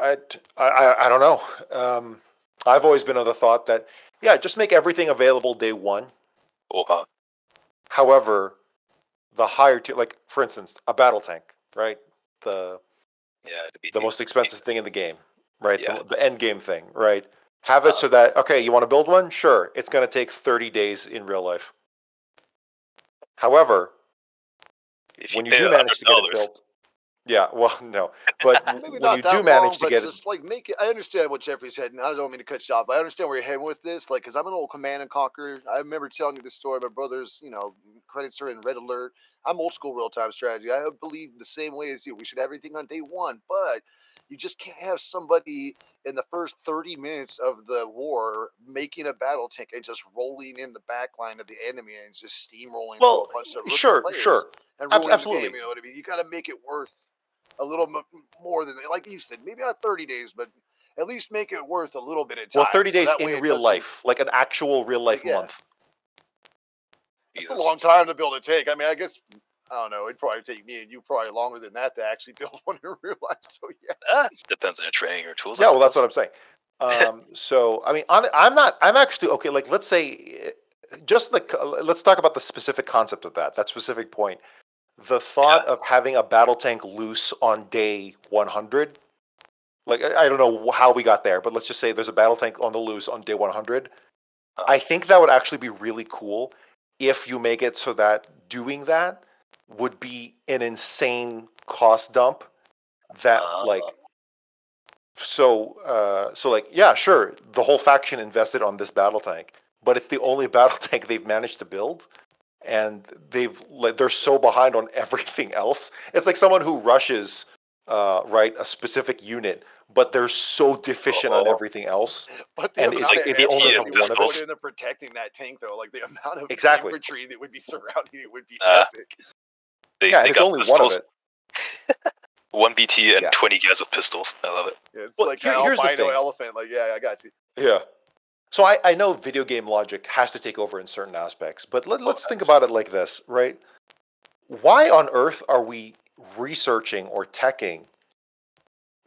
don't know. I've always been of the thought that just make everything available day one. However, the higher tier, like for instance, a battle tank, right? The most expensive thing in the game, right? The end game thing, right? Have it so that you want to build one? Sure, it's going to take 30 days in real life. However, when you do manage to get it built. Yeah, well, no, but maybe when not you that do manage long, to but get just like make it. I understand what Geoffrey said, and I don't mean to cut you off, but I understand where you're heading with this. Like, because I'm an old Command and Conquer. I remember telling you this story. My brother's, credits are in Red Alert. I'm old school real time strategy. I believe the same way as you. We should have everything on day one, but you just can't have somebody in the first 30 minutes of the war making a battle tank and just rolling in the back line of the enemy and just steamrolling through a bunch of rookie players and ruining the game. You know what I mean? You got to make it worth a little more than, like you said, maybe not 30 days, but at least make it worth a little bit of time. Well, 30 days in real life, like an actual real life month. It's a long time to build a tank. I mean, I guess, I don't know, it'd probably take me and you probably longer than that to actually build one in real life. So depends on your training or tools. Yeah, well, that's what I'm saying. So, I mean, I'm actually, okay, like, let's say, let's talk about the specific concept of that specific point. The thought of having a battle tank loose on day 100, like, I don't know how we got there, but let's just say there's a battle tank on the loose on day 100. I think that would actually be really cool if you make it so that doing that would be an insane cost dump that, sure, the whole faction invested on this battle tank, but it's the only battle tank they've managed to build. and they're so behind on everything else. It's like someone who rushes right a specific unit, but they're so deficient on everything else. But the And amount of it's only ammo one you of put it. into protecting that tank, though, like the amount of Exactly. infantry that would be surrounding it would be epic. Yeah, and it's only one of it. 1 BT and 20 guys with pistols. I love it. Yeah, it's Well, like here's an the albino thing. elephant. Like, yeah, I got you. Yeah. So I know video game logic has to take over in certain aspects, but let's think about it like this, right? Why on earth are we researching or teching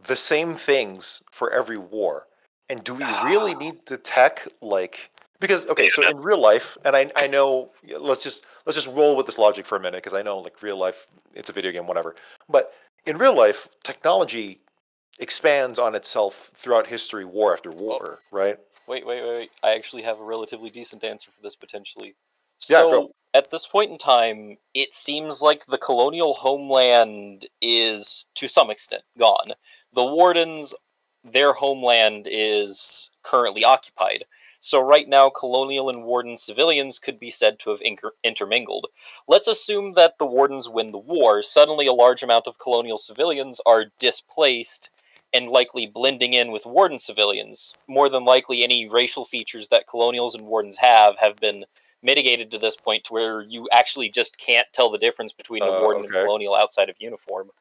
the same things for every war? And do we really need to tech like because okay, so in real life, and I know let's just roll with this logic for a minute because I know like real life it's a video game, whatever. But in real life, technology expands on itself throughout history, war after war, right? Wait. I actually have a relatively decent answer for this potentially. Yeah, So, go. at this point in time, it seems like the colonial homeland is, to some extent, gone. The Wardens, their homeland is currently occupied. So right now, Colonial and Warden civilians could be said to have intermingled. Let's assume that the Wardens win the war. Suddenly, a large amount of Colonial civilians are displaced and likely blending in with Warden civilians. More than likely, any racial features that Colonials and Wardens have been mitigated to this point to where you actually just can't tell the difference between a Warden and Colonial outside of uniform.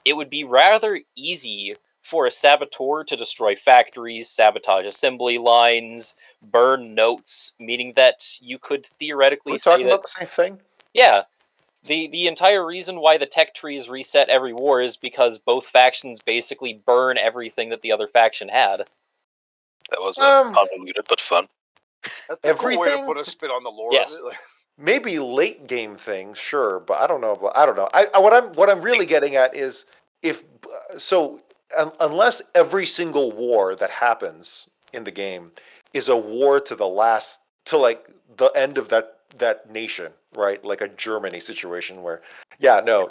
It would be rather easy for a saboteur to destroy factories, sabotage assembly lines, burn notes, meaning that you could theoretically We're say talking that... about the same thing? Yeah. The entire reason why the tech trees reset every war is because both factions basically burn everything that the other faction had. That was convoluted but fun. That's a cool way to Everything? put a spin on the lore Yes. of it. Maybe late game things, sure, but I don't know. I don't know. What I'm really getting at is if so, unless every single war that happens in the game is a war to the last, to like the end of that nation, right? Like a Germany situation where, yeah, no,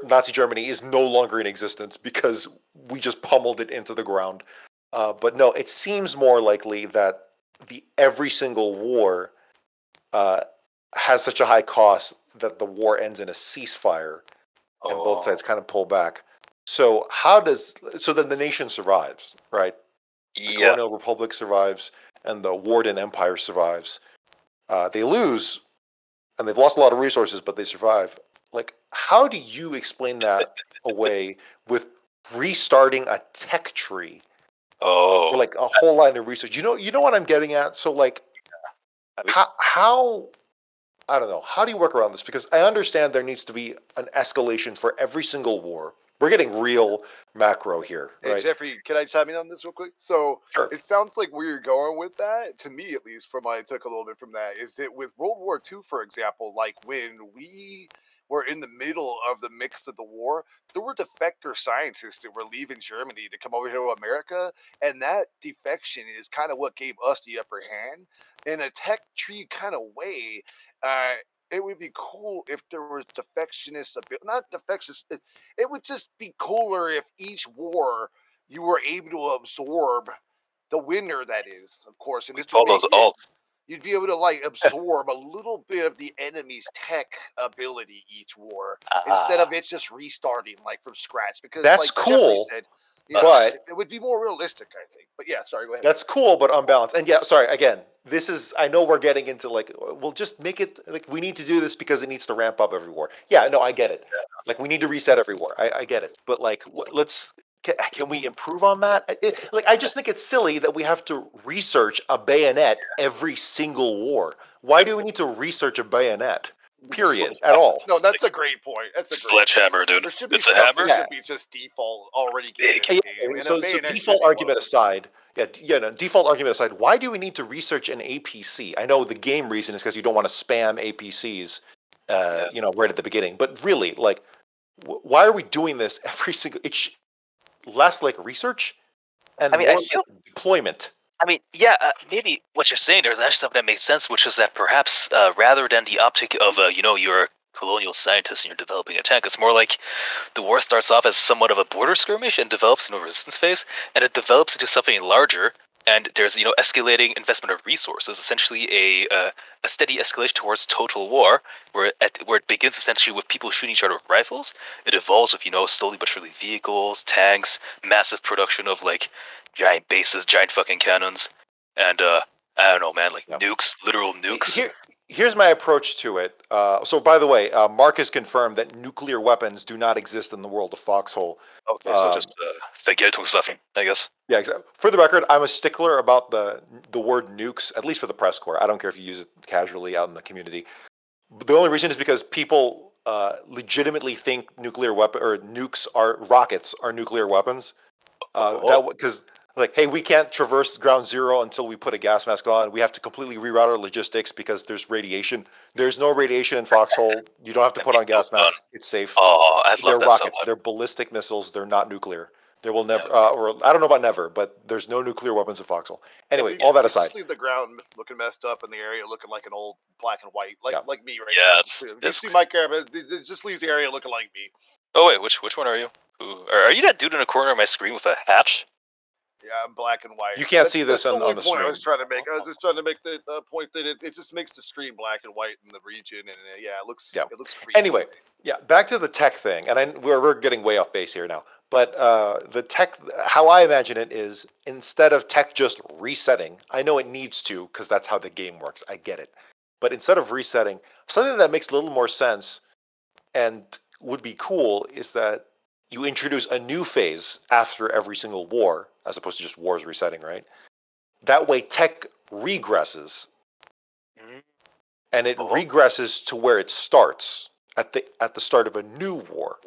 Nazi Germany is no longer in existence because we just pummeled it into the ground. But no, it seems more likely that every single war has such a high cost that the war ends in a ceasefire and both sides kind of pull back. So then the nation survives, right? The Colonial Republic survives and the Warden Empire survives. They lose and they've lost a lot of resources, but they survive. Like, how do you explain that away with restarting a tech tree? Or like a whole line of research. You know what I'm getting at? So like how I don't know. How do you work around this? Because I understand there needs to be an escalation for every single war. We're getting real macro here, Hey, right? Jeffrey, can I chime in on this real quick? So it sounds like where you're going with that, to me at least, from what I took a little bit from that, is that with World War II, for example, like when we were in the middle of the mix of the war, there were defector scientists that were leaving Germany to come over here to America, and that defection is kind of what gave us the upper hand. In a tech tree kind of way, it would be cool if there was defectionist, not defectionist. It would just be cooler if each war you were able to absorb the winner. That is, of course, and this All those alts. You'd be able to like absorb a little bit of the enemy's tech ability each war instead of it just restarting like from scratch. Because that's like cool, Jeffrey said, but it would be more realistic, I think. But yeah, sorry, go ahead. that's cool, but unbalanced. And yeah, sorry, again, this is, I know we're getting into like, we'll just make it, like, we need to do this because it needs to ramp up every war. Yeah, no, I get it. Like, we need to reset every war. I get it. But like, can we improve on that? Like, I just think it's silly that we have to research a bayonet every single war. Why do we need to research a bayonet? Period. At all. No, that's a great point. That's a Sledgehammer, dude. There should be It's a stuff hammer. that should be just default already given in the game. And So a bayonet should default be argument aside, default argument aside, why do we need to research an APC? I know the game reason is because you don't want to spam APCs, right at the beginning. But really, like, why are we doing this every single? It's less like research and more like deployment. I mean, yeah, maybe what you're saying there is actually something that makes sense, which is that perhaps rather than the optic of, you're a colonial scientist and you're developing a tank, it's more like the war starts off as somewhat of a border skirmish and develops into a resistance phase, and it develops into something larger, and there's escalating investment of resources, essentially a steady escalation towards total war, where it begins essentially with people shooting each other with rifles. It evolves with slowly but surely vehicles, tanks, massive production of like giant bases, giant fucking cannons, and I don't know, man, like nukes, literal nukes. Here's my approach to it. So, by the way, Mark has confirmed that nuclear weapons do not exist in the world of Foxhole. Okay, so just Vergeltungswaffen, I guess. Yeah, exactly. For the record, I'm a stickler about the word nukes, at least for the PressCorps. I don't care if you use it casually out in the community. The only reason is because people legitimately think nuclear weapon or nukes are rockets are nuclear weapons. Because like, hey, we can't traverse ground zero until we put a gas mask on. We have to completely reroute our logistics because there's radiation. There's no radiation in Foxhole. You don't have to put on gas masks. It's safe. Oh, I love They're that rockets. so much. They're ballistic missiles. They're not nuclear. There will never, or I don't know about never, but there's no nuclear weapons in Foxhole. Anyway, all that aside. Just leave the ground looking messed up and the area looking like an old black and white, like me right Yeah, now. If you see my camera, it just leaves the area looking like me. Oh wait, which one are you? Are you that dude in the corner of my screen with a hat? Yeah, I'm black and white. You can't see this that's on the the point I stream. was trying to make. I was just trying to make the point that it just makes the screen black and white in the region, and it looks creepy. Anyway, back to the tech thing, and we're getting way off base here now. But the tech, how I imagine it is, instead of tech just resetting, I know it needs to because that's how the game works. I get it. But instead of resetting, something that makes a little more sense and would be cool is that you introduce a new phase after every single war, as opposed to just wars resetting, right? That way, tech regresses, and it regresses to where it starts at the start of a new war.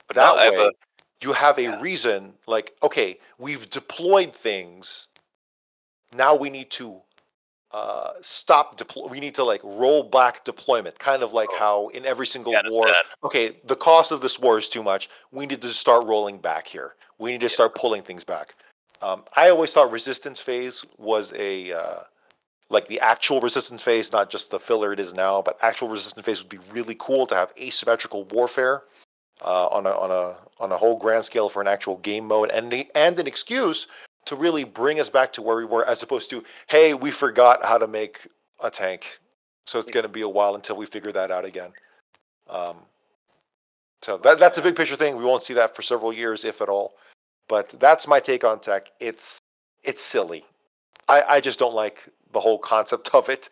But that way, you have a reason. Like, okay, we've deployed things. Now we need to stop deploy. We need to like roll back deployment, kind of like how in every single war. Okay, the cost of this war is too much. We need to start rolling back here. We need to start pulling things back. I always thought resistance phase was like the actual resistance phase, not just the filler it is now, but actual resistance phase would be really cool to have asymmetrical warfare on a whole grand scale for an actual game mode and an excuse to really bring us back to where we were, as opposed to, hey, we forgot how to make a tank, so it's going to be a while until we figure that out again. So that's a big picture thing. We won't see that for several years, if at all. But that's my take on tech. It's silly. I just don't like the whole concept of it.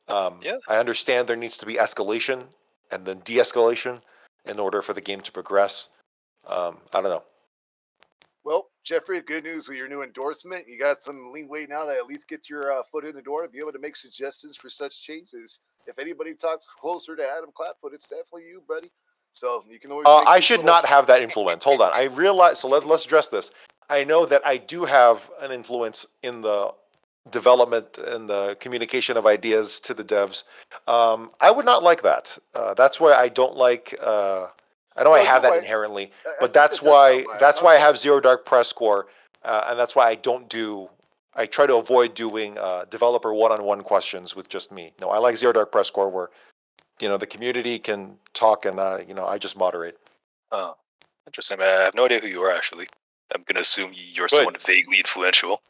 I understand there needs to be escalation and then de-escalation in order for the game to progress. I don't know. Well, Geoffrey, good news with your new endorsement. You got some leeway now to at least get your foot in the door and be able to make suggestions for such changes. If anybody talks closer to Adam Clapfoot, it's definitely you, buddy. So you can always. I should not have that influence. Hold on. I realize. So let's address this. I know that I do have an influence in the development and the communication of ideas to the devs. I would not like that. That's why I don't like. I know I have that inherently, but that's why I have Zero Dark PressCorps, and that's why I don't do. I try to avoid doing developer one-on-one questions with just me. No, I like Zero Dark PressCorps where, the community can talk and I just moderate. Oh, interesting. I have no idea who you are actually. I'm gonna assume you're someone vaguely influential.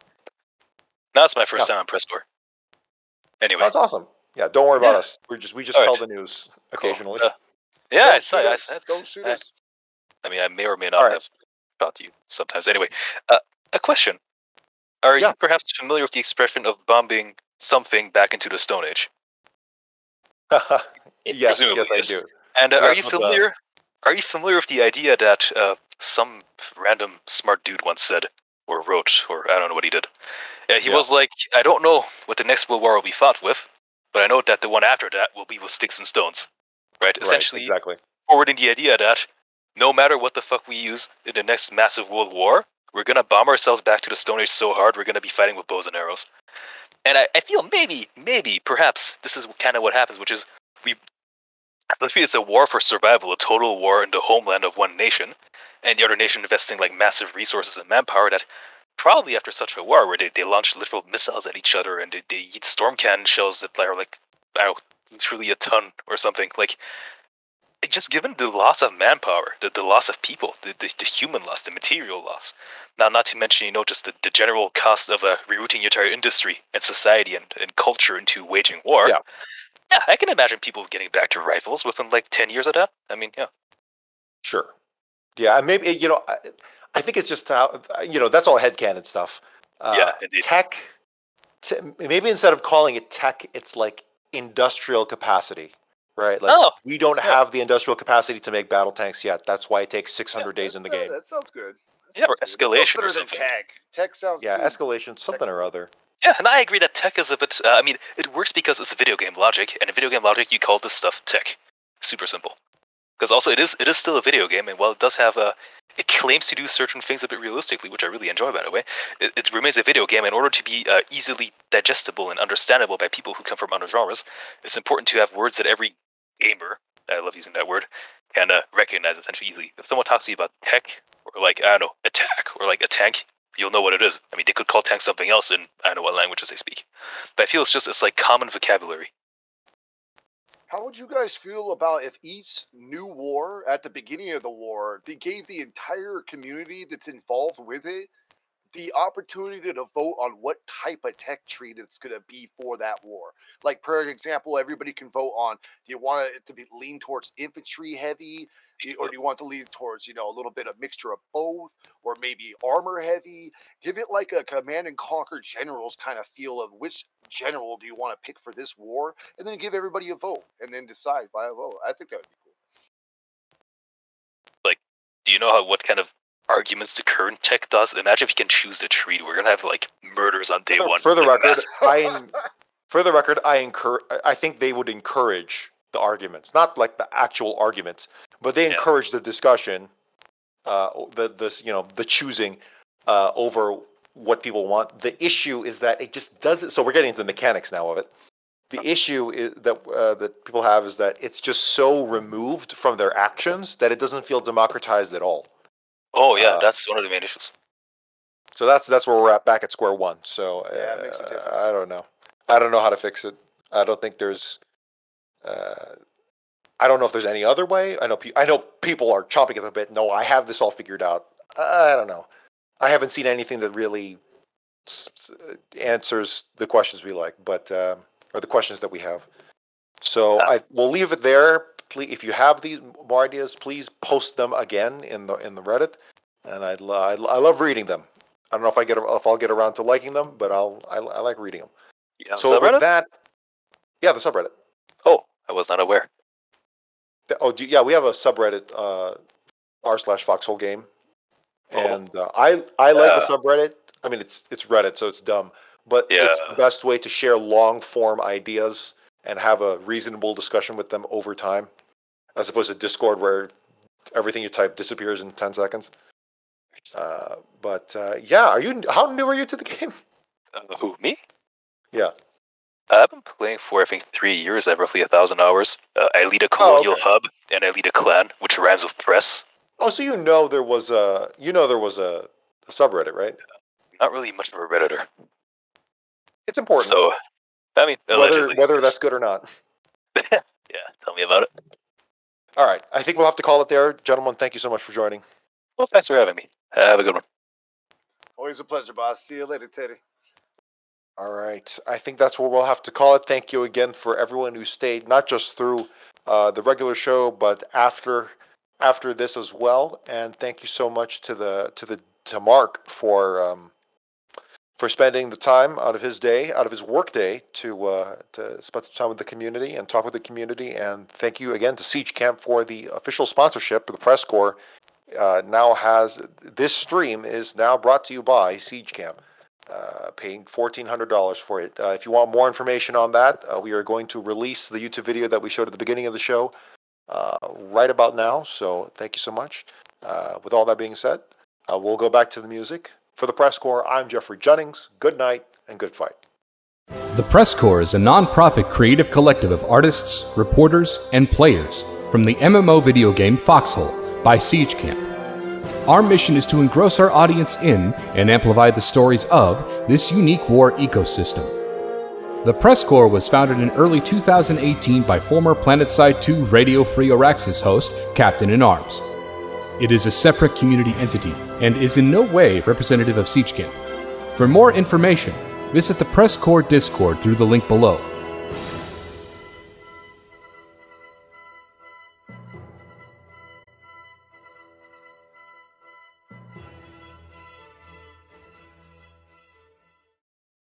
No, it's my first time on PressCorps. Anyway, that's awesome. Yeah, don't worry about us. We just tell the news occasionally. Yeah, I saw. Don't shoot us. I mean, I may or may not have talked to you sometimes. Anyway, a question: are you perhaps familiar with the expression of bombing something back into the Stone Age? Yes, I do. And are you familiar? Are you familiar with the idea that some random smart dude once said, or wrote, or I don't know what he did? He was like, I don't know what the next World War will be fought with, but I know that the one after that will be with sticks and stones. Right? Essentially, forwarding the idea that no matter what the fuck we use in the next massive world war, we're gonna bomb ourselves back to the Stone Age so hard we're gonna be fighting with bows and arrows. And I feel maybe, perhaps this is kind of what happens, which is it's a war for survival, a total war in the homeland of one nation, and the other nation investing like massive resources and manpower that probably after such a war where they launch literal missiles at each other and they eat storm cannon shells that are like, I don't know, literally a ton or something. Like, just given the loss of manpower, the loss of people, the human loss, the material loss. Now, not to mention, just the general cost of rerouting your entire industry and society and culture into waging war. Yeah, I can imagine people getting back to rifles within like 10 years of that. I mean, yeah. Sure. Yeah, maybe, I think it's just how, that's all headcanon stuff. Yeah, indeed. Tech, maybe instead of calling it tech, it's like industrial capacity, right? Like, we don't have the industrial capacity to make battle tanks yet. That's why it takes 600 days in the game. That sounds good. Or escalation or something. Tech sounds escalation, something or other. Yeah, and I agree that tech is a bit. I mean, it works because it's video game logic, and in video game logic, you call this stuff tech. Super simple. Because also, it is still a video game, and while it does have it claims to do certain things a bit realistically, which I really enjoy, by the way. It remains a video game. In order to be easily digestible and understandable by people who come from other genres, it's important to have words that every gamer, I love using that word, can recognize essentially easily. If someone talks to you about tech, or like, I don't know, attack, or like a tank, you'll know what it is. I mean, they could call tanks something else in I don't know what languages they speak. But I feel it's like common vocabulary. How would you guys feel about if each new war, at the beginning of the war, they gave the entire community that's involved with it the opportunity to vote on what type of tech tree that's going to be for that war? Like, for example, everybody can vote on, do you want it to be lean towards infantry heavy, or do you want to lean towards, a little bit of mixture of both, or maybe armor heavy? Give it like a command and conquer generals kind of feel of which general do you want to pick for this war, and then give everybody a vote, and then decide by a vote. I think that would be cool. Like, do you know what kind of arguments the current tech does? Imagine if you can choose the tree. We're gonna have like murders on day one. For the record, I think they would encourage the arguments, not like the actual arguments, but they encourage the discussion, the choosing over what people want. The issue is that it just doesn't. So we're getting into the mechanics now of it. The issue is that people have is that it's just so removed from their actions that it doesn't feel democratized at all. Oh yeah, that's one of the main issues. So that's where we're at, back at square one. So it makes a difference. I don't know. I don't know how to fix it. I don't think there's. I don't know if there's any other way. I know people are chomping at the bit. No, I have this all figured out. I don't know. I haven't seen anything that really answers the questions we like, but or the questions that we have. So we'll leave it there. Please, if you have these more ideas, please post them again in the Reddit, and I love reading them. I don't know if I'll get around to liking them, but I like reading them. Yeah, so subreddit? With that, the subreddit. Oh, I was not aware. We have a subreddit r/Foxhole game, and I like the subreddit. I mean, it's Reddit, so it's dumb, but it's the best way to share long form ideas and have a reasonable discussion with them over time, as opposed to Discord where everything you type disappears in 10 seconds. How new are you to the game? Who, me? Yeah. I've been playing for, I think, 3 years. I have roughly 1,000 hours. I lead a Colonial hub, and I lead a clan, which rhymes with press. Oh, so there was a subreddit, right? Not really much of a Redditor. It's important. So, I mean, whether that's good or not. Yeah, tell me about it. All right, I think we'll have to call it there. Gentlemen, thank you so much for joining. Well, thanks for having me. Have a good one. Always a pleasure, boss. See you later, Teddy. All right, I think that's where we'll have to call it. Thank you again for everyone who stayed, not just through the regular show, but after this as well. And thank you so much to Mark for spending the time out of his work day to spend some time with the community and talk with the community. And thank you again to Siege Camp for the official sponsorship. The PressCorps this stream is now brought to you by Siege Camp, paying $1,400 for it. If you want more information on that, we are going to release the YouTube video that we showed at the beginning of the show right about now. So thank you so much. With all that being said, we'll go back to the music. For the PressCorps, I'm Geoffrey Jennings. Good night and good fight. The PressCorps is a non-profit creative collective of artists, reporters, and players from the MMO video game Foxhole by Siege Camp. Our mission is to engross our audience in and amplify the stories of this unique war ecosystem. The PressCorps was founded in early 2018 by former PlanetSide 2 Radio Free Araxis host, Captain-in-Arms. It is a separate community entity, and is in no way representative of Siege Camp. For more information, visit the PressCorps Discord through the link below.